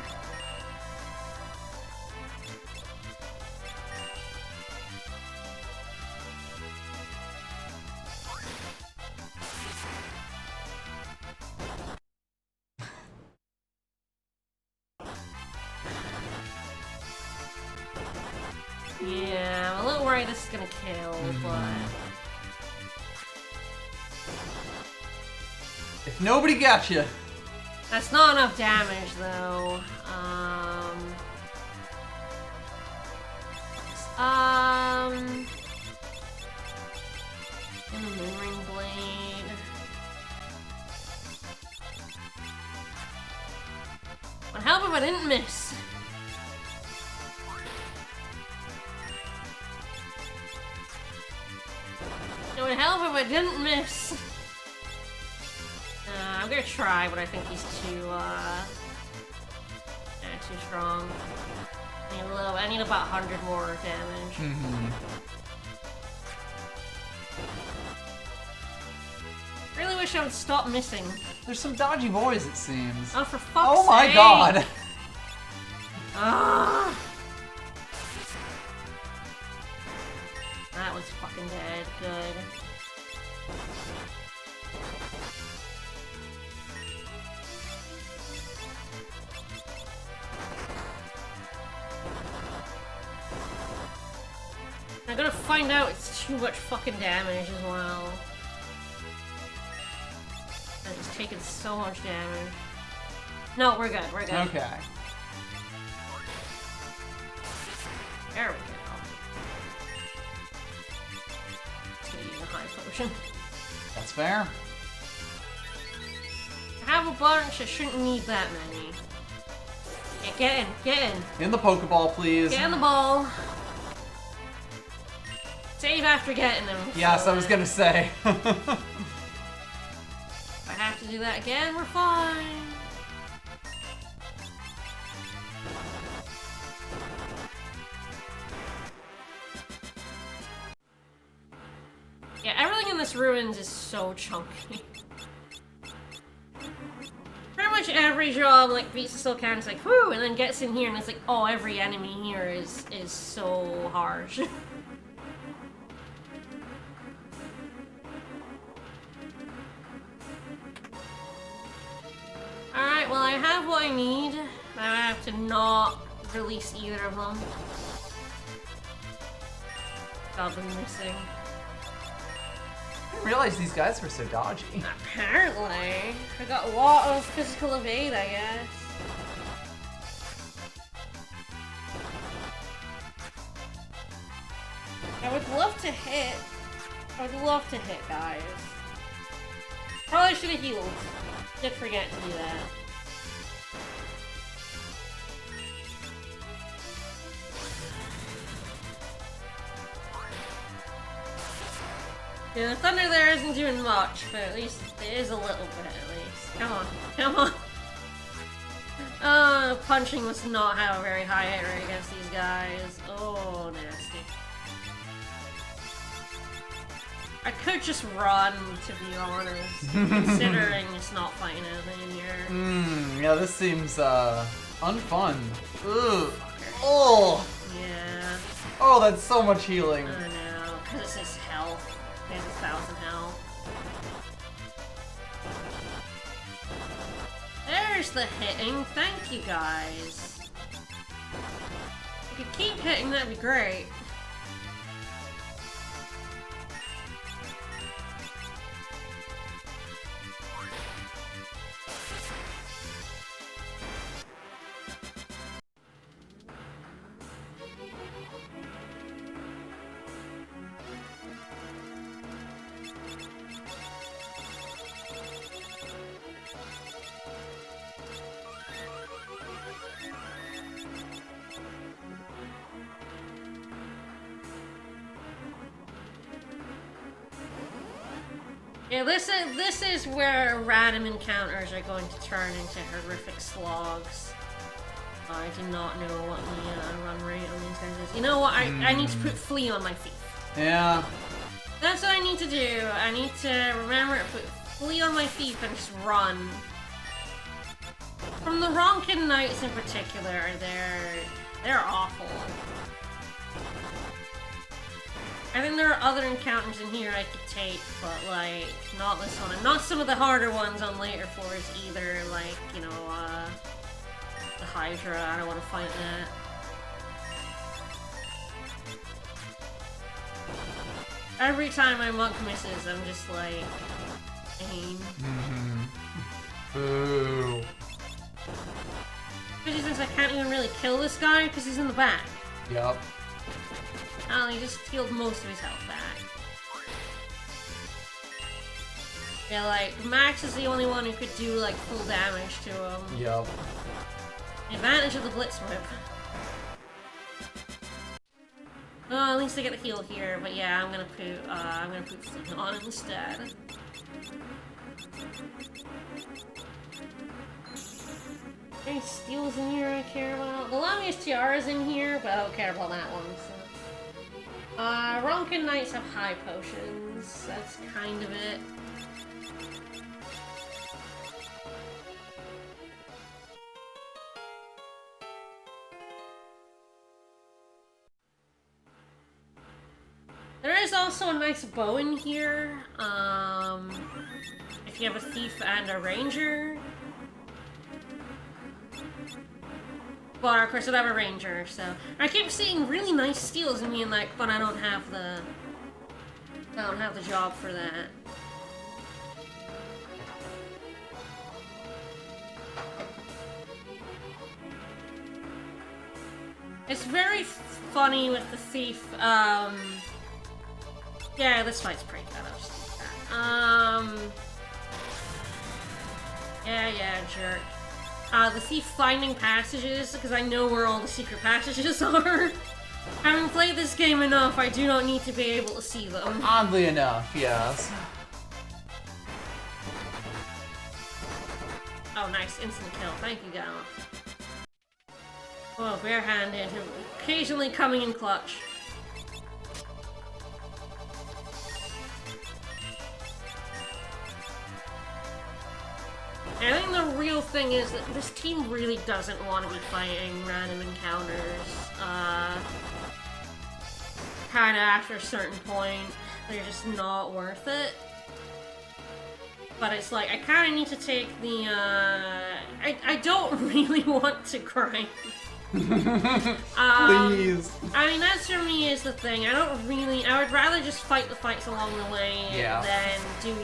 Yeah, I'm a little worried this is gonna kill, but... If nobody got you. That's not enough damage, though. And the Moonring Blade. Would help if I didn't miss. It would help if I didn't miss. I'm gonna try, but I think he's too strong. I need about 100 more damage. Really wish I would stop missing. There's some dodgy boys, it seems. Oh, for fuck's sake! Oh my god! Ah! That was fucking dead. Good. I gotta find out it's too much fucking damage as well. And it's taking so much damage. No, we're good, we're good. Okay. There we go. Just gonna use a high potion. That's fair. I have a bunch, I shouldn't need that many. Yeah, get in, get in. In the Pokeball, please. Get in the ball. Save after getting them. Yes, so I was gonna say. if I have to do that again, we're fine. Yeah, everything in this ruins is so chunky. Pretty much every job like beats the Soul Can, it's like whoo, and then gets in here and it's like, oh, every enemy here is so harsh. Alright, well I have what I need. Now I have to not release either of them. I've been missing. I didn't realize these guys were so dodgy. Apparently. I got a lot of physical evade, I guess. I would love to hit. I would love to hit, guys. Probably should have healed. Did forget to do that. Yeah, the thunder there isn't doing much, but at least it is a little bit, at least. Come on, come on! Punching must not have a very high hit rate against these guys. Oh, nasty. I could just run, to be honest, considering it's not fighting anything in here. Yeah, this seems, unfun. Ugh. Oh! Yeah. Oh, that's so much healing. I know, because it's his health. He has 1,000 health. There's the hitting. Thank you, guys. If you could keep hitting, that'd be great. Yeah, this is where random encounters are going to turn into horrific slogs. I do not know what the run rate on these guys is. You know what? I need to put Flea on my feet. Yeah. That's what I need to do. I need to remember to put Flea on my feet and just run. From the Ronkin Knights in particular, they're awful. I think there are other encounters in here I could take, but like, not this one. And not some of the harder ones on later floors either, like, you know, the Hydra, I don't want to fight that. Every time my monk misses, I'm just like, aim. Boo. Especially since I can't even really kill this guy because he's in the back. Yup. Oh, he just healed most of his health back. Yeah, like, Max is the only one who could do, like, full damage to him. Yup. Advantage of the Blitz Whip. Oh, at least I get a heal here, but yeah, I'm gonna put Thieving on instead. Any steals in here I care about? The Lamia's Tiara's in here, but I don't care about that one, so. Ronkin Knights have high potions. That's kind of it. There is also a nice bow in here, if you have a thief and a ranger. But of course I don't have a ranger, so I keep seeing really nice steals and being like, but I don't have the job for that. It's very funny with the thief, yeah, this fight's pretty good, I'll just do that. Yeah, jerk. The thief finding passages, because I know where all the secret passages are. Having played this game enough, I do not need to be able to see them. Oddly enough, yes. Oh, nice. Instant kill. Thank you, Gal. Oh, barehanded. Occasionally coming in clutch. I think the real thing is that this team really doesn't want to be fighting random encounters. Kinda after a certain point, they're just not worth it. But it's like, I kinda need to take the, I don't really want to grind. Please. I mean, that's for me is the thing. I would rather just fight the fights along the way than do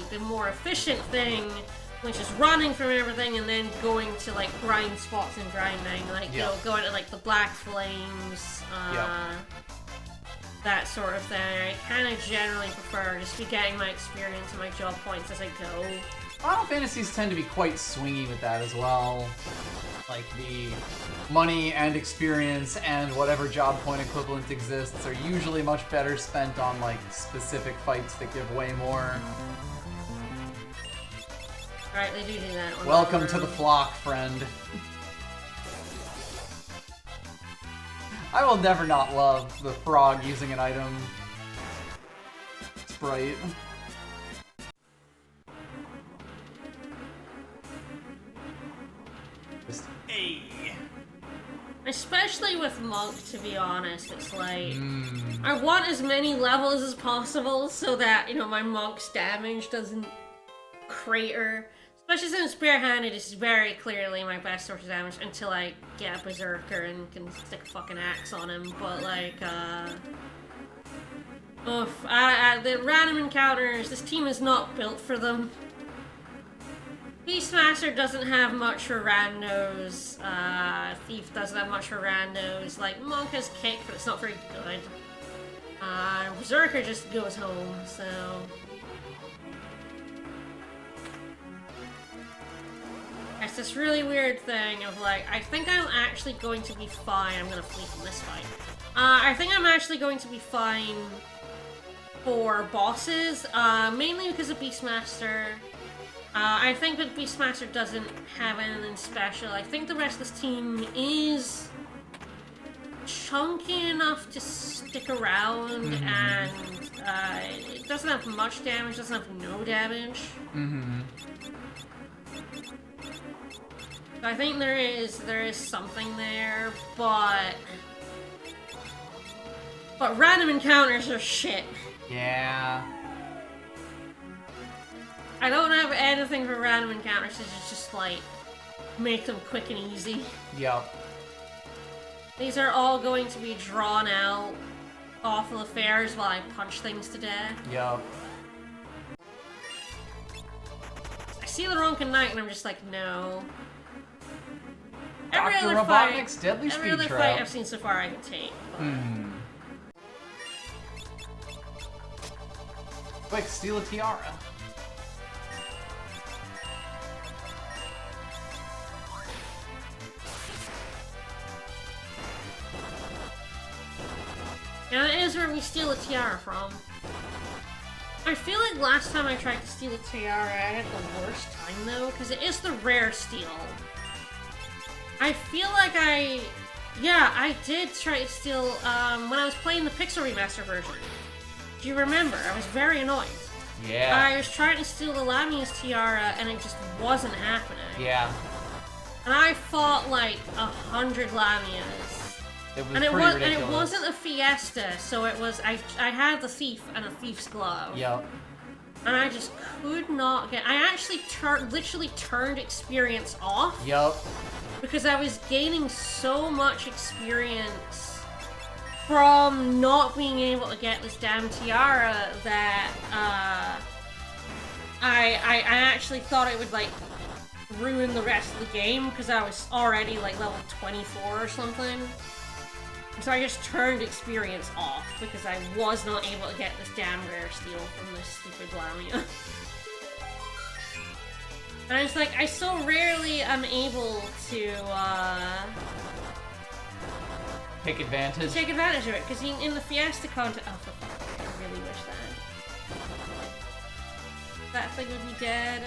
the more efficient thing, which is running from everything and then going to like grind spots and grinding, like you know, going to like the Black Flames, that sort of thing. I kind of generally prefer just be getting my experience and my job points as I go. Final Fantasies tend to be quite swingy with that as well. Like the money and experience and whatever job point equivalent exists are usually much better spent on like specific fights that give way more. Alright, they do that. Welcome to the flock, friend. I will never not love the frog using an item sprite. Just, hey. Especially with Monk, to be honest, it's like, I want as many levels as possible so that, you know, my Monk's damage doesn't crater. Especially since barehanded is very clearly my best source of damage until I get a Berserker and can stick a fucking axe on him, but like, the random encounters, this team is not built for them. Beastmaster doesn't have much for randos, Thief doesn't have much for randos, like, Monk has kick, but it's not very good. Berserker just goes home, so... It's this really weird thing of like, I think I'm actually going to be fine. I'm gonna flee from this fight. I think I'm actually going to be fine for bosses, mainly because of Beastmaster. I think that Beastmaster doesn't have anything special. I think the rest of this team is chunky enough to stick around, and it doesn't have much damage, doesn't have no damage. I think there is something there, but random encounters are shit. Yeah. I don't have anything for random encounters, it's just like make them quick and easy. Yep. These are all going to be drawn out awful affairs while I punch things to death. Yep. I see the Ronkin Knight and I'm just like, no. Dr. Robotnik's Deadly Speed Every other Trap. fight I've seen so far I can take. Quick, steal a tiara. And that is where we steal a tiara from. I feel like last time I tried to steal a tiara, I had the worst time though, because it is the rare steal. I feel like I did try to steal, when I was playing the Pixel Remaster version. Do you remember? I was very annoyed. Yeah. I was trying to steal the Lamia's tiara, and it just wasn't happening. Yeah. And I fought like 100 Lamias. It was And pretty ridiculous. and it wasn't a Fiesta, so it was, I had the Thief and a Thief's Glove. Yep. And I just could not get, I actually literally turned experience off. Yep. Because I was gaining so much experience from not being able to get this damn tiara that, I actually thought it would, like, ruin the rest of the game, because I was already, like, level 24 or something. So I just turned experience off, because I was not able to get this damn rare steal from this stupid Lamia. And I was like, I so rarely am able to, Take advantage. take advantage of it, because in the Fiesta content... Oh, for fuck's sake, I really wish that thing would be dead.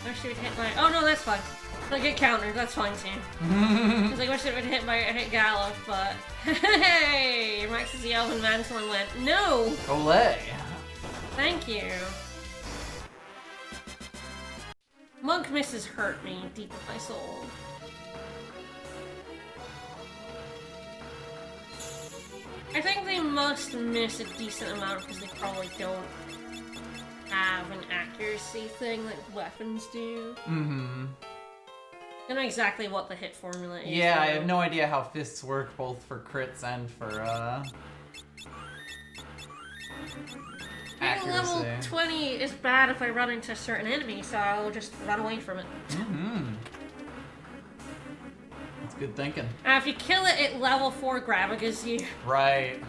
I wish it would hit my... Oh, no, that's fine. I'll get countered, that's fine, too. Because I wish it would hit Gallo, but... Hey! Max's the Elven Mantle and went, no! Olay. Thank you. Monk misses hurt me deep in my soul. I think they must miss a decent amount because they probably don't have an accuracy thing like weapons do. Mm-hmm. I don't know exactly what the hit formula is. Yeah, I though. have no idea how fists work both for crits and for, Maybe level 20 is bad if I run into a certain enemy, so I'll just run away from it. Mm-hmm. That's good thinking. If you kill it at level 4 Gravigas, you... Right.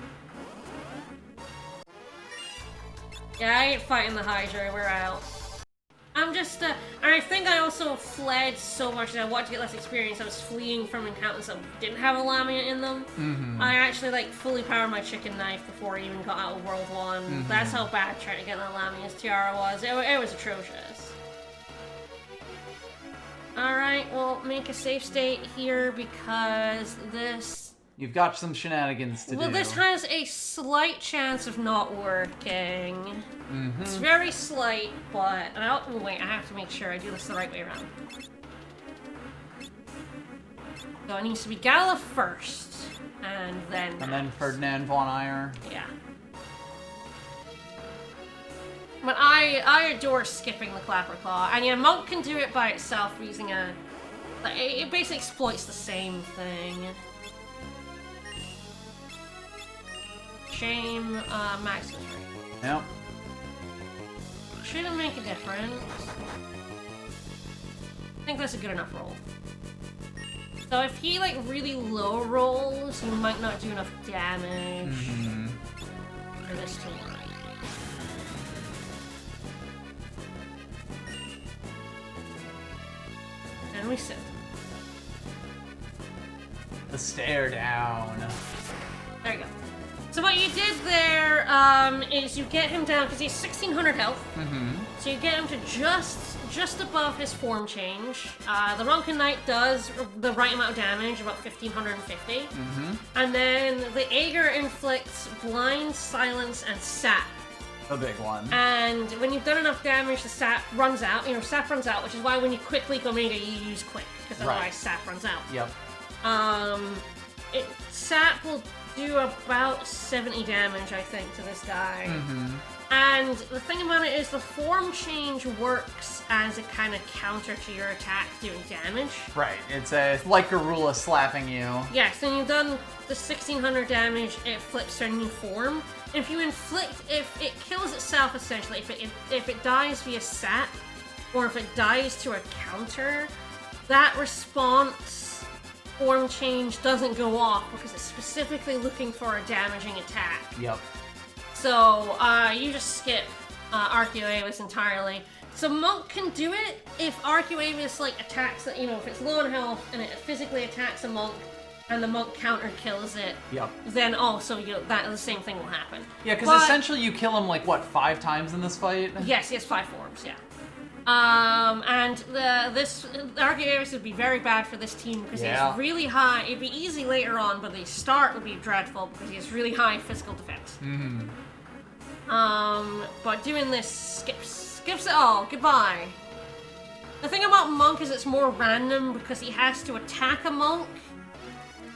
Yeah, I ain't fighting the Hydra, we're out. I'm just, I think I also fled so much that I wanted to get less experience. I was fleeing from encounters that didn't have a Lamia in them. Mm-hmm. I actually, like, fully powered my chicken knife before I even got out of World 1. Mm-hmm. That's how bad trying to get the Lamia's tiara was. It was atrocious. Alright, we'll make a safe state here because this... You've got some shenanigans to do. Well, this has a slight chance of not working. Mm-hmm. It's very slight, but... Oh, wait, I have to make sure I do this the right way around. So it needs to be Gala first, and then... And then Ferdinand von Eyre. Yeah. But I adore skipping the Clapper Claw. And yeah, Monk can do it by itself using a... It basically exploits the same thing. Shame, Max was right. Yep. Shouldn't make a difference. I think that's a good enough roll. So if he, like, really low rolls, he might not do enough damage for this to work. And we sit. The stare down. There you go. So what you did there is you get him down, because he's 1600 health. So you get him to just above his form change. The Ronkin Knight does the right amount of damage, about 1550. And then the Aegir inflicts blind, silence, and sap. A big one. And when you've done enough damage, the sap runs out. You know, sap runs out, which is why when you quickly go mega, you use quick, because otherwise sap runs out. Yep. Sap will do about 70 damage, I think, to this guy. And the thing about it is the form change works as a kind of counter to your attack doing damage. Right. It's like Garula slapping you. Yes, and you've done the 1600 damage, it flips to a new form. If you inflict, if it kills itself essentially, if it dies via sap, or if it dies to a counter, that response form change doesn't go off because it's specifically looking for a damaging attack. Yep. So you just skip Archeo Avis entirely. So Monk can do it if Arcuavis like attacks it, if it's low on health and it physically attacks a Monk and the Monk counter kills it. Yep. Then also that the same thing will happen. Yeah, because essentially you kill him like what, 5 times in this fight? Yes, he has 5 forms. Yeah. And this Arcuavis would be very bad for this team because he's really high. It'd be easy later on, but the start would be dreadful because he has really high physical defense. Mm-hmm. But doing this skips it all. Goodbye. The thing about Monk is it's more random because he has to attack a Monk,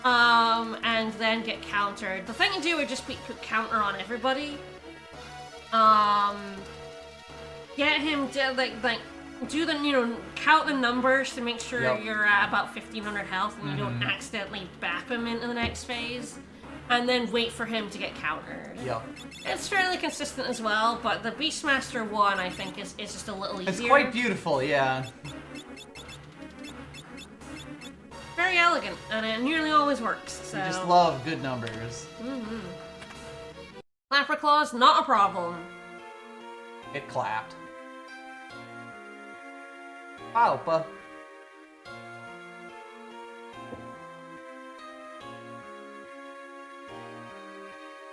and then get countered. The thing to do would just be put counter on everybody. Get him to do the count the numbers to make sure you're at about 1500 health and you don't accidentally bap him into the next phase. And then wait for him to get countered. Yep. It's fairly consistent as well, but the Beastmaster one, I think, is just a little easier. It's quite beautiful, yeah. Very elegant, and it nearly always works, so... You just love good numbers. Mm-hmm. Clapper Claws, not a problem. It clapped. Paupa.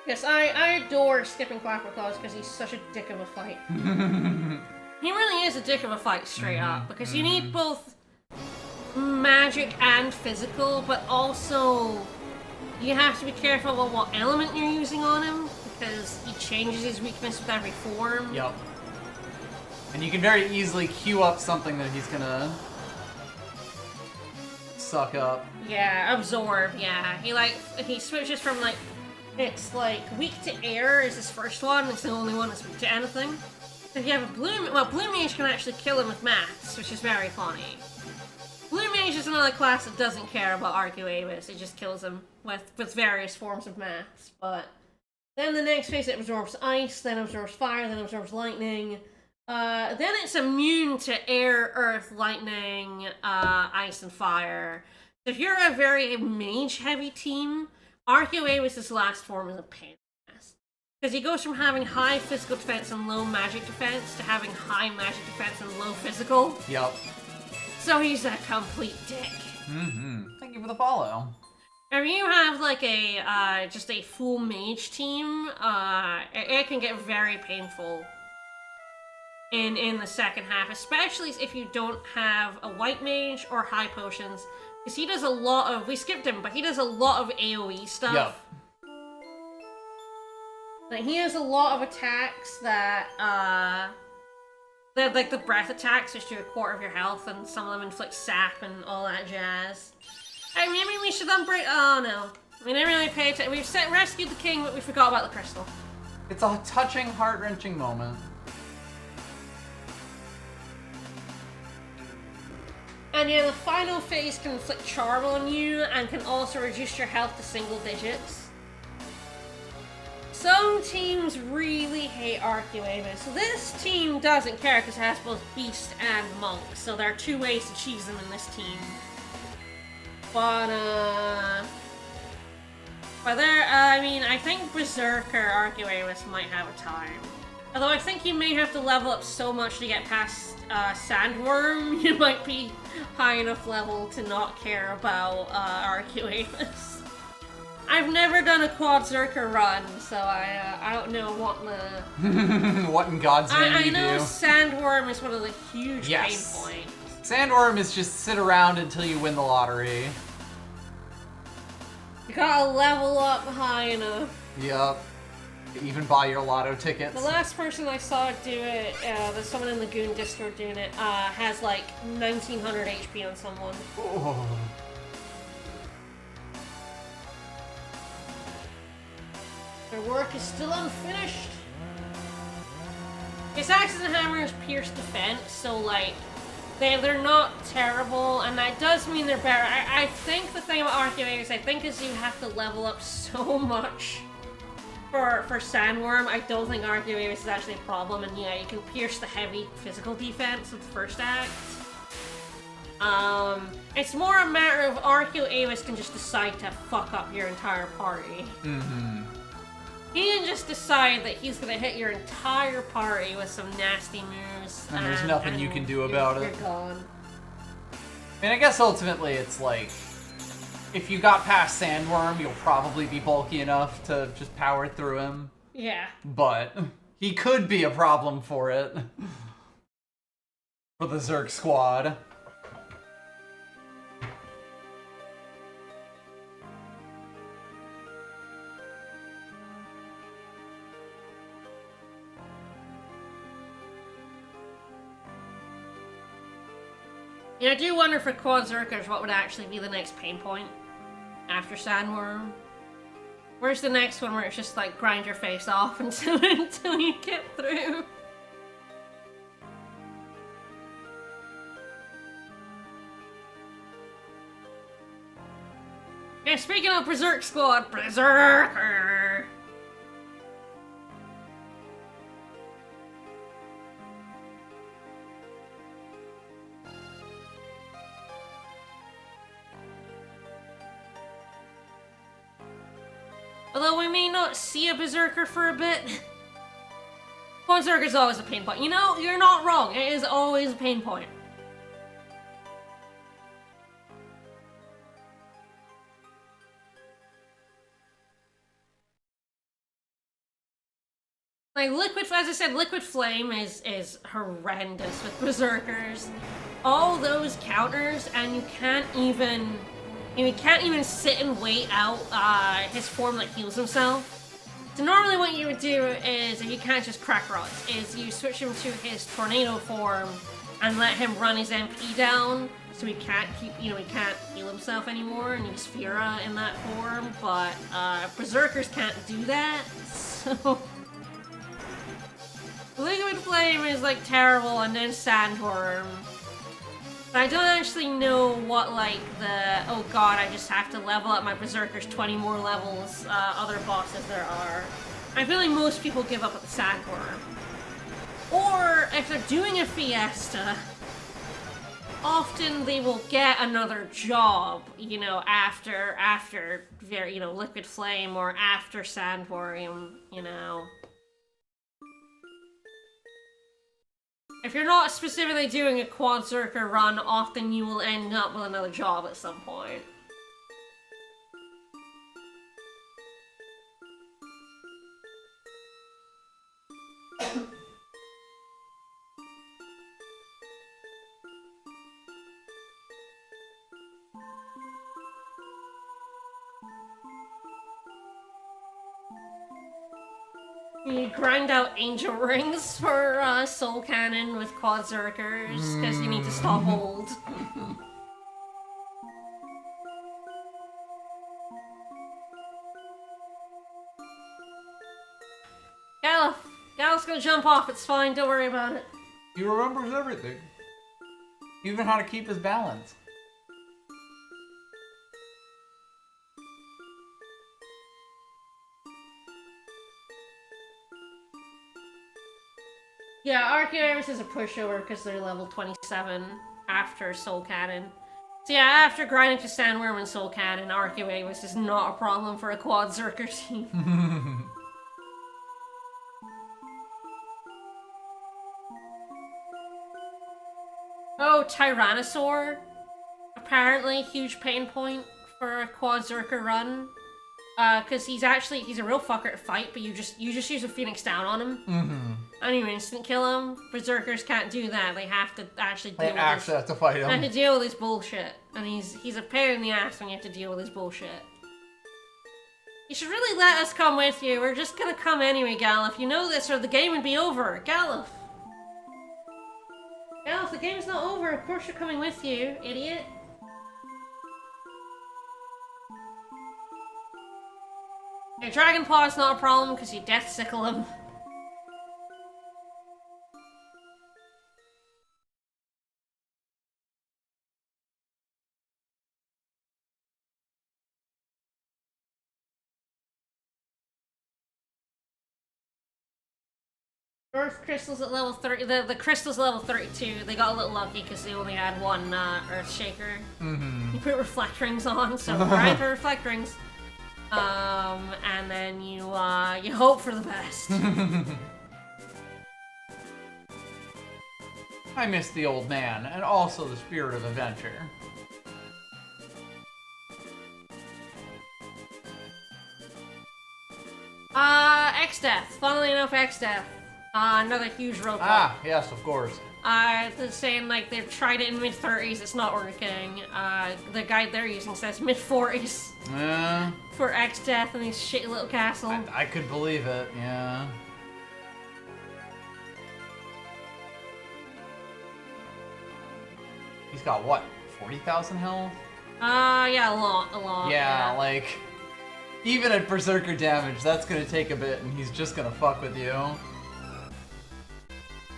Yes, I adore skipping Clapper Claws because he's such a dick of a fight. He really is a dick of a fight, straight up, because you need both magic and physical, but also you have to be careful about what element you're using on him, because he changes his weakness with every form. Yep. And you can very easily queue up something that he's gonna suck up. Yeah, absorb, yeah. He switches from it's weak to air is his first one, it's the only one that's weak to anything. If you have a Blue Mage can actually kill him with maths, which is very funny. Blue Mage is another class that doesn't care about Arcuavis, it just kills him with various forms of maths. But then the next phase it absorbs ice, then absorbs fire, then absorbs lightning. Then it's immune to air, earth, lightning, ice, and fire. So if you're a very mage-heavy team, Arcuavis' last form is a pain in the ass. Because he goes from having high physical defense and low magic defense to having high magic defense and low physical. Yep. So he's a complete dick. Mm-hmm. Thank you for the follow. If you have just a full mage team, it can get very painful in the second half, especially if you don't have a white mage or high potions. Because he does a lot of... We skipped him, but he does a lot of AoE stuff. Yep. He has a lot of attacks that, they're the breath attacks, which do 1/4 of your health, and some of them inflict sap and all that jazz. Hey, maybe we should unbreak... Oh, no. We didn't really pay attention. We've rescued the king, but we forgot about the crystal. It's a touching, heart-wrenching moment. And yeah, the final phase can inflict charm on you and can also reduce your health to single digits. Some teams really hate Arcuavis. This team doesn't care because it has both Beast and Monk, so there are 2 ways to cheese them in this team. But I think Berserker Arcuavis might have a time. Although I think you may have to level up so much to get past Sandworm, you might be high enough level to not care about Arcuavis. I've never done a Quad Zerker run, so I don't know what the... What in God's name I you know do. Sandworm is one of the huge pain points. Sandworm is just sit around until you win the lottery. You gotta level up high enough. Yup. Even buy your lotto tickets. The last person I saw do it, there's someone in the Goon Discord doing it, has 1900 HP on someone. Oh. Their work is still unfinished. His axes and hammers pierce defense, so they're not terrible, and that does mean they're better. I think the thing about Arcuavis, is you have to level up so much for Sandworm. I don't think Arcuavis is actually a problem, and yeah, you can pierce the heavy physical defense of the first act. It's more a matter of Arcuavis can just decide to fuck up your entire party. Mm-hmm. He can just decide that he's gonna hit your entire party with some nasty moves. And there's nothing you can do about it. You're gone. I mean, I guess ultimately it's like, if you got past Sandworm, you'll probably be bulky enough to just power through him. Yeah. But he could be a problem for it. For the Zerg squad. Yeah, I do wonder for Quad Zerkers what would actually be the next pain point after Sandworm. Where's the next one where it's just like grind your face off until you get through? Yeah, speaking of Berserk Squad, Berserker! Although we may not see a Berserker for a bit. Berserker's always a pain point. You know, you're not wrong. It is always a pain point. Like, as I said, Liquid Flame is horrendous with Berserkers. All those counters, and you can't even sit and wait out his form that heals himself. So normally what you would do is, if you can't just crack rods, is you switch him to his tornado form and let him run his MP down, so he can't he can't heal himself anymore and use Fira in that form. But Berserkers can't do that, so Liquid Flame is like terrible, and then Sandworm. I don't actually know what, like, oh god, I just have to level up my Berserkers 20 more levels, other bosses there are. I feel like most people give up at the Sandworm. Or, if they're doing a Fiesta, often they will get another job, you know, after Liquid Flame, or after Sandworm, you know. If you're not specifically doing a Quad Zerker run, often you will end up with another job at some point. You grind out angel rings for Soul Cannon with Quad Zerkers, because you need to stop hold. Galuf's gonna jump off, it's fine, don't worry about it. He remembers everything. Even how to keep his balance. Yeah, Archaeovis is a pushover because they're level 27 after Soul Cannon. So yeah, after grinding to Sandworm and Soul Cannon, Archaeovis is not a problem for a Quad Zerker team. Oh, Tyrannosaur. Apparently, huge pain point for a Quad Zerker run. Cause he's a real fucker to fight, but you just use a Phoenix down on him. And you instant kill him. Berserkers can't do that. They have to actually deal with have to fight him. They have to deal with his bullshit. And he's a pain in the ass when you have to deal with his bullshit. You should really let us come with you. We're just gonna come anyway, Galuf. You know this or the game would be over. Galuf! Galuf, the game's not over. Of course you're coming with you, idiot. Your Dragon Paw's not a problem because you Death Sickle him. Earth Crystal's at level 30. The Crystal's level 32. They got a little lucky because they only had one Earth Shaker. You put Reflect Rings on, so grind for Reflect Rings. And then you hope for the best. I miss the old man, and also the spirit of adventure. X-Death. Funnily enough, X-Death. Another huge roadblock. Ah, yes, of course. They're saying, like, they've tried it in mid-30s, it's not working. The guide they're using says mid-40s for X-Death and his shitty little castle. I could believe it, yeah. He's got, what, 40,000 health? Yeah, a lot. Yeah, like, even at Berserker damage, that's gonna take a bit, and he's just gonna fuck with you.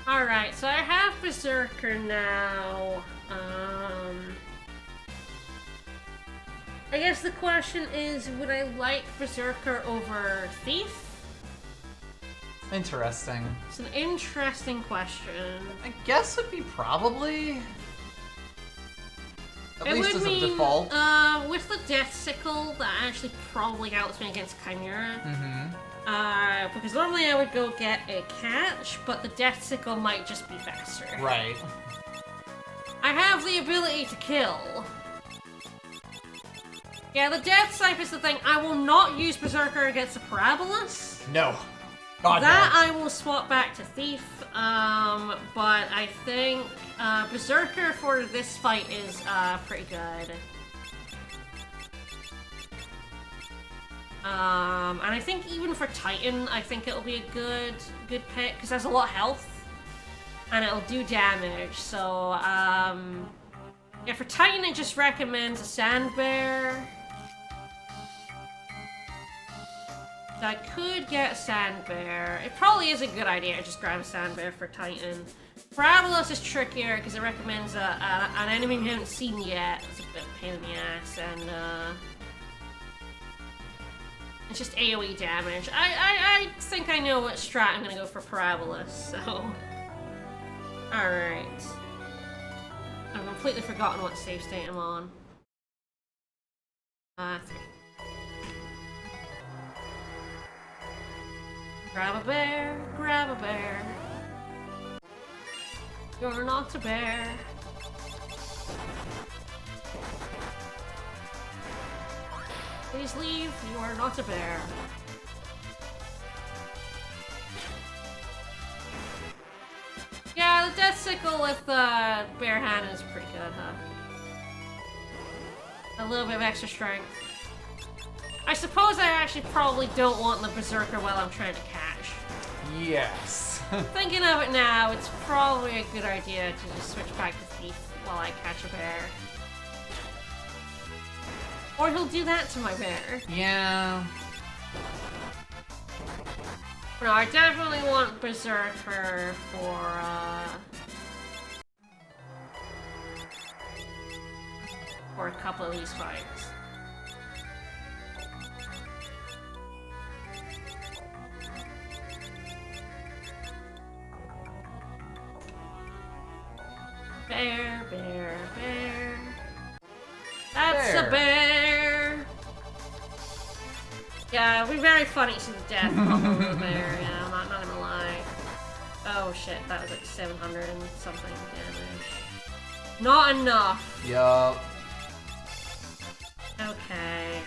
Alright, so I have Berserker now. I guess the question is, would I like Berserker over Thief? Interesting. It's an interesting question. I guess it'd be probably... At It least would as mean, a default. with the Death Sickle, that actually probably helps me against Chimera. Because normally I would go get a catch, but the Death Sickle might just be faster. Right. I have the ability to kill. Yeah, the Death Scythe is the thing. I will not use Berserker against the Parabolus. No. God, That no. I will swap back to Thief, but I think Berserker for this fight is pretty good. And I think even for Titan, I think it'll be a good pick, because there's a lot of health, and it'll do damage, so, yeah, for Titan it just recommends a Sand Bear. So I could get a Sand Bear. It probably is a good idea to just grab a Sand Bear for Titan. Parabolus is trickier, because it recommends an enemy we haven't seen yet. It's a bit of a pain in the ass, and, it's just AoE damage. I think I know what strat I'm gonna go for Parabolus, so... Alright. I've completely forgotten what save state I'm on. 3. Grab a bear, grab a bear. You're not a bear. Please leave, you are not a bear. Yeah, the Death Sickle with Bare Hand is pretty good, huh? A little bit of extra strength. I suppose I actually probably don't want the Berserker while I'm trying to catch. Yes. Thinking of it now, it's probably a good idea to just switch back to Thief while I catch a bear. Or he'll do that to my bear. Yeah. No, I definitely want Berserker for a couple of these fights. Bear, bear, bear. That's Bear. a bear! Yeah, it'd be very funny to the death combo with a bear, yeah, I'm not gonna lie. Oh shit, that was like 700 and something damage. Not enough! Yup. Okay,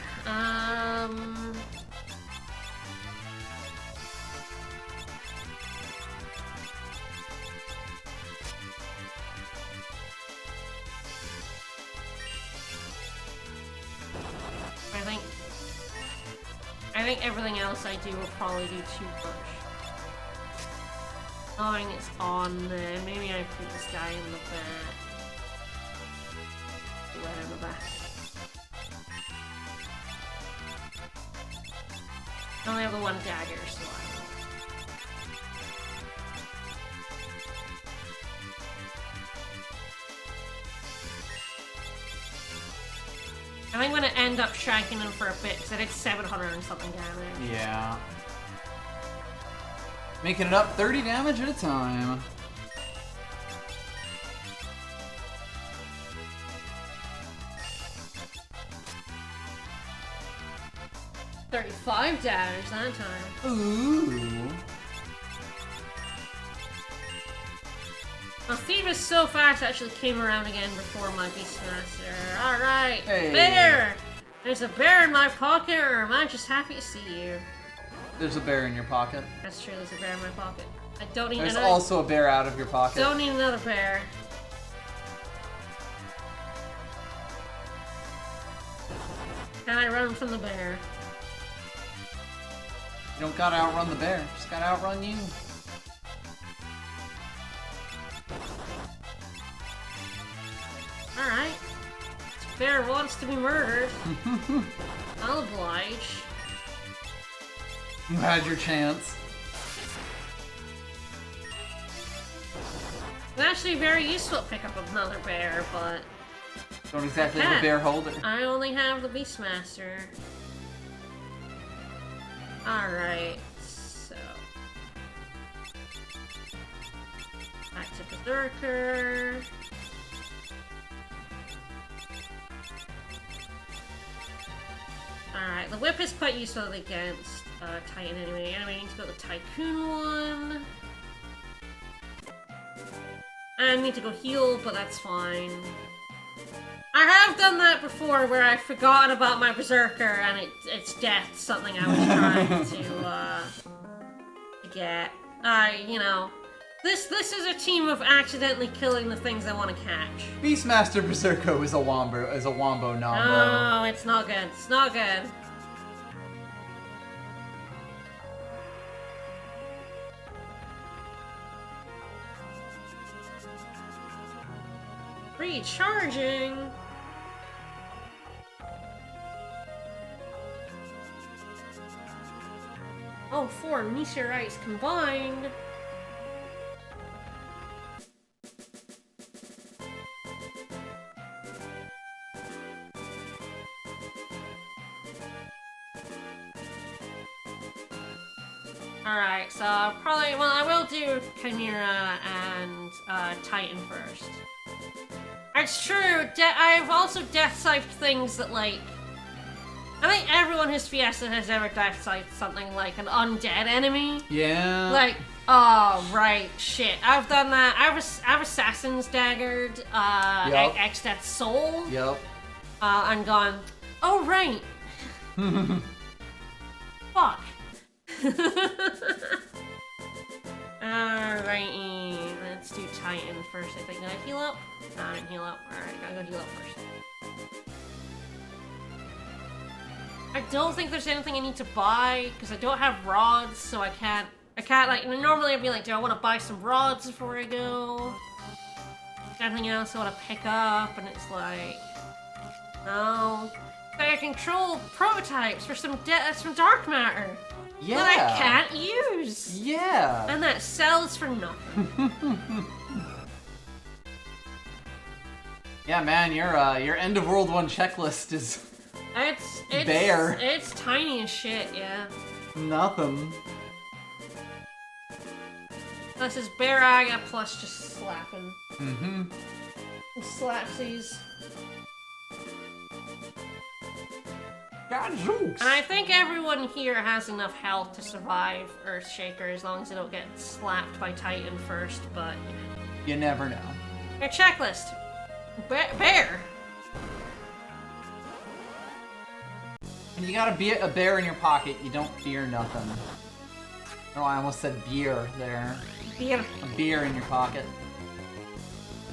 I think everything else I do will probably do too much. Knowing it's on there, maybe I put this guy in the back. Let him in the back. I only have the one dagger, so I think I'm gonna end up shanking him for a bit, because I did 700 and something damage. Yeah. Making it up 30 damage at a time. 35 damage that time. Ooh. Well, Thief is so fast, actually came around again before my Beastmaster. Alright, Hey. bear! There's a bear in my pocket, or am I just happy to see you? There's a bear in your pocket. That's true, there's a bear in my pocket. I don't need There's another. also a bear out of your pocket. Don't need another bear. Can I run from the bear? You don't gotta outrun the bear. Just gotta outrun you. Alright. This bear wants to be murdered. I'll oblige. You had your chance. It's actually very useful to pick up another bear, but Don't exactly have a bear holder. I only have the Beastmaster. Alright, so... back to Berserker. Alright, the whip is quite useful against Titan anyway. Anyway, I need to go to the Tycoon one. I need to go heal, but that's fine. I have done that before where I've forgotten about my Berserker and it's death, something I was trying to get. You know, this is a team of accidentally killing the things I want to catch. Beastmaster Berserko is a wombo nombo. Oh, it's not good. It's not good. Recharging. Oh, 4 meteorites combined. Alright, so probably, well, I will do Chimera and Titan first. It's true, I've also death-typed things that, like... I think everyone who's Fiesta has ever death-typed something like an undead enemy. Yeah. Like, oh, right, shit. I've done that. I've Assassin's Daggered, Yep. X-Death Soul. Yep. And gone, oh, right. Fuck. Alrighty, let's do Titan first. I think. Did I heal up? No, I didn't heal up. Alright, gotta go heal up first. I don't think there's anything I need to buy, because I don't have rods, so I can't, like, normally I'd be like, do I want to buy some rods before I go? Is there anything else I want to pick up? And it's like, no. But I control prototypes for some dark matter. Yeah. That I can't use. Yeah. And that sells for nothing. Yeah, man, your end of World 1 checklist is It's bare. It's tiny as shit, yeah. Nothing. This is Baraga plus just slapping. Mm-hmm. Slapsies. Gadzooks. And I think everyone here has enough health to survive Earthshaker as long as they don't get slapped by Titan first, but You never know. your checklist. Bear. When you got a bear in your pocket, you don't fear nothing. Oh, I almost said beer there. Bear. A beer in your pocket.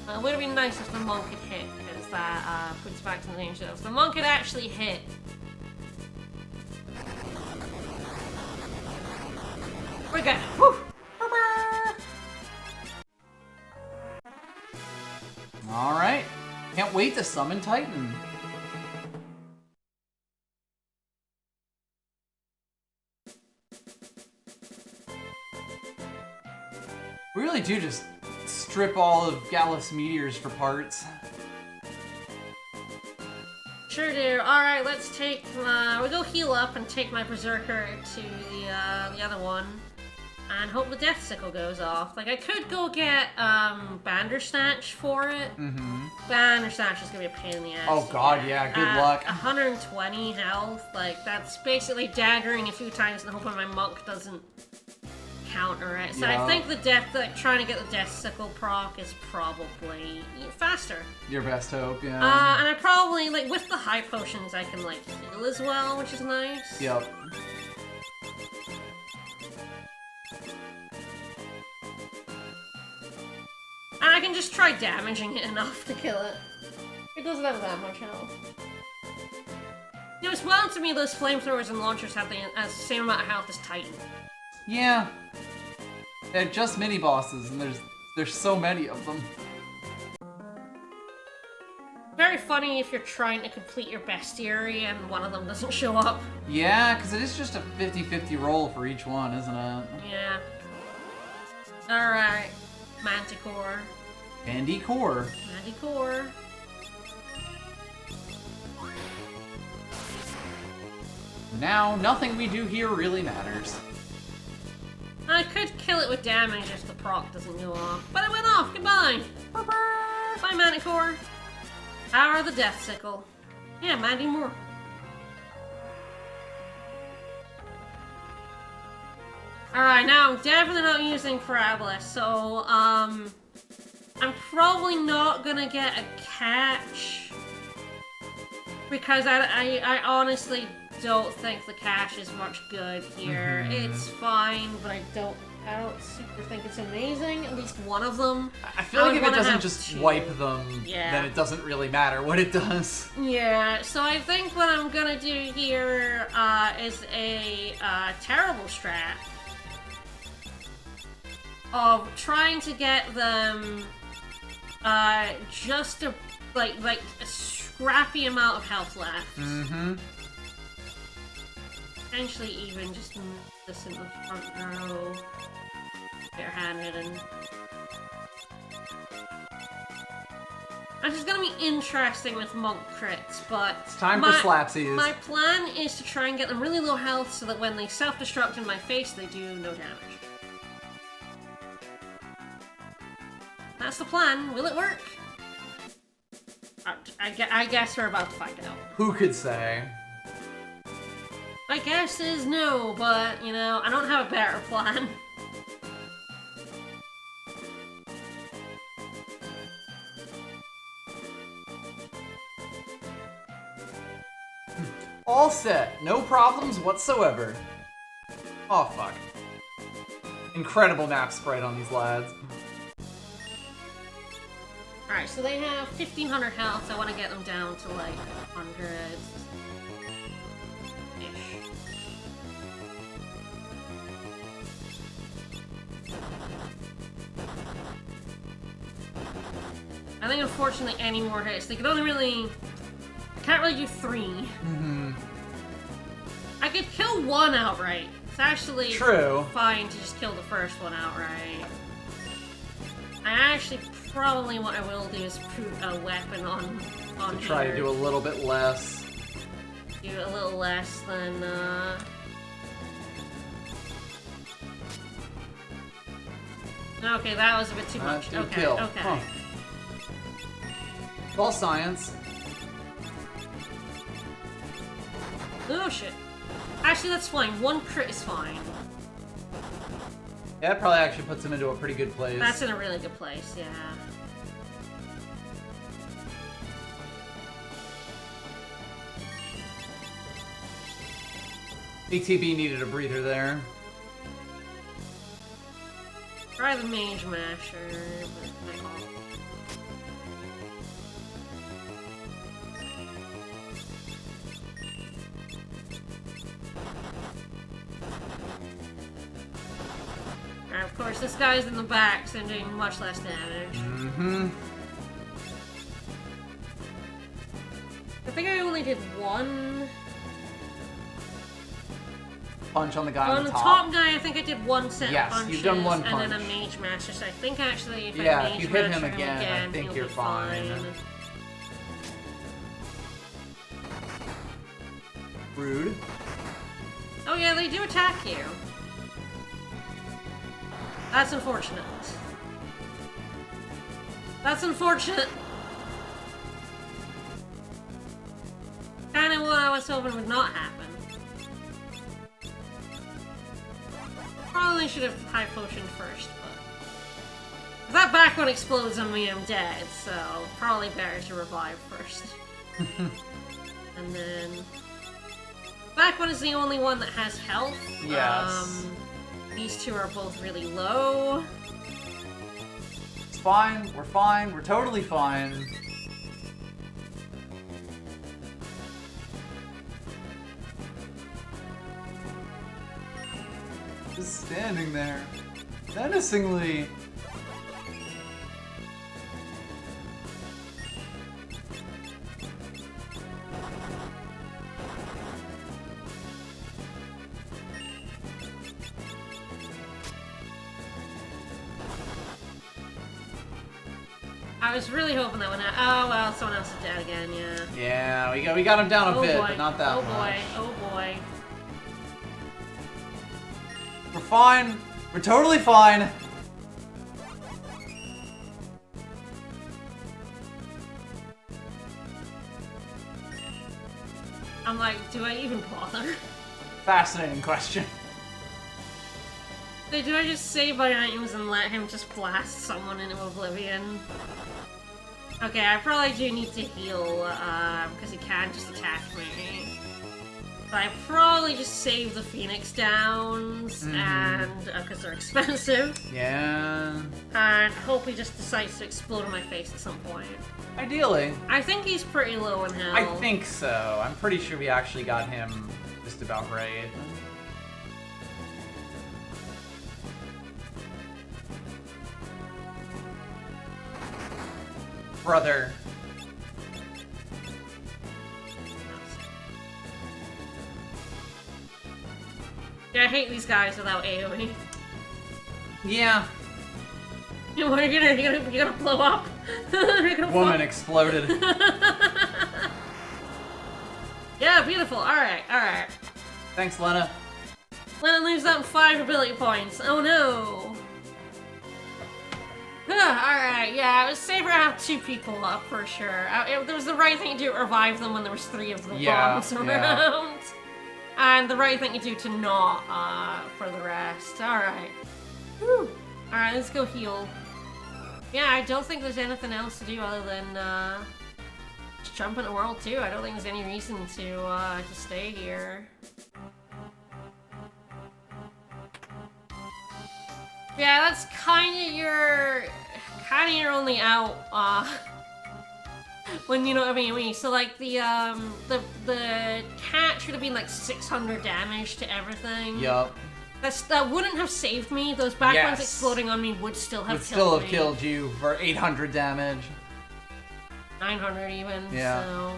It would have been nice if the monk had hit, because that puts back to the danger. If the monk had actually hit. We're good. Whew. Alright. Can't wait to summon Titan. We really do just strip all of Gallus meteors for parts. Sure do. Alright, let's take, we'll go heal up and take my Berserker to the other one. and hope the Death Sickle goes off. Like, I could go get Bandersnatch for it. Bandersnatch is gonna be a pain in the ass. Oh god, yeah, good luck. 120 health, like, that's basically daggering a few times and hoping my monk doesn't counter it. So I think trying to get the Death Sickle proc is probably faster. Your best hope, yeah. And I probably, like, with the high potions, I can, like, heal as well, which is nice. Yep. And I can just try damaging it enough to kill it. It doesn't have that much health. You know, it's wild to me those flamethrowers and launchers have the same amount of health as Titan. Yeah. They're just mini-bosses, and there's so many of them. Very funny if you're trying to complete your bestiary and one of them doesn't show up. Yeah, because it is just a 50-50 roll for each one, isn't it? Yeah. Alright. Manticore. Manticore. Manticore. Now, nothing we do here really matters. I could kill it with damage if the proc doesn't go off. But it went off! Goodbye! Bye, Manticore. Power of the Death Sickle. Yeah, Mandy Moore. Alright, now I'm definitely not using Parabolus, so, I'm probably not gonna get a catch. Because I honestly don't think the cache is much good here. It's fine, but I don't super think it's amazing. At least one of them. I feel like if it doesn't just two. wipe them, then it doesn't really matter what it does. Yeah, so I think what I'm gonna do here is a terrible strat of trying to get them just a a scrappy amount of health left. Potentially even just this in the front row. Barehanded and... This is gonna be interesting with monk crits, but... It's time for slapsies. My plan is to try and get them really low health so that when they self-destruct in my face, they do no damage. That's the plan. Will it work? I guess we're about to find out. Who could say? My guess is no, but, you know, I don't have a better plan. All set. No problems whatsoever. Oh, fuck. Incredible map sprite on these lads. Alright, so they have 1,500 health, so I want to get them down to, like, 100-ish. I think, unfortunately, any more hits. They could only really... I can't really do 3. I could kill one outright. It's actually fine to just kill the first one outright. I actually probably what I will do is put a weapon on to try to do a little bit less. Do a little less than Okay, that was a bit too much. Okay, kill. okay. Huh. All science. Oh shit. Actually, that's fine. One crit is fine. Yeah, that probably actually puts him into a pretty good place. That's in a really good place, yeah. ATB needed a breather there. Try the Mage Masher, but I won't. And of course, this guy's in the back, so I'm doing much less damage. I think I only did one. Punch on the guy on the top. On the top guy, I think I did one set of punches. You've done one punch. And then a Mage Master, so I think actually if I if Mage you hit Master him again, I think he'll you're be fine. Rude. Oh yeah, they do attack you. That's unfortunate. That's unfortunate. Kind of what I was hoping would not happen. Probably should have high potion first, but if that back one explodes on me, I'm dead. So probably better to revive first. And then back one is the only one that has health. Yes. These two are both really low. It's fine. We're fine. We're totally fine. Just standing there, menacingly. I was really hoping that one. Oh well, someone else is dead again. Yeah. Yeah, we got him down a Oh bit, boy. but not that Oh much. boy. Oh boy. We're fine. We're totally fine. I'm like, do I even bother? Fascinating question. Do I just save my items and let him just blast someone into oblivion? Okay, I probably do need to heal, because he can't just attack me. But I probably just save the Phoenix Downs, and, because they're expensive, Yeah. and hope he just decides to explode in my face at some point. Ideally. I think he's pretty low in health. I think so. I'm pretty sure we actually got him just about right. Brother. Yeah, I hate these guys without AoE. Yeah. What, you're gonna blow up? You're gonna blow Woman up? exploded. Yeah, beautiful. Alright, alright. Thanks, Lena. Lena lose out 5 ability points. Oh no. Alright, yeah, it was safer to have 2 people up for sure. There was the right thing to do to revive them when there was 3 of the bombs around. yeah. And the right thing to do to not, for the rest. Alright. Whew. Alright, let's go heal. Yeah, I don't think there's anything else to do other than, just jump into World 2. I don't think there's any reason to stay here. Yeah, that's kinda your only out, when, you know what I mean? So, like, the cat should have been, like, 600 damage to everything. Yup. That wouldn't have saved me. Those back ones Yes. exploding on me would still have Would killed still have me. killed you for 800 damage. 900 even, Yeah.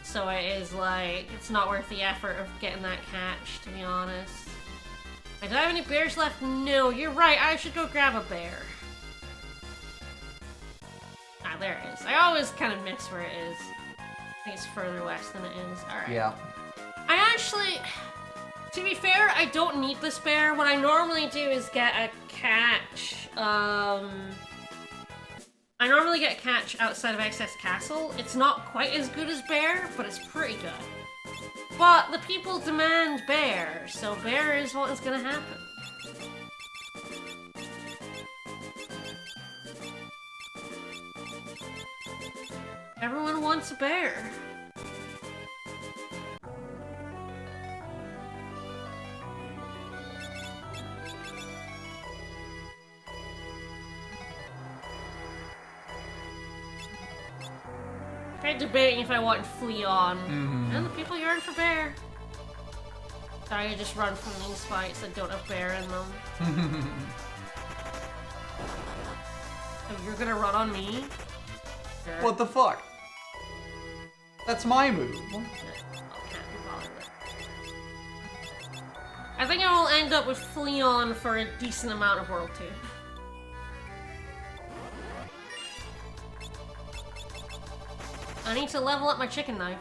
so it is, like, it's not worth the effort of getting that catch, to be honest. Do I have any bears left? No, you're right. I should go grab a bear. Ah, there it is. I always kind of miss where it is. I think it's further west than it is. Alright. Yeah. I actually... To be fair, I don't need this bear. What I normally do is get a catch, I normally get a catch outside of Excess Castle. It's not quite as good as bear, but it's pretty good. But the people demand bear, so bear is what is gonna happen. Everyone wants a bear. I'm debating if I want Flee on. And the people yearn for bear. Sorry, I just run from these fights that don't have bear in them. So you're gonna run on me? Sure. What the fuck? That's my move. Can't be bothered with. I think I will end up with Fleon for a decent amount of World 2. I need to level up my chicken knife.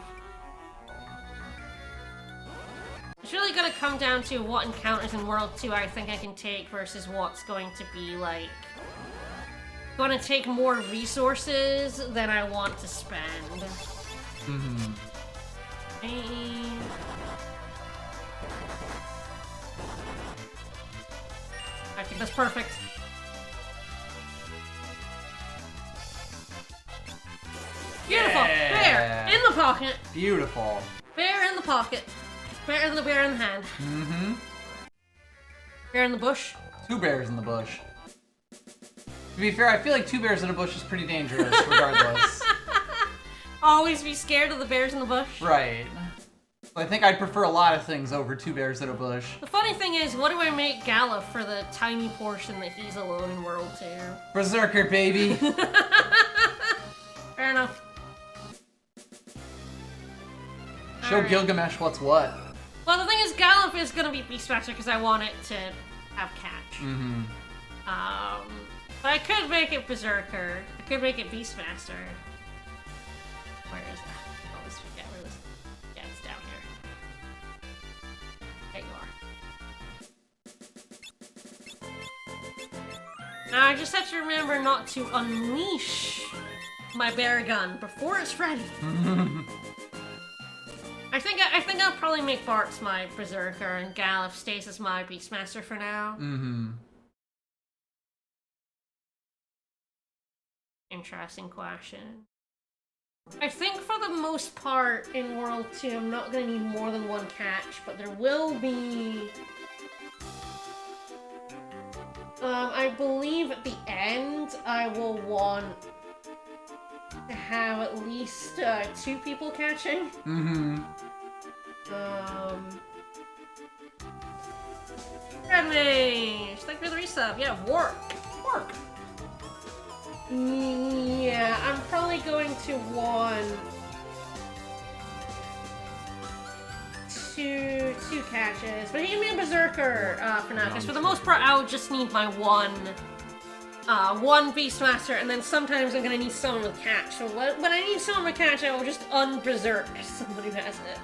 It's really gonna come down to what encounters in World 2 I think I can take versus what's going to be, like... gonna take more resources than I want to spend. Mm-hmm. I think that's perfect. Beautiful! Yeah. Bear! In the pocket! Beautiful. Bear in the pocket. Bear in the bear in the hand. Mm-hmm. Bear in the bush. 2 bears in the bush. To be fair, I feel like 2 bears in a bush is pretty dangerous, regardless. Always be scared of the bears in the bush. Right. I think I'd prefer a lot of things over 2 bears in a bush. The funny thing is, what do I make Galuf for the tiny portion that he's alone in World 2? Berserker, baby! Fair enough. Show Alright. Gilgamesh what's what. Well, the thing is, Galuf is gonna be Beastmaster because I want it to have catch. Mm-hmm. But I could make it Berserker. I could make it Beastmaster. Where is that? I always forget where this is. Yeah, it's down here. There you are. Now I just have to remember not to unleash my bear gun before it's ready. I think I'll probably make Bart's my Berserker and Galuf stays as my Beastmaster for now. Mm-hmm. Interesting question. I think for the most part in World 2, I'm not gonna need more than 1 catch, but there will be... I believe at the end, I will want to have at least 2 people catching. Mm-hmm. Red Mage! Thank you for the resub. Yeah, work. Yeah, I'm probably going to want two catches, but he can be a Berserker for now, because for the most part I would just need my one Beastmaster, and then sometimes I'm gonna need someone with catch. So when I need someone with catch, I will just unberserk somebody who has it.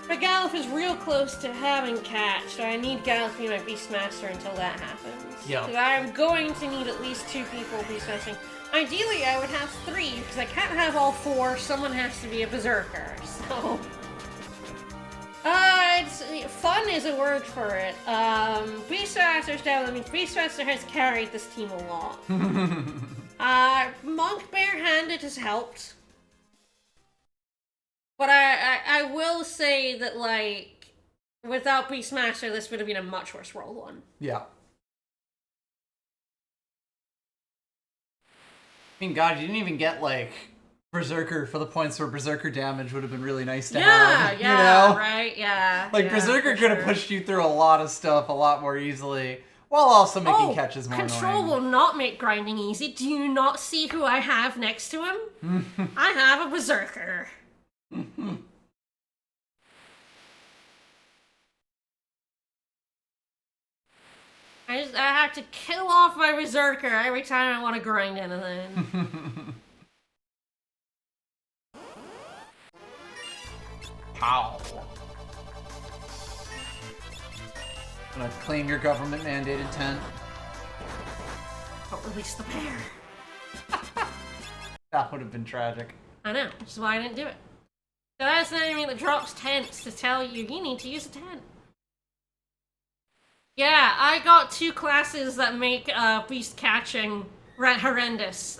But Galuf is real close to having catch, so I need Galuf to be my Beastmaster until that happens. Yeah. So I'm going to need at least 2 people Beastmastering. Ideally, I would have 3, because I can't have all 4. Someone has to be a Berserker, so... fun is a word for it. Beastmaster's down. I mean, Beastmaster has carried this team a lot. Monk barehanded has helped. But I will say that, like, without Beastmaster, this would have been a much worse World 1. Yeah. I mean, God, you didn't even get, like, Berserker for the points where Berserker damage would have been really nice to have. Yeah, you know? right, yeah. Like, yeah, Berserker for could have sure. pushed you through a lot of stuff a lot more easily, while also making catches more Control annoying. will not make grinding easy. Do you not see who I have next to him? I have a Berserker. I have to kill off my Berserker every time I want to grind anything. Pow. Gonna claim your government-mandated tent. Don't release the bear. That would have been tragic. I know, which is why I didn't do it. So that's an enemy that drops tents to tell you need to use a tent. Yeah, I got 2 classes that make beast catching horrendous.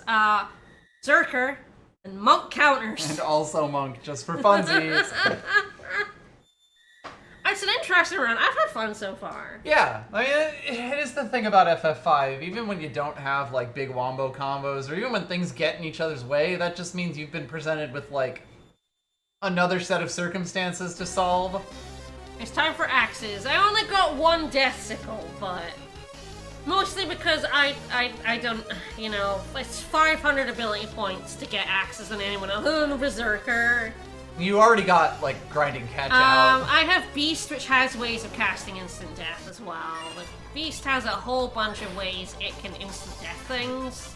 Berserker and monk counters. And also Monk, just for funsies. It's an interesting run. I've had fun so far. Yeah, I mean, it is the thing about FF5. Even when you don't have, like, big wombo combos, or even when things get in each other's way, that just means you've been presented with, like, another set of circumstances to solve. It's time for axes. I only got 1 death sickle, but mostly because I don't, you know, it's 500 ability points to get axes than anyone else. Berserker. You already got, like, grinding catch out. I have Beast, which has ways of casting instant death as well. Like, Beast has a whole bunch of ways it can instant death things.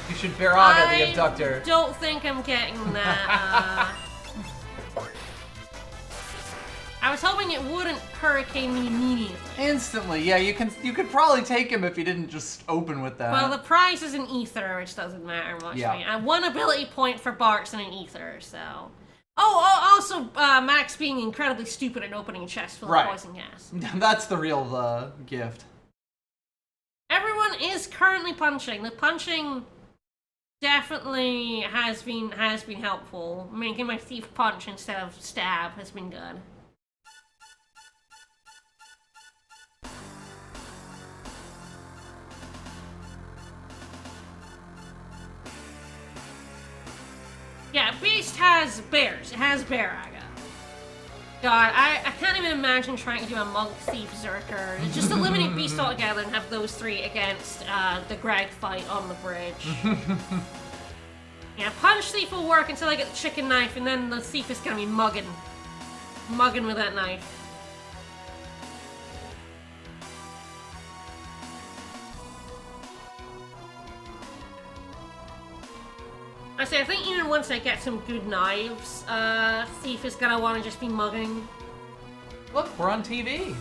You should Viraga the Abductor. I don't think I'm getting that. I was hoping it wouldn't hurricane me immediately. Instantly, yeah. You could probably take him if he didn't just open with that. Well, the prize is an ether, which doesn't matter much to me. And 1 ability point for Barks and an ether, so... also, Max being incredibly stupid at opening chests full of poison gas. That's the real gift. Everyone is currently punching. The punching definitely has been helpful. Making my thief punch instead of stab has been good. Yeah, Beast has bears. It has Bear Aga. God, I can't even imagine trying to do a Monk, Thief, Zerker. Just eliminate Beast altogether and have those 3 against the Greg fight on the bridge. Yeah, Punch Thief will work until I get the chicken knife, and then the Thief is gonna be mugging. Mugging with that knife. I think even once I get some good knives, Thief is gonna want to just be mugging. Look, we're on TV.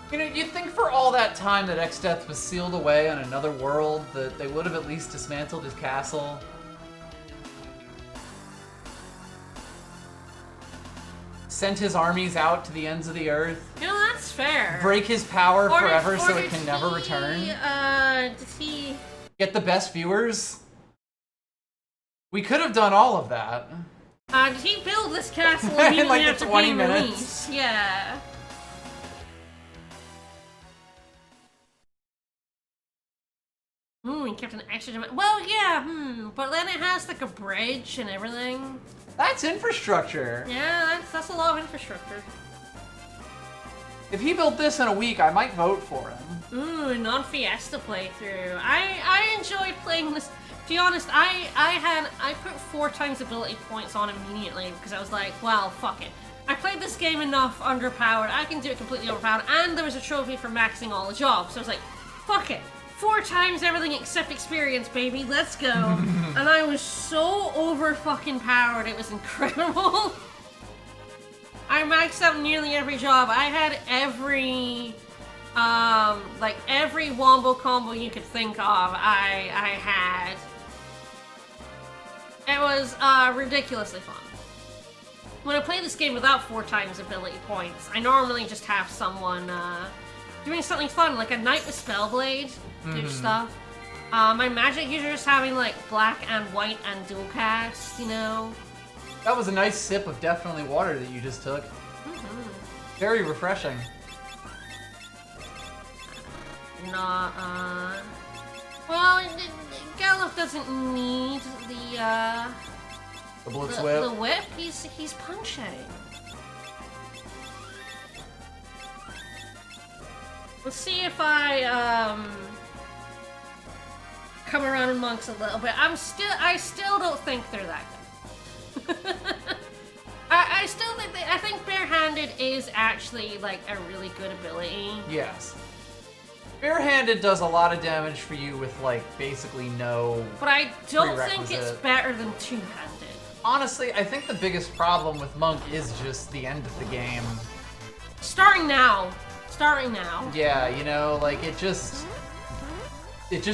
You know, you'd think for all that time that Exdeath was sealed away on another world, that they would have at least dismantled his castle. Sent his armies out to the ends of the earth. You know, that's fair. Break his power forever so it can never return. Did he... Get the best viewers? We could have done all of that. Did he build this castle immediately like after 20 being minutes? released? Yeah. Ooh, he kept an extra dimension. Well, yeah, but then it has like a bridge and everything. That's infrastructure. Yeah, that's a lot of infrastructure. If he built this in a week, I might vote for him. Ooh, non-Fiesta playthrough. I enjoyed playing this. To be honest, I put 4 times ability points on immediately because I was like, well, fuck it. I played this game enough underpowered. I can do it completely overpowered, and there was a trophy for maxing all the jobs. So I was like, fuck it. 4 times everything except experience, baby. Let's go. And I was so over fucking powered. It was incredible. I maxed out nearly every job. I had every, like every wombo combo you could think of, I had. It was, ridiculously fun. When I play this game without 4 times ability points, I normally just have someone, doing something fun, like a knight with Spellblade, do stuff. My magic user is having, like, black and white and dual cast, you know? That was a nice sip of definitely water that you just took. Very refreshing. Well, Galuf doesn't need The Blitz Whip. the whip. He's punching. Let's see if I, come around in monks a little bit. I still don't think they're that good. I still think I think barehanded is actually like a really good ability. Yes. Barehanded does a lot of damage for you with like basically no. But I don't think it's prerequisite. better than two-handed. Honestly, I think the biggest problem with Monk is just the end of the game. Starting now. Yeah, you know, like it just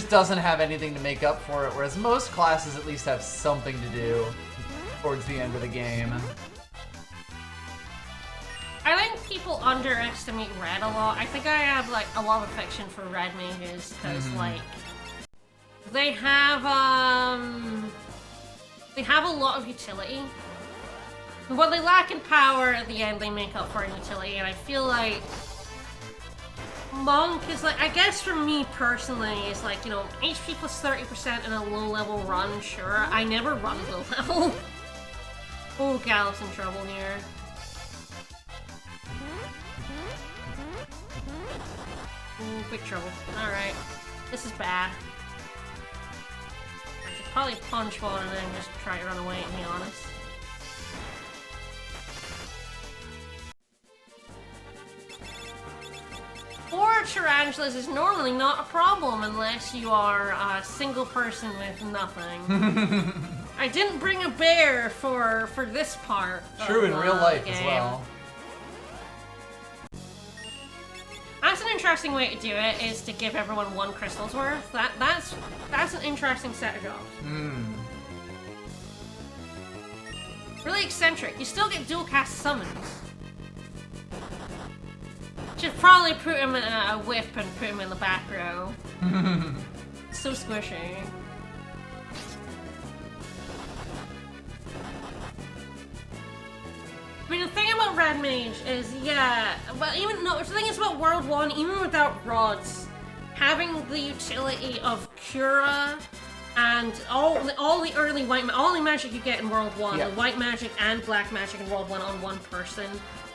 doesn't have anything to make up for it, whereas most classes at least have something to do towards the end of the game. I think people underestimate red a lot. I think I have like a lot of affection for red mages because like they have a lot of utility. What they lack in power at the end, they make up for in utility, and I feel like Monk is like, I guess for me personally, is like, you know, HP plus 30% in a low level run, sure. I never run low level. Oh, Galup's in trouble here. Ooh, big trouble. Alright. This is bad. I should probably punch one and then just try to run away, to be honest. Four tarantulas is normally not a problem unless you are a single person with nothing. I didn't bring a bear for this part. True in real life as game. well. That's an interesting way to do it, is to give everyone 1 crystal's worth. That's an interesting set of jobs. Really eccentric. You still get dual cast summons. Should probably put him in a whip and put him in the back row. So squishy. I mean, the thing about Red Mage is, yeah, well, the thing is about World 1, even without rods, having the utility of Cura and all the early all the magic you get in World 1, yeah. the white magic and black magic in World 1 on one person,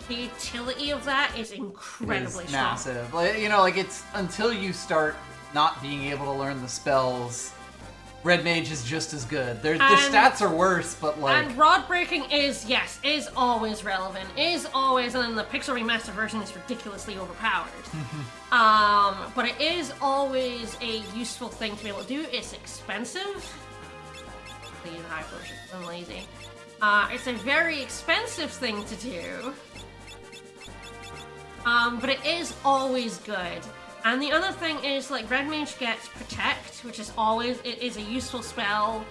the utility of that is incredibly strong. Massive. Like, you know, like, it's until you start not being able to learn the spells, Red Mage is just as good. Their stats are worse, but like... And rod breaking is always relevant. Is always, and then the Pixel Remastered version is ridiculously overpowered. But it is always a useful thing to be able to do. It's expensive. These high potions, I'm lazy. It's a very expensive thing to do. But it is always good. And the other thing is, like, Red Mage gets Protect, which is always, it is a useful spell.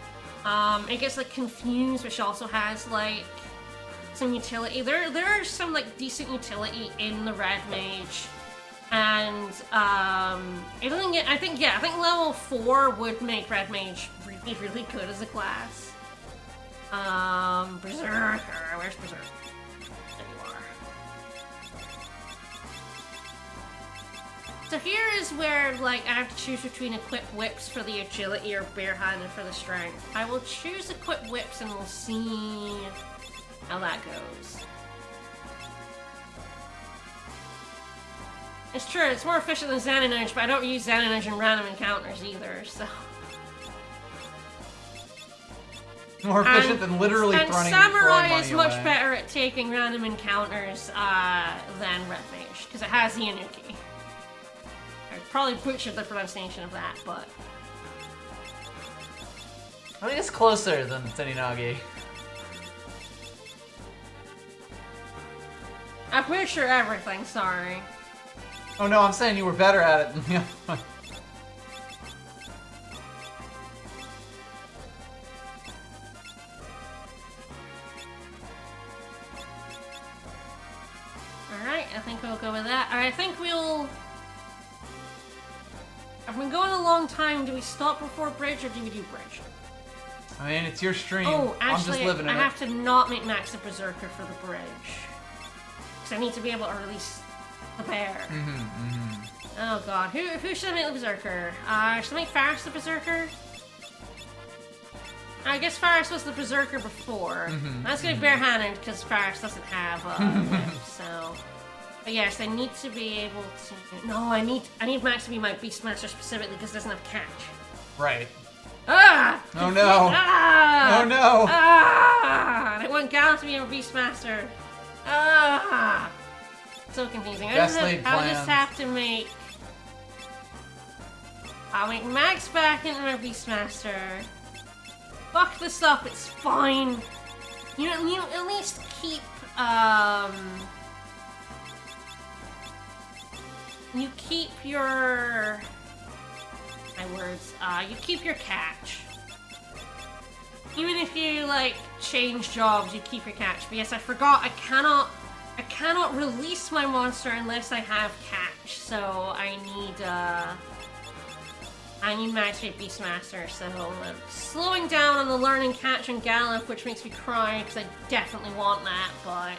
It gets, like, Confuse, which also has, like, some utility. There are some, like, decent utility in the Red Mage. And, it doesn't get, I think level 4 would make Red Mage really, really good as a class. Berserker, where's Berserker? So here is where, like, I have to choose between Equip Whips for the agility or Barehanded for the strength. I will choose Equip Whips and we'll see how that goes. It's true, it's more efficient than Xananage, but I don't use Xananage in random encounters either, so... More efficient than literally throwing money away. And Samurai is much better at taking random encounters than Red Mage, because it has the Inuki. I probably butchered the pronunciation of that, but... I think it's closer than Seninagi. I butchered everything, sorry. Oh no, I'm saying you were better at it than the other one. Alright, I think we'll go with that. I think we'll... I've been going a long time. Do we stop before bridge or do we do bridge? I mean, it's your stream. Oh, I'm actually, just living in I it. have to not make Max a Berserker for the bridge. Because I need to be able to release the bear. Oh god, who should I make the Berserker? Should I make Faris the Berserker? I guess Faris was the Berserker before. That's gonna be barehanded because Faris doesn't have a whip, so... But yes, I need to be able to... No, I need Max to be my Beastmaster specifically because it doesn't have catch. Right. Ah! Oh no! Ah! Oh no! Ah! And I want Gal to be a Beastmaster. Ah! So confusing. I'll just have to make... I'll make Max back into my Beastmaster. Fuck this up, it's fine. You at least keep, you keep your... My words. You keep your catch. Even if you, like, change jobs, you keep your catch. But yes, I forgot, I cannot release my monster unless I have catch. So I need Max to be Beastmaster, so I'm slowing down on the learning catch and Gallop, which makes me cry, because I definitely want that, but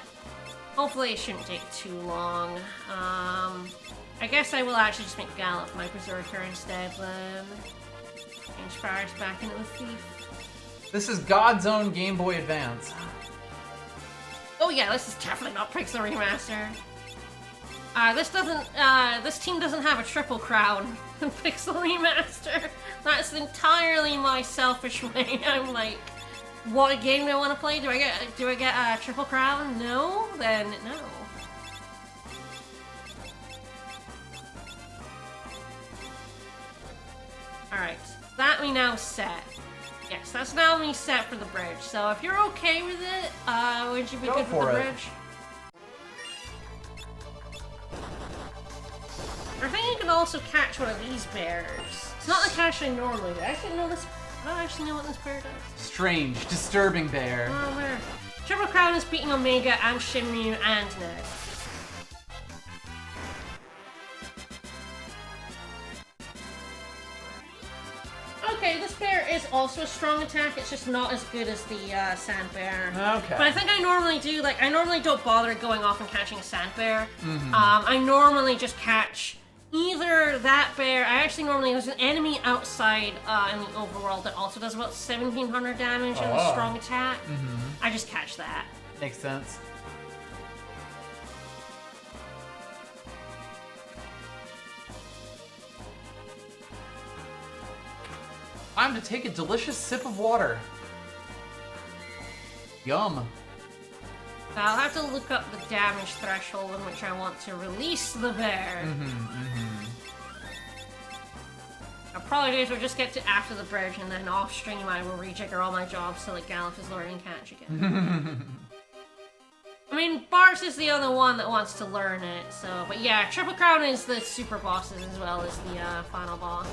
hopefully it shouldn't take too long. I guess I will actually just make Gallop my Berserker instead, then. Change Faris back into the Thief. This is God's own Game Boy Advance. Oh yeah, this is definitely not Pixel Remaster. This team doesn't have a triple crown in Pixel Remaster. That's entirely my selfish way. I'm like, what game do I want to play? Do I get a triple crown? No? Then no. Alright, that we now set Yes, that's now me set for the bridge. So if you're okay with it, would you be Go good for with the it. bridge? I think you can also catch one of these bears. It's not the catch I normally do. I actually know this. I don't actually know what this bear does. Strange, disturbing bear. Oh, where? Triple Crown is beating Omega and Shinryu and Ned. Okay, this bear is also a strong attack. It's just not as good as the sand bear. Okay. But I think I normally do, like, I normally don't bother going off and catching a sand bear. I normally just catch either that bear. I actually normally, there's an enemy outside in the overworld that also does about 1700 damage and a strong attack. I just catch that. Makes sense. Time to take a delicious sip of water. Yum. I'll have to look up the damage threshold in which I want to release the bear. I'll probably do is we'll just get to after the bridge, and then off stream I will rejigger all my jobs so like Galif is learning catch again. I mean, Bars is the other one that wants to learn it, so... But yeah, Triple Crown is the super bosses as well as the final boss.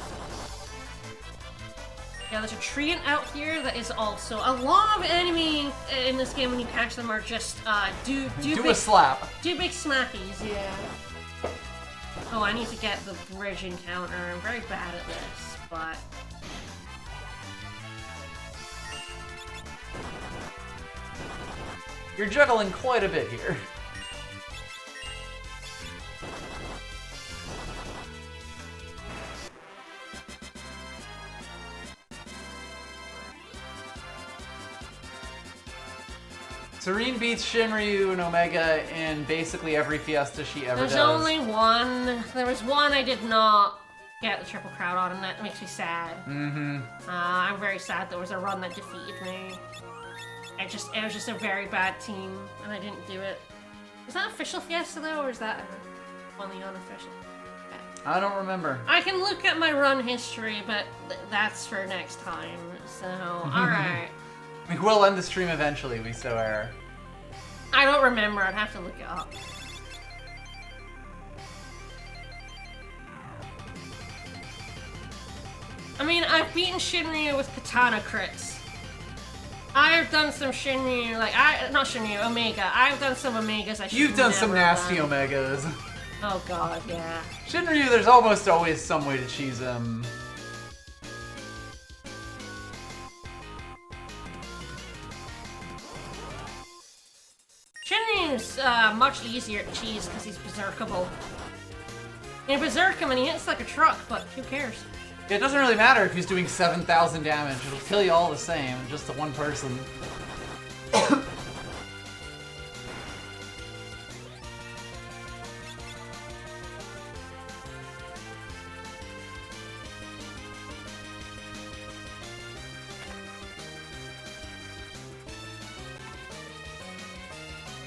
Yeah, there's a treant out here that is also... A lot of enemy in this game when you catch them are just, do Do big, a slap. do big smackies, yeah. Oh, I need to get the bridge encounter. I'm very bad at this, but... You're juggling quite a bit here. Serene beats Shinryu and Omega in basically every Fiesta she ever There's does. only one. There was one I did not get the Triple Crown on, and that makes me sad. I'm very sad there was a run that defeated me. It was just a very bad team, and I didn't do it. Is that official Fiesta though, or is that one of the unofficial? I don't remember. I can look at my run history, but that's for next time. So, alright. We will end the stream eventually, we so are. I don't remember, I'd have to look it up. I mean, I've beaten Shinryu with katana crits. I've done some Shinryu, not Shinryu, Omega. I've done some Omegas I should You've done some never nasty done. Omegas. Oh god, yeah. Shinryu, there's almost always some way to cheese him. Shinryu's much easier to cheese because he's berserkable. You berserk him and he hits like a truck, but who cares? It doesn't really matter if he's doing 7,000 damage. It'll kill you all the same, just the one person.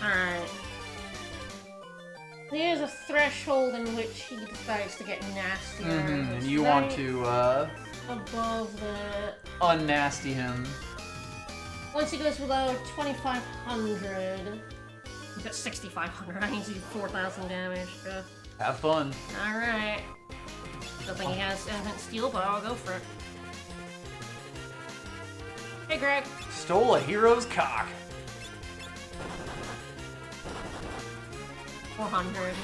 Alright. There's a threshold in which he decides to get nastier. And It's you want right to, above the... unnasty him. Once he goes below 2,500... He's got 6,500. I need to do 4,000 damage. Have fun. Alright. Don't think he has anything steel, but I'll go for it. Hey, Greg. Stole a hero's cock. 400.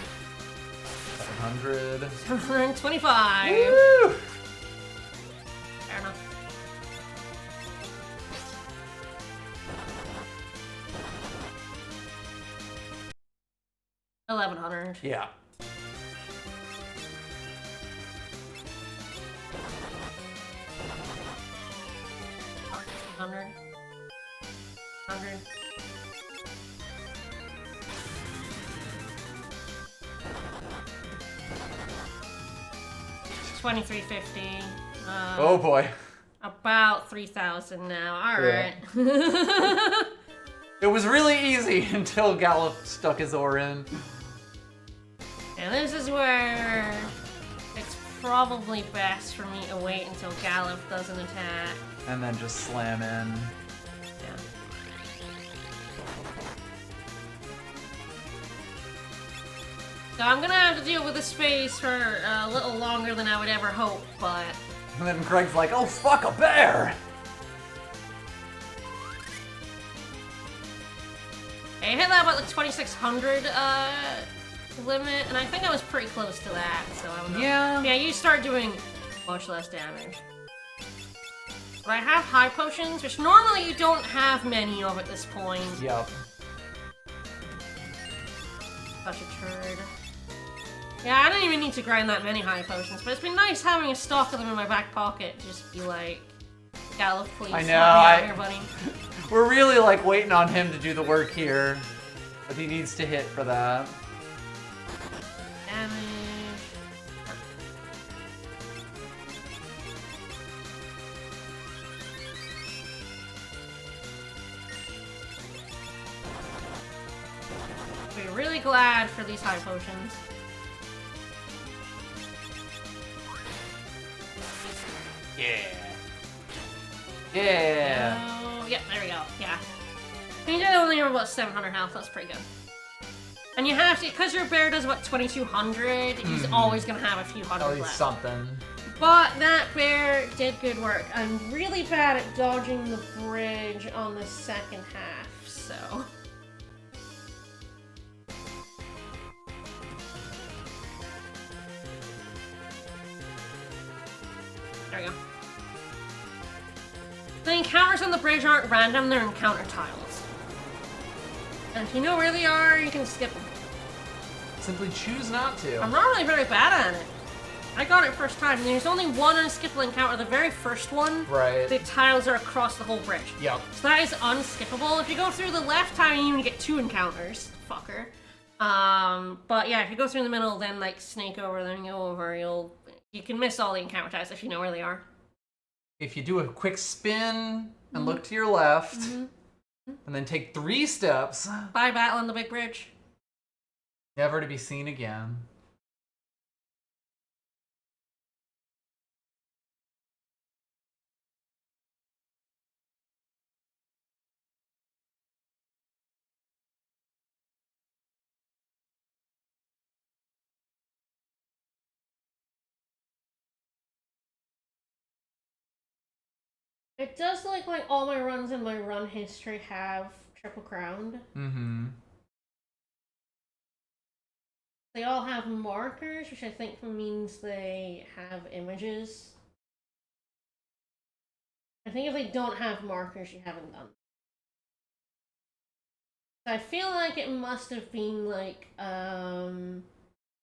700. 725. Woo! Fair enough. $1,100. Yeah. $100. $100. $2,350. Oh boy. About 3,000 now. All right. It was really easy until Gallup stuck his oar in. And this is where it's probably best for me to wait until Gallup does an attack. And then just slam in. Yeah. So I'm gonna have to deal with this space for a little longer than I would ever hope, but... And then Greg's like, oh fuck, a bear! I hit that about like 2600 limit, and I think I was pretty close to that, so I don't know. Yeah. Yeah, you start doing much less damage. But I have high potions, which normally you don't have many of at this point. Yep. Such a turd. Yeah, I don't even need to grind that many high potions, but it's been nice having a stock of them in my back pocket. Just be like, Galuf, please, I know, help me out here, buddy. We're really like waiting on him to do the work here. But he needs to hit for that. Damage. We're really glad for these high potions. Yeah. Yeah. Oh, yeah, there we go. Yeah. And you only have about 700 health. That's pretty good. And you have to, because your bear does about 2200, he's always going to have a few hundred At least left. something. But that bear did good work. I'm really bad at dodging the bridge on the second half, so... There we go. The encounters on the bridge aren't random, they're encounter tiles. And if you know where they are, you can skip them. Simply choose not to. I'm not really very bad at it. I got it first time. There's only one unskippable encounter, the very first one. Right. The tiles are across the whole bridge. Yep. So that is unskippable. If you go through the left time, you even get 2 encounters. Fucker. But yeah, if you go through the middle, then like snake over, then go over, you can miss all the encounter tiles if you know where they are. If you do a quick spin and look to your left, and then take 3 steps, Bye, battle on the big bridge. never to be seen again. It does look like all my runs in my run history have triple crowned. Mm-hmm. They all have markers, which I think means they have images. I think if they don't have markers, you haven't done. I feel like it must have been like,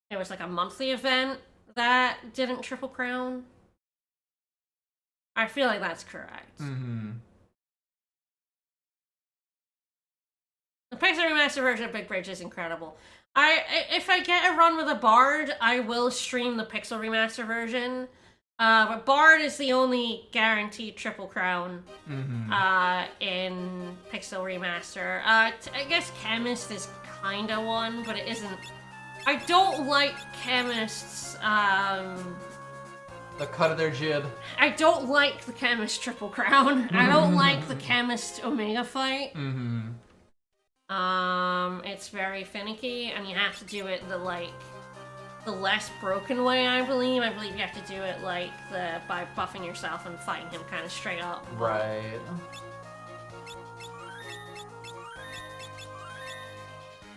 it was like a monthly event that didn't triple crown. I feel like that's correct. Mm-hmm. The Pixel Remaster version of Big Bridge is incredible. If I get a run with a Bard, I will stream the Pixel Remaster version. But Bard is the only guaranteed triple crown in Pixel Remaster. I guess Chemist is kinda one, but it isn't. I don't like Chemist's, The cut of their jib. I don't like the Chemist triple crown. I don't like the Chemist Omega fight. Mm-hmm. It's very finicky, and you have to do it the less broken way, I believe. I believe you have to do it by buffing yourself and fighting him kind of straight up. Right.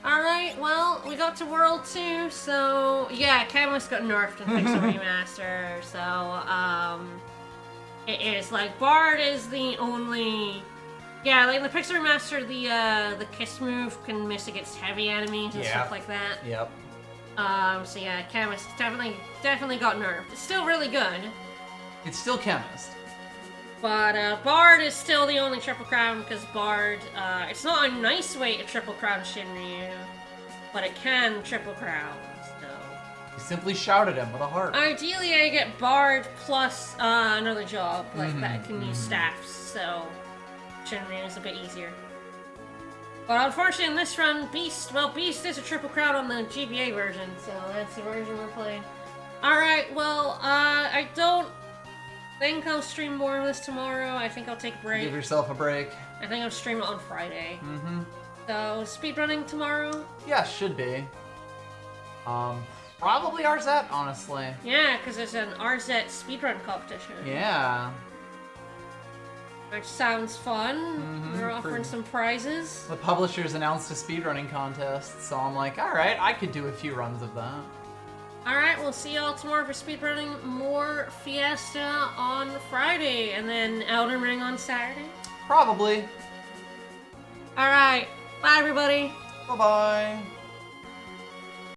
Alright, well, we got to World 2, so yeah, Chemist got nerfed in Pixel Remaster, so it is like Bard is the only. Yeah, like in the Pixel Remaster, the kiss move can miss against heavy enemies and stuff like that. Yep. So yeah, Chemist definitely got nerfed. It's still really good. It's still Chemist. But Bard is still the only triple crown because Bard, it's not a nice way to triple crown Shinryu, but it can triple crown, so. You simply shout at him with a heart. Ideally, I get Bard plus another job, that can use staffs, so Shinryu is a bit easier. But unfortunately in this run, Beast is a triple crown on the GBA version, so that's the version we're playing. Alright, well, I don't think I'll stream more of this tomorrow. I think I'll take a break. Give yourself a break. I think I'll stream it on Friday. Mm-hmm. So, speedrunning tomorrow? Yeah, should be. Probably RZ, honestly. Yeah, because there's an RZ speedrun competition. Yeah. Which sounds fun. Mhm, We're offering some prizes. The publishers announced a speedrunning contest, so I'm like, alright, I could do a few runs of that. Alright, we'll see y'all tomorrow for speedrunning more Fiesta on Friday, and then Elden Ring on Saturday. Probably. Alright, bye everybody. Bye-bye.